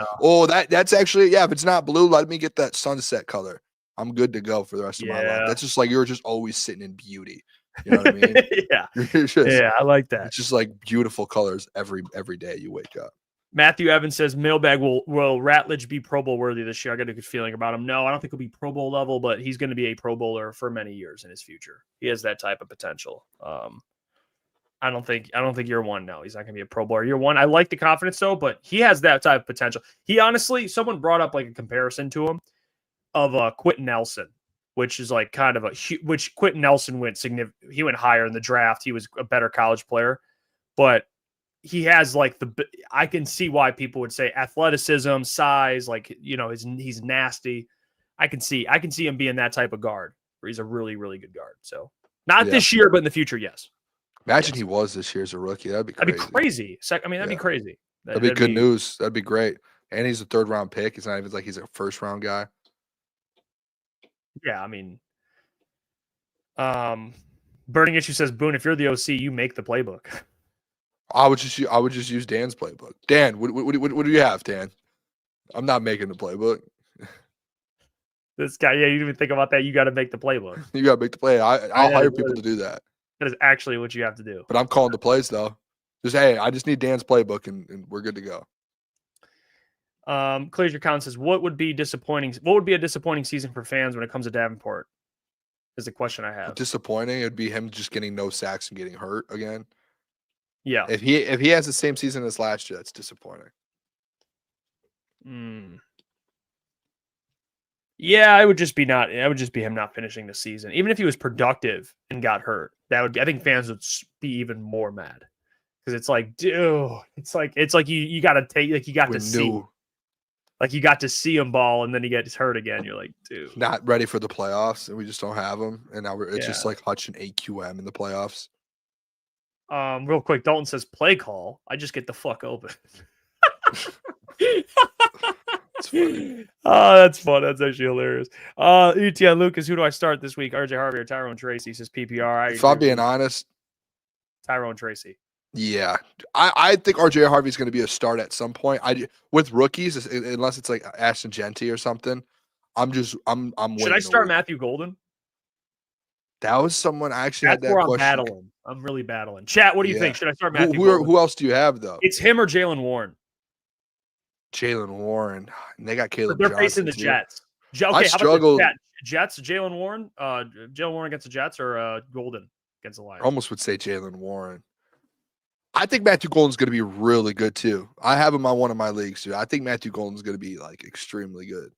That's actually. Yeah, if it's not blue, let me get that sunset color. I'm good to go for the rest of my life. That's just like you're just always sitting in beauty. You know what I mean? Yeah, I like that. It's just like beautiful colors every day you wake up. Matthew Evans says mailbag will Ratledge be Pro Bowl worthy this year? I got a good feeling about him. No, I don't think he'll be Pro Bowl level, but he's going to be a Pro Bowler for many years in his future. He has that type of potential. I don't think year one. No, he's not going to be a Pro Bowler year one. I like the confidence though, but he has that type of potential. He honestly, someone brought up like a comparison to him of Quentin Nelson, which is like kind of which Quentin Nelson went significant. He went higher in the draft. He was a better college player, but he has like I can see why people would say athleticism, size, like, he's nasty. I can see him being that type of guard where he's a really, really good guard. So not this year, but in the future. Yes. Imagine he was this year as a rookie. That'd be crazy. That'd be crazy. That'd be crazy. That'd be good news. That'd be great. And he's a 3rd round pick. It's not even like he's a 1st round guy. Yeah, I mean, Burning Issue says, Boone, if you're the OC, you make the playbook. I would just use Dan's playbook. Dan, what do you have, Dan? I'm not making the playbook. This guy, you didn't even think about that. You got to make the playbook. You got to make the play. I'll hire people to do that. That is actually what you have to do. But I'm calling the plays though. I just need Dan's playbook and we're good to go. Clears your count says, what would be disappointing? What would be a disappointing season for fans when it comes to Davenport? Is the question I have. Disappointing. It'd be him just getting no sacks and getting hurt again. Yeah. If he has the same season as last year, that's disappointing. Yeah, it would just be him not finishing the season. Even if he was productive and got hurt, I think fans would be even more mad. Because it's like, dude, it's like you got to take, like, you got to see. Like, you got to see him ball, and then he gets hurt again. You're like, dude. Not ready for the playoffs, and we just don't have him. And now it's just like Hutch and AQM in the playoffs. Real quick, Dalton says, play call. I just get the fuck open. That's funny. Oh, that's fun. That's actually hilarious. ETN Lucas, who do I start this week? RJ Harvey or Tyrone Tracy? Says PPR. If I'm being honest, Tyrone Tracy. Yeah, I think RJ Harvey's going to be a start at some point. With rookies, unless it's like Ashton Gentry or something. I'm Should I start Matthew Golden? That was someone I actually had that where question. Battling. I'm really battling. Chat, what do you think? Should I start Matthew Golden? Who else do you have though? It's him or Jalen Warren. Jalen Warren. And they got Caleb. They're Johnson facing the too. Jets. Okay, I struggle. Jets. Jalen Warren. Jalen Warren against the Jets or Golden. against the I Lions. almost would say Jalen Warren. I think Matthew Golden's going to be really good too. I have him on one of my leagues too. I think Matthew Golden's going to be like extremely good.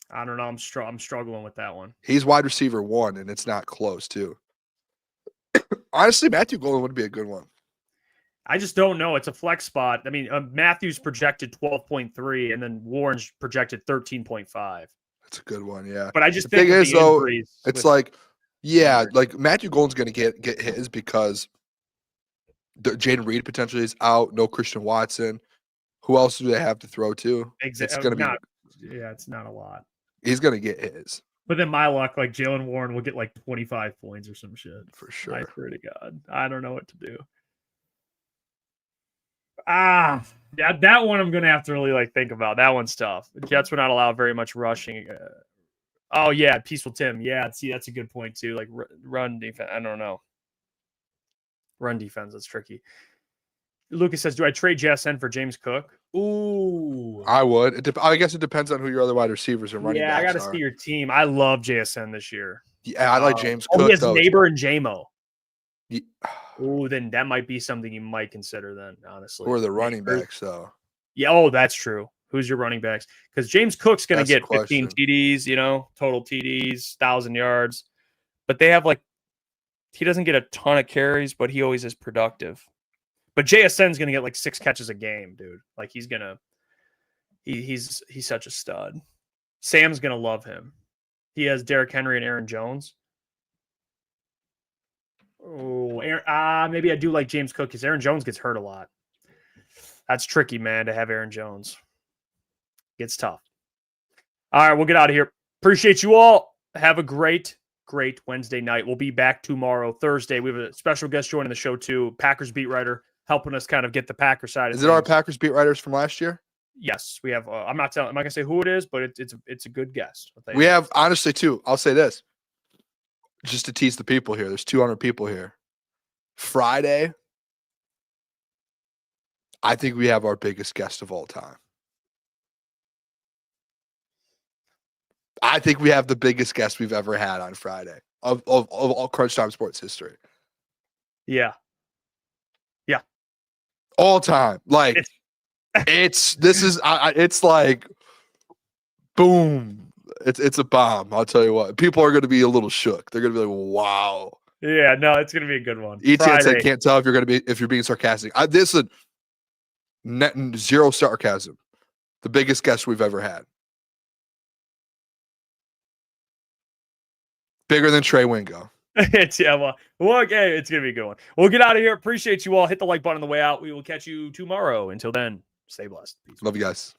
I don't know. I'm struggling with that one. He's wide receiver 1, and it's not close too. Honestly, Matthew Golden would be a good one. I just don't know. It's a flex spot. I mean, Matthews projected 12.3, and then Warren's projected 13.5. That's a good one, yeah. But I just The think thing with is, the though, injuries it's with- like, yeah, like Matthew Golden's going to get his because Jaden Reed potentially is out. No Christian Watson. Who else do they have to throw to? It's going to be. Yeah, it's not a lot. He's going to get his But then my luck, like Jalen Warren will get like 25 points or some shit. for sure. I swear to God, I don't know what to do. Yeah, that one I'm gonna have to really like think about. That one's tough. The Jets would not allow very much rushing. Oh yeah, Peaceful Tim. Yeah, see, that's a good point too. Like run defense. I don't know. Run defense. That's tricky. Lucas says, "Do I trade JSN for James Cook?" Ooh, I would. I guess it depends on who your other wide receivers and running yeah, I backs got to are. see your team. I love JSN this year. Yeah, I like James Oh, Cook. he has though. Neighbor and JMO. Ye- Ooh, then that might be something you might consider. Then honestly, Who are the running Neighbor. backs though? Yeah, oh, that's true. Who's your running backs? Because James Cook's going to That's get the 15 question. TDs, total TDs, 1,000 yards. But they have he doesn't get a ton of carries, but he always is productive. But JSN's going to get 6 catches a game, dude. Like he's such a stud. Sam's going to love him. He has Derrick Henry and Aaron Jones. Oh, maybe I do like James Cook because Aaron Jones gets hurt a lot. That's tricky, man, to have Aaron Jones. It's tough. All right, we'll get out of here. Appreciate you all. Have a great Wednesday night. We'll be back tomorrow, Thursday. We have a special guest joining the show, too. Packers beat writer, helping us kind of get the Packers side of Is it our things. Packers beat writers from last year? Yes, we have. I'm not going to say who it is, but it's a good guest. We have, honestly, too. I'll say this. Just to tease the people here. There's 200 people here. Friday, I think we have our biggest guest of all time. I think we have the biggest guest we've ever had on Friday of all Crunch Time Sports history. Yeah. All time. Like it's like boom. It's a bomb. I'll tell you what. People are going to be a little shook. They're going to be like, "Wow." Yeah, no, it's going to be a good one. ETN said, "Can't tell if you're being sarcastic." This is zero sarcasm. The biggest guest we've ever had. Bigger than Trey Wingo. It's okay, it's gonna be a good one. We'll get out of here. Appreciate you all. Hit the like button on the way out. We will catch you tomorrow. Until then, stay blessed. Peace. Love you guys.